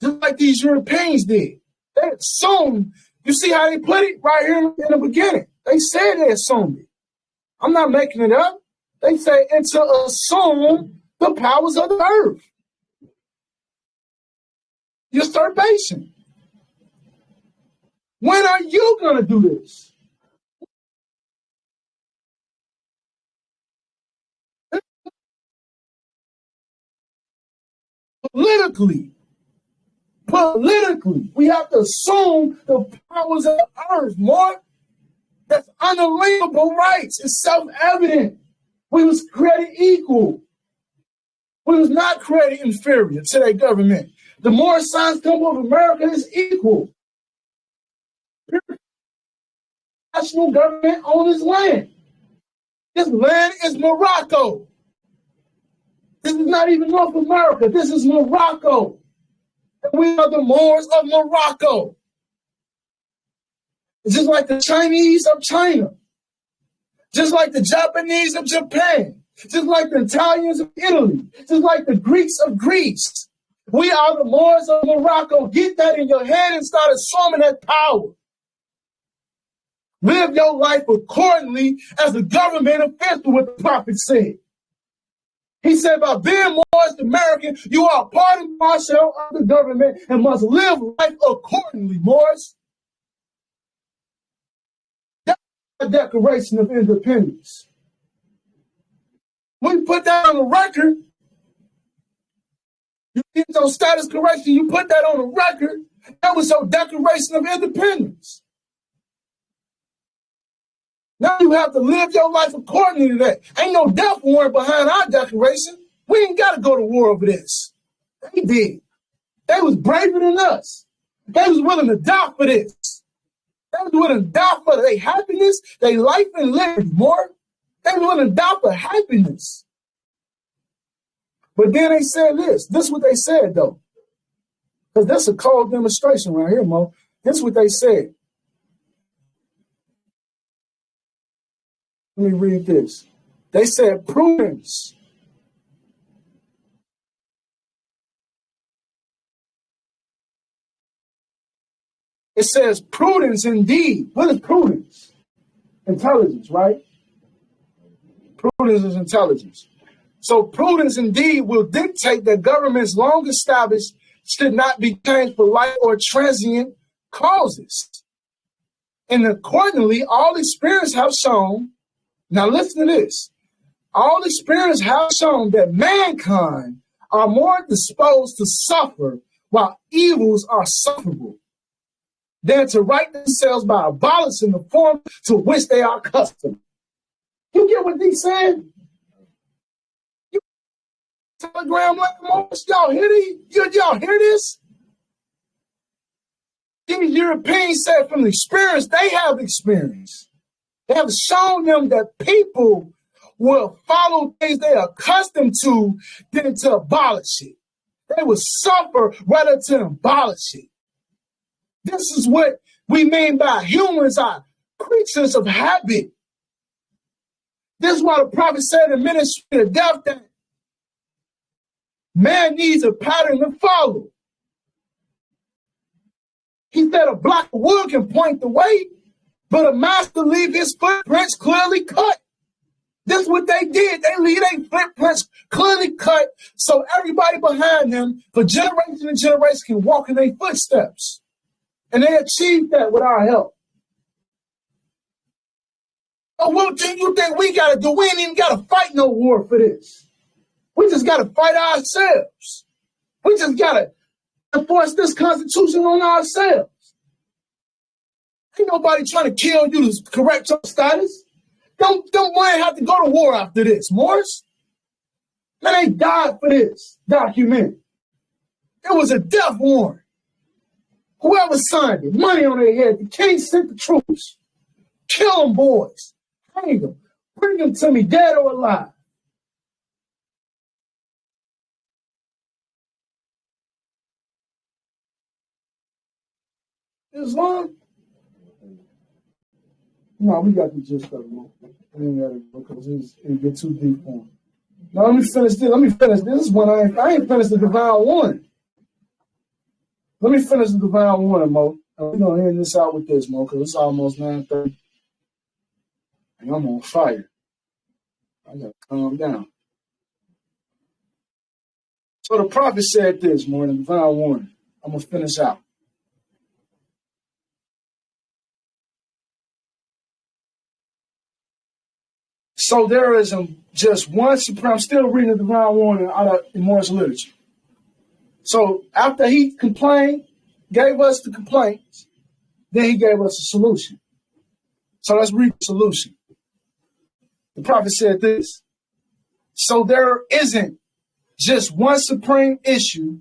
Speaker 8: Just like these Europeans did. They assumed, you see how they put it right here in the beginning. They said they assumed it. I'm not making it up. They say it's to assume the powers of the earth. Usurpation. When are you going to do this? politically, we have to assume the powers of the earth, more. That's unalienable rights. It's self-evident. We was created equal. We was not created inferior to that government. The Moorish Science Temple of America is equal. National government on this land. This land is Morocco. This is not even North America. This is Morocco. And we are the Moors of Morocco. It's just like the Chinese of China. Just like the Japanese of Japan. Just like the Italians of Italy. Just like the Greeks of Greece. We are the Moors of Morocco. Get that in your head and start assuming that power. Live your life accordingly as the government official, what the prophet said. He said, by being Moorish American, you are a part and parcel of the government and must live life accordingly, Moors. That's the Declaration of Independence. We put that on the record. You get your status correction, you put that on the record. That was your Declaration of Independence. Now you have to live your life accordingly to that. Ain't no death warrant behind our declaration. We ain't got to go to war over this. They did. They was braver than us. They was willing to die for this. They was willing to die for their happiness, their life and liberty, more. They was willing to die for happiness. But then they said this. This is what they said, though. Because that's a cold demonstration right here, Mo. This is what they said. Let me read this. They said prudence. It says prudence indeed. What is prudence? Intelligence, right? Prudence is intelligence. So prudence indeed will dictate that governments long established should not be changed for light or transient causes. And accordingly, all experience have shown. Now listen to this. All experience has shown that mankind are more disposed to suffer while evils are sufferable than to right themselves by abolishing the form to which they are accustomed. You get what he's saying? You telegram like most, y'all hear y'all hear this? These Europeans said from the experience they have experienced. They have shown them that people will follow things they are accustomed to than to abolish it. They will suffer rather to abolish it. This is what we mean by humans are creatures of habit. This is why the prophet said in Ministry of Death that man needs a pattern to follow. He said a block of wood can point the way, but a master leave his footprints clearly cut. This is what they did. They leave their footprints clearly cut so everybody behind them for generation and generation can walk in their footsteps. And they achieved that with our help. Oh, what do you think we got to do? We ain't even got to fight no war for this. We just got to fight ourselves. We just got to enforce this Constitution on ourselves. Ain't nobody trying to kill you to correct your status. Don't worry, have to go to war after this, Morris. Man, they died for this document. It was a death warrant. Whoever signed it, money on their head, the king sent the troops. Kill them, boys. Hang them. Bring them to me, dead or alive. Islam? No, we got the gist of it. We ain't got to go because it get too deep for him. Now, let me finish this. This is when I ain't finished the Divine One. Let me finish the Divine One, Mo. We're going to end this out with this, Mo, because it's almost 9:30. And I'm on fire. I got to calm down. So the prophet said this, Mo, in the Divine One. I'm going to finish out. So there is just one supreme. I'm still reading the Divine Warning out of the Moorish literature. So after he complained, gave us the complaints, then he gave us a solution. So let's read the solution. The prophet said this. So there isn't just one supreme issue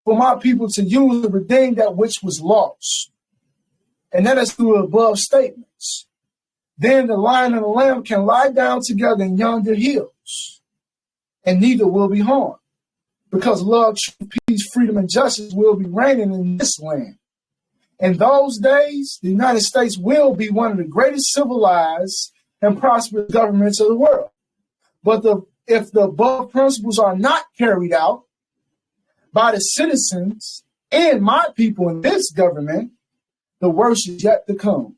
Speaker 8: for my people to use to redeem that which was lost. And that is through the above statements. Then the lion and the lamb can lie down together in yonder hills, and neither will be harmed. Because love, truth, peace, freedom, and justice will be reigning in this land. In those days, the United States will be one of the greatest civilized and prosperous governments of the world. But if the above principles are not carried out by the citizens and my people in this government, the worst is yet to come.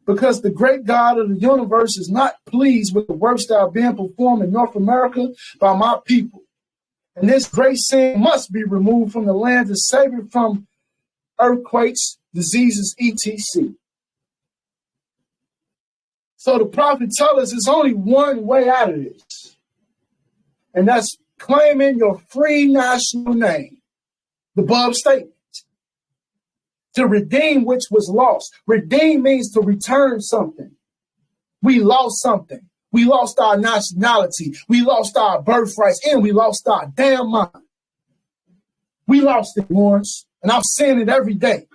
Speaker 8: Because the great God of the universe is not pleased with the works that are being performed in North America by my people. And this great sin must be removed from the land to save it from earthquakes, diseases, etc. So the prophet tells us there's only one way out of this. And that's claiming your free national name, the above statement. To redeem which was lost. Redeem means to return something. We lost something. We lost our nationality. We lost our birthrights. And we lost our damn mind. We lost it, Lawrence. And I'm saying it every day.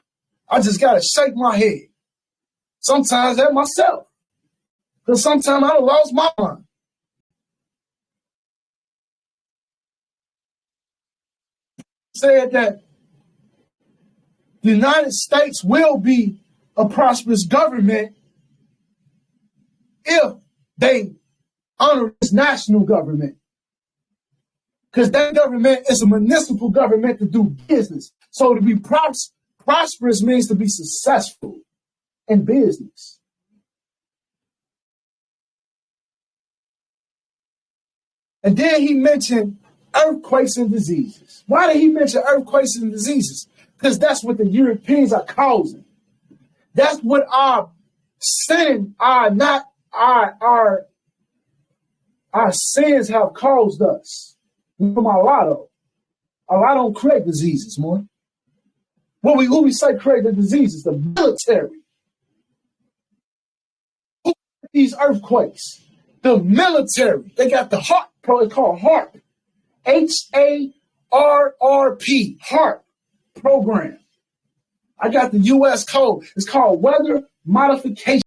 Speaker 8: I just got to shake my head. Sometimes at myself. Because sometimes I done lost my mind. Said that the United States will be a prosperous government if they honor its national government. Because that government is a municipal government to do business. So to be prosperous means to be successful in business. And then he mentioned earthquakes and diseases. Why did he mention earthquakes and diseases? Because that's what the Europeans are causing. That's what our sin, our sins have caused us. From our lotto. Our lotto don't create diseases, man. Who we say create the diseases? The military. Who create these earthquakes? The military. They got the HARP, it's called HARP. HARP. HARP program. I got the U.S. code. It's called weather modification.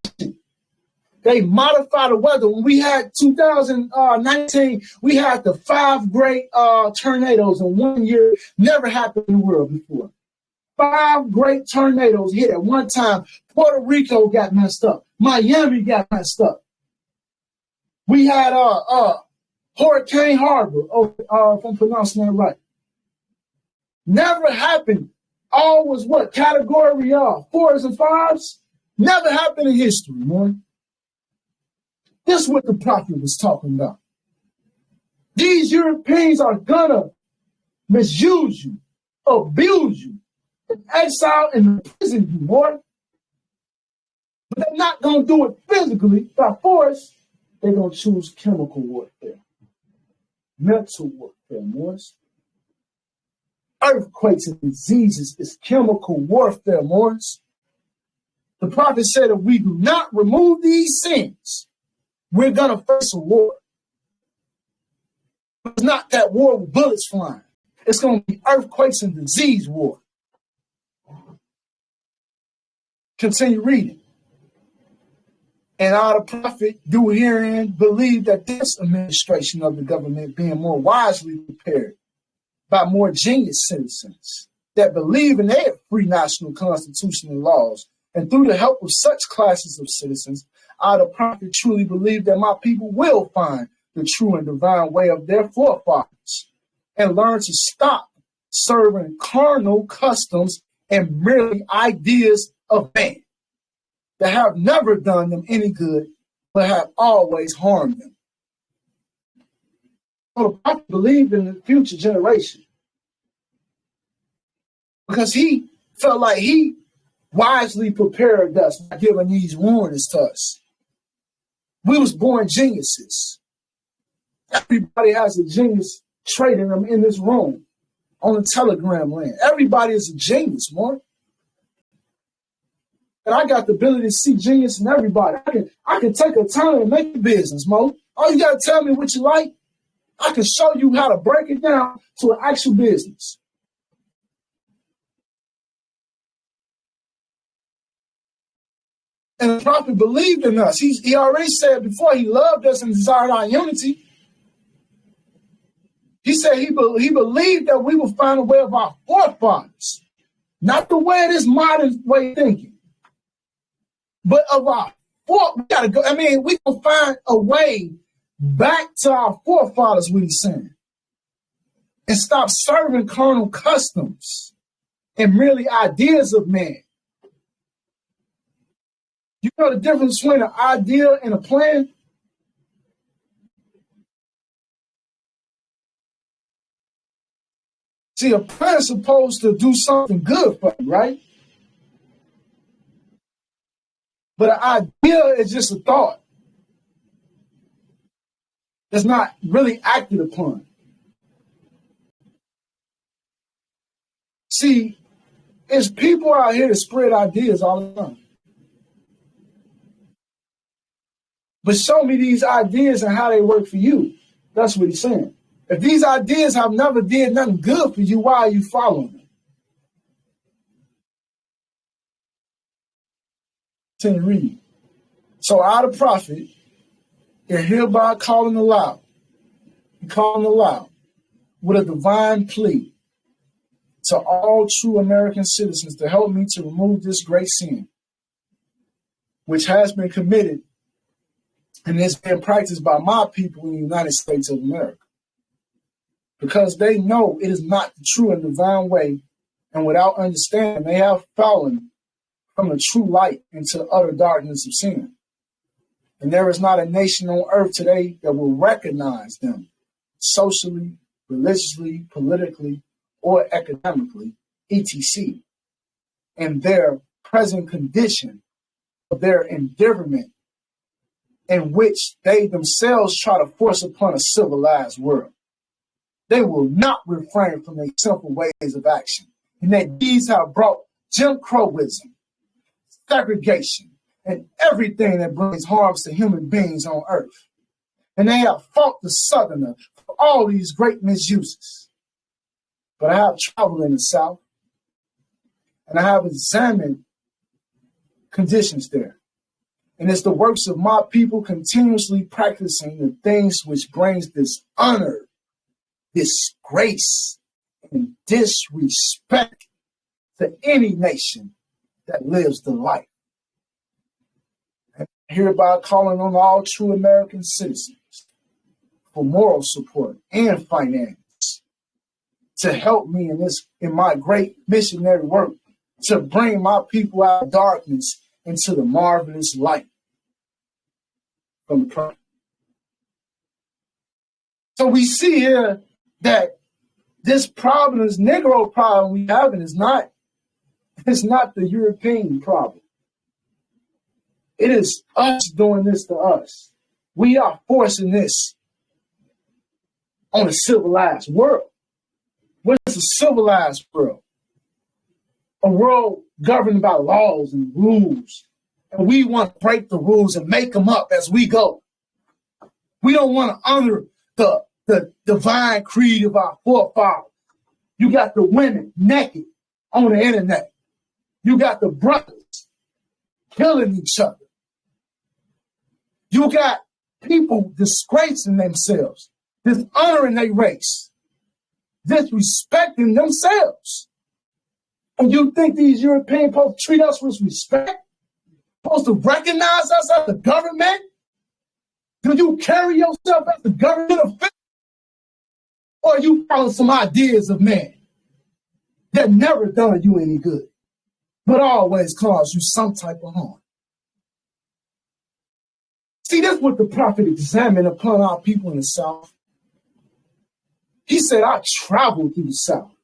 Speaker 8: They modify the weather. When we had 2019, we had the 5 great tornadoes in 1 year. Never happened in the world before. 5 great tornadoes hit at one time. Puerto Rico got messed up. Miami got messed up. We had Hurricane Harbor, if I'm pronouncing that right. Never happened. All was what? Category 4s and 5s? Never happened in history, man. This is what the prophet was talking about. These Europeans are gonna misuse you, abuse you, and exile and imprison you, boy. But they're not gonna do it physically by force. They're gonna choose chemical warfare, mental warfare, Morris. Earthquakes and diseases is chemical warfare, Morris. The prophet said if we do not remove these sins, we're going to face a war. It's not that war with bullets flying. It's going to be earthquakes and disease war. Continue reading. And our prophet do herein believe that this administration of the government being more wisely prepared by more genius citizens that believe in their free national constitution and laws, and through the help of such classes of citizens, I, the prophet, truly believe that my people will find the true and divine way of their forefathers and learn to stop serving carnal customs and merely ideas of man that have never done them any good, but have always harmed them. So the prophet believed in the future generation because he felt like he wisely prepared us by giving these warnings to us. We was born geniuses. Everybody has a genius trading them in this room on the Telegram land. Everybody is a genius, man. And I got the ability to see genius in everybody. I can take a turn and make a business, Mo. All you got to tell me what you like. I can show you how to break it down to an actual business. And the prophet believed in us. He already said before he loved us and desired our unity. He said he believed that we would find a way of our forefathers. Not the way of this modern way of thinking. But of our we gotta go. I mean, we can find a way back to our forefathers, what he's saying. And stop serving carnal customs and merely ideas of man. You know the difference between an idea and a plan? See, a plan is supposed to do something good for you, right? But an idea is just a thought. It's not really acted upon. See, it's people out here that spread ideas all the time. But show me these ideas and how they work for you. That's what he's saying. If these ideas have never did nothing good for you, why are you following them? Continue reading. So I, the prophet, am hereby calling aloud with a divine plea to all true American citizens to help me to remove this great sin, which has been committed and is being practiced by my people in the United States of America. Because they know it is not the true and divine way, and without understanding, they have fallen from the true light into utter darkness of sin. And there is not a nation on earth today that will recognize them socially, religiously, politically, or economically, etc., in their present condition of their endeavorment in which they themselves try to force upon a civilized world. They will not refrain from their simple ways of action, and that these have brought Jim Crowism, segregation, and everything that brings harms to human beings on earth. And they have fought the Southerner for all these great misuses. But I have traveled in the South, and I have examined conditions there. And it's the works of my people continuously practicing the things which brings dishonor, disgrace, and disrespect to any nation that lives the life. And hereby calling on all true American citizens for moral support and finance to help me in my great missionary work to bring my people out of darkness into the marvelous light from the prophet. So we see here that this problem, this Negro problem we having is not the European problem. It is us doing this to us. We are forcing this on a civilized world. What is a civilized world? A world governed by laws and rules. And we want to break the rules and make them up as we go. We don't want to honor the divine creed of our forefathers. You got the women naked on the internet. You got the brothers killing each other. You got people disgracing themselves, dishonoring their race, disrespecting themselves. And you think these Europeans supposed to treat us with respect? Supposed to recognize us as the government? Do you carry yourself as the government official? Or you follow some ideas of man that never done you any good, but always cause you some type of harm? See, that's what the prophet examined upon our people in the South. He said, I traveled through the South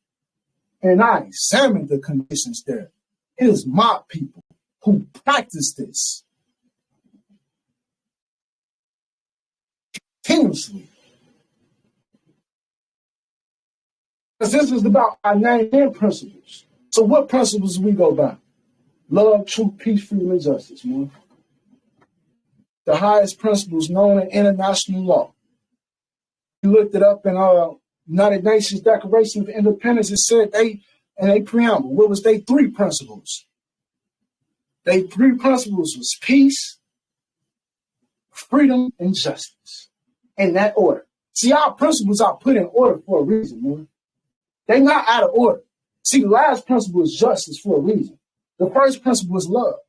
Speaker 8: and I examined the conditions there. It is my people who practice this continuously. Because this is about our name and principles. So what principles do we go by? Love, truth, peace, freedom, and justice, man. The highest principles known in international law. You looked it up in United Nations Declaration of Independence. It said in a preamble, what was they 3 principles? They 3 principles was peace, freedom, and justice. In that order. See, our principles are put in order for a reason, man. They're not out of order. See, the last principle is justice for a reason. The first principle is love.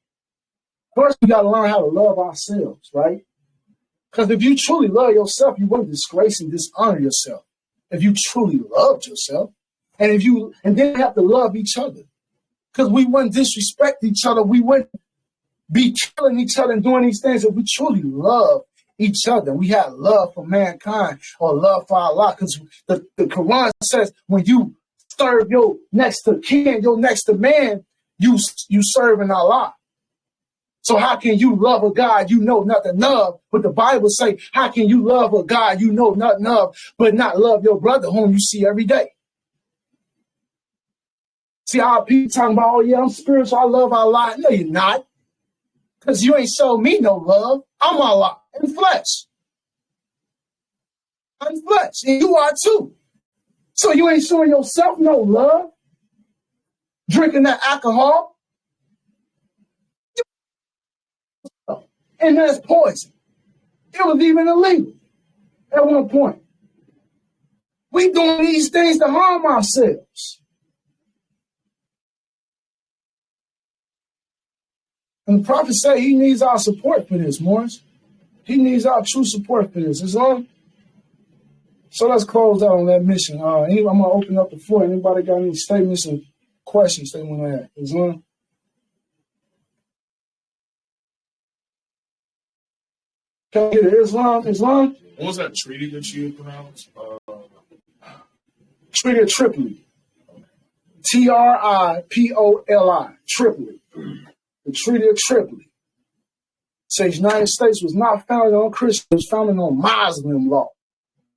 Speaker 8: First, we got to learn how to love ourselves, right? Because if you truly love yourself, you wouldn't disgrace and dishonor yourself. If you truly loved yourself, and then have to love each other, because we wouldn't disrespect each other, we wouldn't be killing each other and doing these things if we truly love each other. We have love for mankind or love for Allah, because the Quran says when you serve your next to kin, your next to man, you serving Allah. So how can you love a God you know nothing of? But the Bible say, how can you love a God you know nothing of, but not love your brother whom you see every day? See how people talking about, oh yeah, I'm spiritual, I love Allah. No, you're not. Because you ain't showed me no love. I'm Allah in flesh. I'm in flesh. And you are too. So you ain't showing yourself no love. Drinking that alcohol. And that's poison. It was even illegal at one point. We doing these things to harm ourselves. And the prophet said he needs our support for this, Morris. He needs our true support for this. So let's close out on that mission. I'm going to open up the floor. Anybody got any statements and questions they want to add? Islam? Can I get it? Islam?
Speaker 2: What was that treaty that you pronounced?
Speaker 8: Treaty of Tripoli. Tripoli. Tripoli. The Treaty of Tripoli. Says the United States was not founded on Christian, it was founded on Muslim law.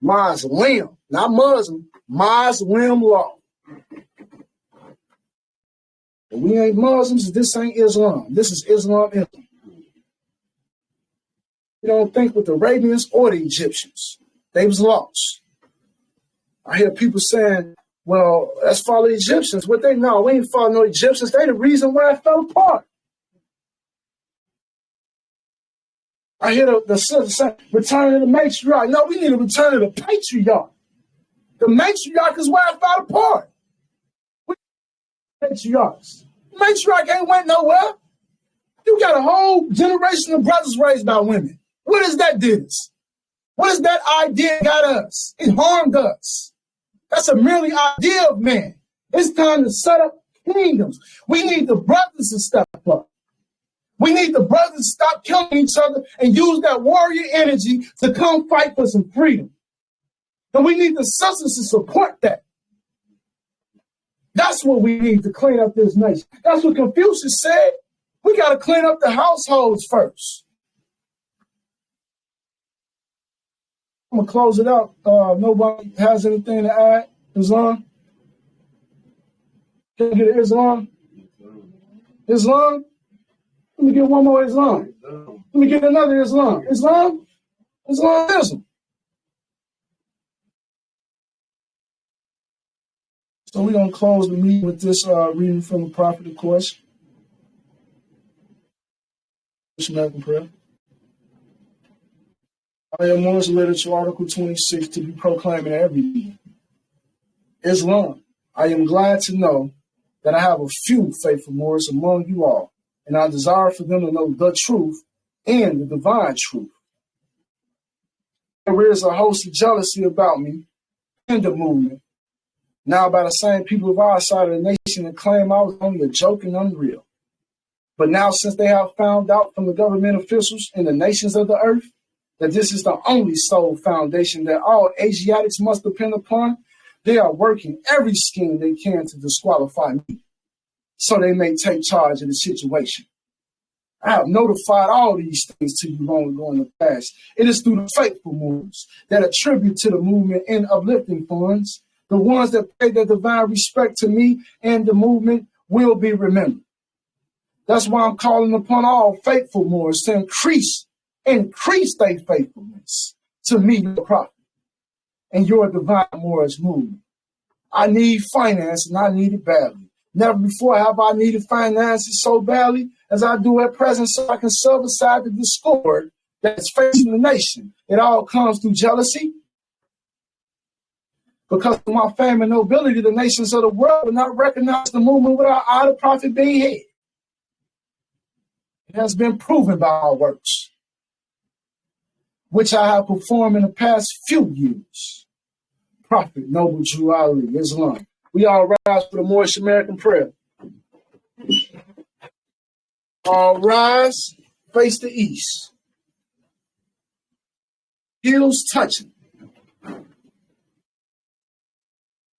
Speaker 8: Muslim, not Muslim, Muslim law. But we ain't Muslims, this ain't Islam. This is Islam. You don't think with the Arabians or the Egyptians. They was lost. I hear people saying, well, let's follow the Egyptians. What they know, we ain't follow no Egyptians. They the reason why it fell apart. I hear the sister say, return to the matriarch. No, we need to return to the patriarch. The matriarch is where it fell apart. Matriarchs. The matriarch ain't went nowhere. You got a whole generation of brothers raised by women. What is that this? What is that idea got us? It harmed us. That's a merely idea of man. It's time to set up kingdoms. We need the brothers to step up. We need the brothers to stop killing each other and use that warrior energy to come fight for some freedom. And we need the sisters to support that. That's what we need to clean up this nation. That's what Confucius said. We got to clean up the households first. I'm going to close it out. Nobody has anything to add? Islam? Can I get an Islam? Islam? Let me get one more Islam. Let me get another Islam. Islam? Islamism. So we're going to close the meeting with this reading from the prophet, of course. American prayer. I am Morris Literature, Article 26, to be proclaimed in every meeting. Islam. I am glad to know that I have a few faithful Moors among you all, and I desire for them to know the truth and the divine truth. There is a host of jealousy about me in the movement, now by the same people of our side of the nation, that claim I was only a joke and unreal. But now, since they have found out from the government officials in the nations of the earth that this is the only sole foundation that all Asiatics must depend upon, they are working every scheme they can to disqualify me, so they may take charge of the situation. I have notified all these things to you long ago in the past. It is through the faithful moves that attribute to the movement in uplifting funds The ones that pay their divine respect to me and the movement will be remembered. That's why I'm calling upon all faithful Moors to increase their faithfulness to me, your prophet, and your divine Moors movement. I need finance, and I need it badly. Never before have I needed finances so badly as I do at present, so I can serve aside the discord that's facing the nation. It all comes through jealousy. Because of my fame and nobility, the nations of the world will not recognize the movement without the prophet being here. It has been proven by our works, which I have performed in the past few years. Prophet, Noble Jew Ali, Islam. We all rise for the Moorish American prayer. All rise, face the east. Heels touching.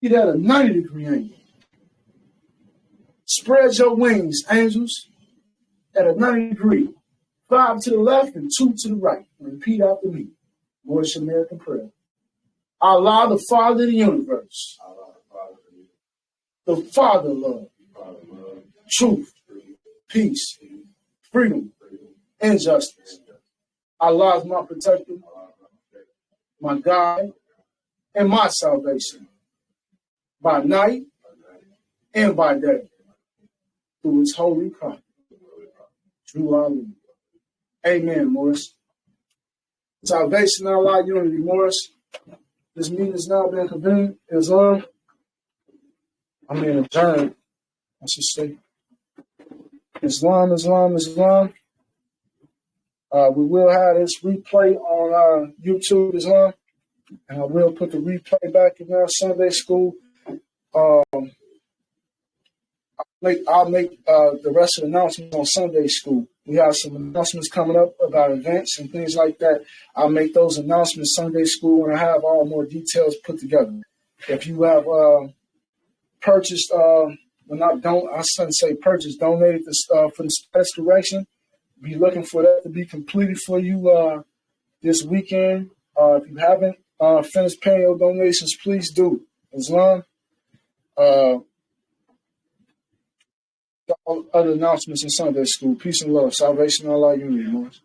Speaker 8: Get at a 90-degree angle. Spread your wings, angels, at a 90-degree. 5 to the left and 2 to the right. Repeat after me. Moorish American prayer. Allah, the Father of the universe. The Father of love. Truth. Peace. Freedom. And justice. Allah is my protector, my guide, and my salvation. By night and by day. Through his holy prophet. True Ali. Amen, Morris. Salvation, Allah, unity, Morris. This meeting has now been convened. Islam. Adjourned, I should say. Islam. We will have this replay on YouTube, Islam. And I will put the replay back in our Sunday school. I'll make the rest of the announcements on Sunday school. We have some announcements coming up about events and things like that. I'll make those announcements Sunday school when I have all more details put together. If you have purchased, donated this for the status correction, be looking for that to be completed for you this weekend. If you haven't finished paying your donations, please do. Islam. All other announcements in Sunday school. Peace and love. Salvation, Allah, unity, Morris.